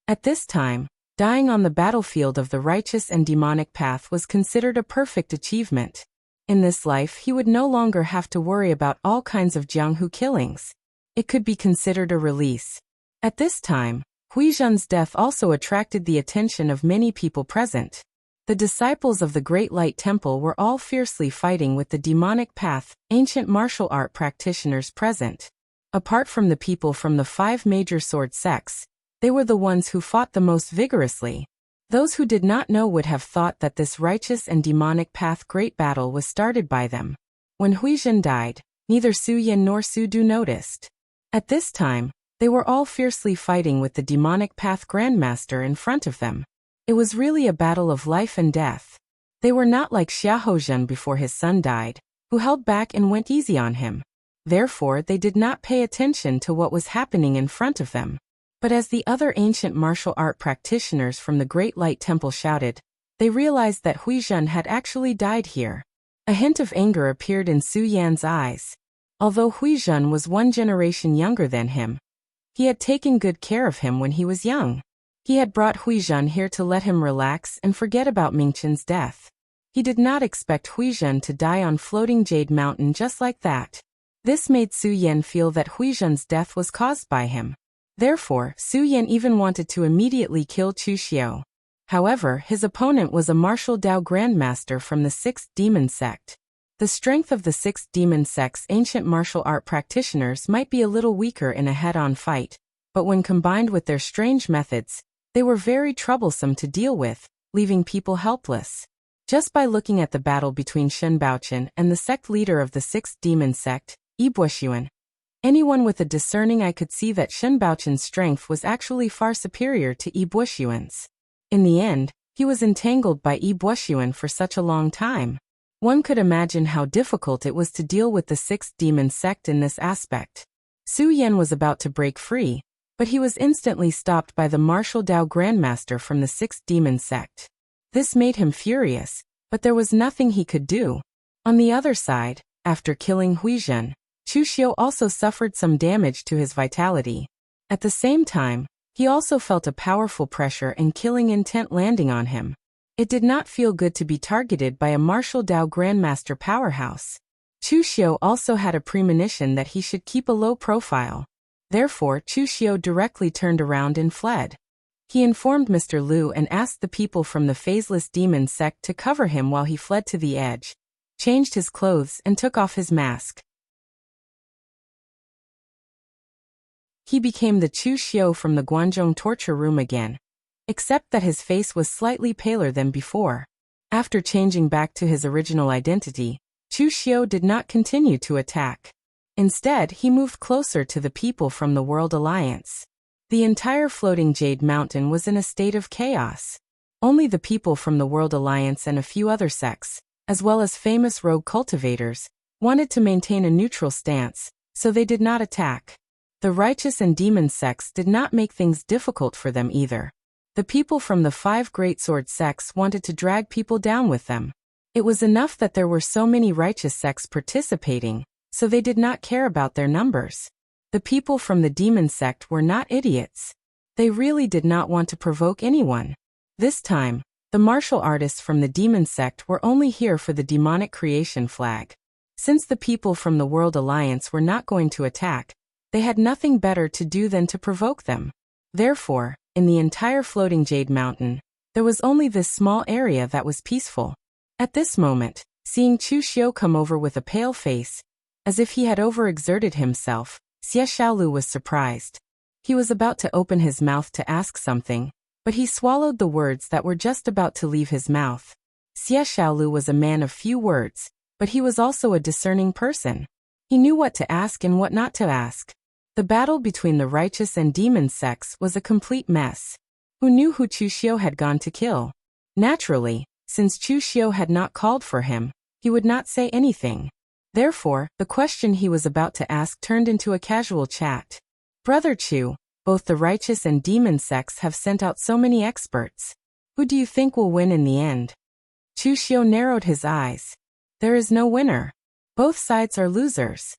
Speaker 1: At this time, dying on the battlefield of the righteous and demonic path was considered a perfect achievement. In this life he would no longer have to worry about all kinds of Jianghu killings. It could be considered a release. At this time, Huizhen's death also attracted the attention of many people present. The disciples of the Great Light Temple were all fiercely fighting with the demonic path, ancient martial art practitioners present. Apart from the people from the 5 major sword sects, they were the ones who fought the most vigorously. Those who did not know would have thought that this righteous and demonic path great battle was started by them. When Huizhen died, neither Su Yin nor Su Du noticed. At this time, they were all fiercely fighting with the demonic path grandmaster in front of them. It was really a battle of life and death. They were not like Xiahozhen before his son died, who held back and went easy on him. Therefore, they did not pay attention to what was happening in front of them. But as the other ancient martial art practitioners from the Great Light Temple shouted, they realized that Huizhen had actually died here. A hint of anger appeared in Su Yan's eyes. Although Huizhen was 1 generation younger than him, he had taken good care of him when he was young. He had brought Huizhen here to let him relax and forget about Mingchen's death. He did not expect Huizhen to die on floating Jade Mountain just like that. This made Su Yan feel that Huizhen's death was caused by him. Therefore, Su Yan even wanted to immediately kill Chu Xiu. However, his opponent was a martial Dao grandmaster from the 6th demon sect. The strength of the 6th demon sect's ancient martial art practitioners might be a little weaker in a head-on fight, but when combined with their strange methods, they were very troublesome to deal with, leaving people helpless. Just by looking at the battle between Shen Baochen and the sect leader of the 6th demon sect, Yi Buoxuan, anyone with a discerning eye could see that Shen Baochen's strength was actually far superior to Yi Buoxuan's. In the end, he was entangled by Yi Buoxuan for such a long time. One could imagine how difficult it was to deal with the 6th demon sect in this aspect. Su Yan was about to break free, but he was instantly stopped by the martial Dao grandmaster from the 6th demon sect. This made him furious, but there was nothing he could do. On the other side, after killing Huizhen, Chu Xiu also suffered some damage to his vitality. At the same time, he also felt a powerful pressure and killing intent landing on him. It did not feel good to be targeted by a martial Dao grandmaster powerhouse. Chu Xiu also had a premonition that he should keep a low profile. Therefore, Chu Xiu directly turned around and fled. He informed Mr. Liu and asked the people from the phaseless demon sect to cover him while he fled to the edge, changed his clothes and took off his mask. He became the Chu Xiu from the Guanzhong torture room again, except that his face was slightly paler than before. After changing back to his original identity, Chu Xiu did not continue to attack. Instead, he moved closer to the people from the World Alliance. The entire floating Jade Mountain was in a state of chaos. Only the people from the World Alliance and a few other sects, as well as famous rogue cultivators, wanted to maintain a neutral stance, so they did not attack. The righteous and demon sects did not make things difficult for them either. The people from the 5 great sword sects wanted to drag people down with them. It was enough that there were so many righteous sects participating, so they did not care about their numbers. The people from the demon sect were not idiots. They really did not want to provoke anyone. This time, the martial artists from the demon sect were only here for the demonic creation flag. Since the people from the World Alliance were not going to attack, they had nothing better to do than to provoke them. Therefore, in the entire floating Jade Mountain, there was only this small area that was peaceful. At this moment, seeing Chu Xiu come over with a pale face, as if he had overexerted himself, Xie Xiaolu was surprised. He was about to open his mouth to ask something, but he swallowed the words that were just about to leave his mouth. Xie Xiaolu was a man of few words, but he was also a discerning person. He knew what to ask and what not to ask. The battle between the righteous and demon sects was a complete mess. Who knew who Chu Xiu had gone to kill? Naturally, since Chu Xiu had not called for him, he would not say anything. Therefore, the question he was about to ask turned into a casual chat. Brother Chu, both the righteous and demon sects have sent out so many experts. Who do you think will win in the end? Chu Xiu narrowed his eyes. There is no winner. Both sides are losers.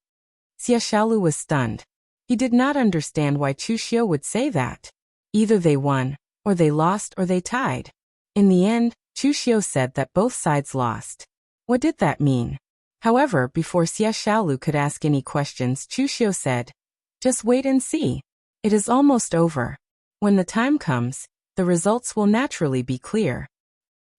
Speaker 1: Xie Xiaolu was stunned. He did not understand why Chu Xiu would say that. Either they won, or they lost, or they tied. In the end, Chu Xiu said that both sides lost. What did that mean? However, before Xie Xiaolu could ask any questions, Chu Xiu said, "Just wait and see. It is almost over. When the time comes, the results will naturally be clear."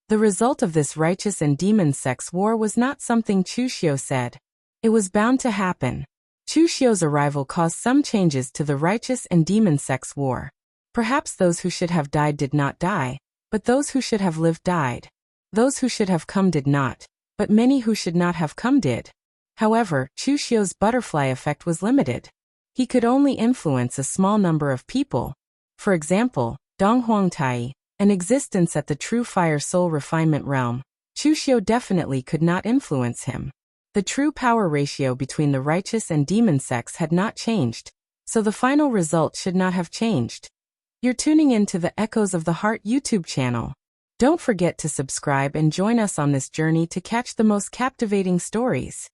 Speaker 1: The result of this righteous and demon sects war was not something Chu Xiu said. It was bound to happen. Chu Xiu's arrival caused some changes to the righteous and demon sects war. Perhaps those who should have died did not die, but those who should have lived died. Those who should have come did not, but many who should not have come did. However, Chu Xiu's butterfly effect was limited. He could only influence a small number of people. For example, Dong Huangtai, an existence at the true fire soul refinement realm, Chu Xiu definitely could not influence him. The true power ratio between the righteous and demon sects had not changed, so the final result should not have changed. You're tuning in to the Echoes of the Heart YouTube channel. Don't forget to subscribe and join us on this journey to catch the most captivating stories.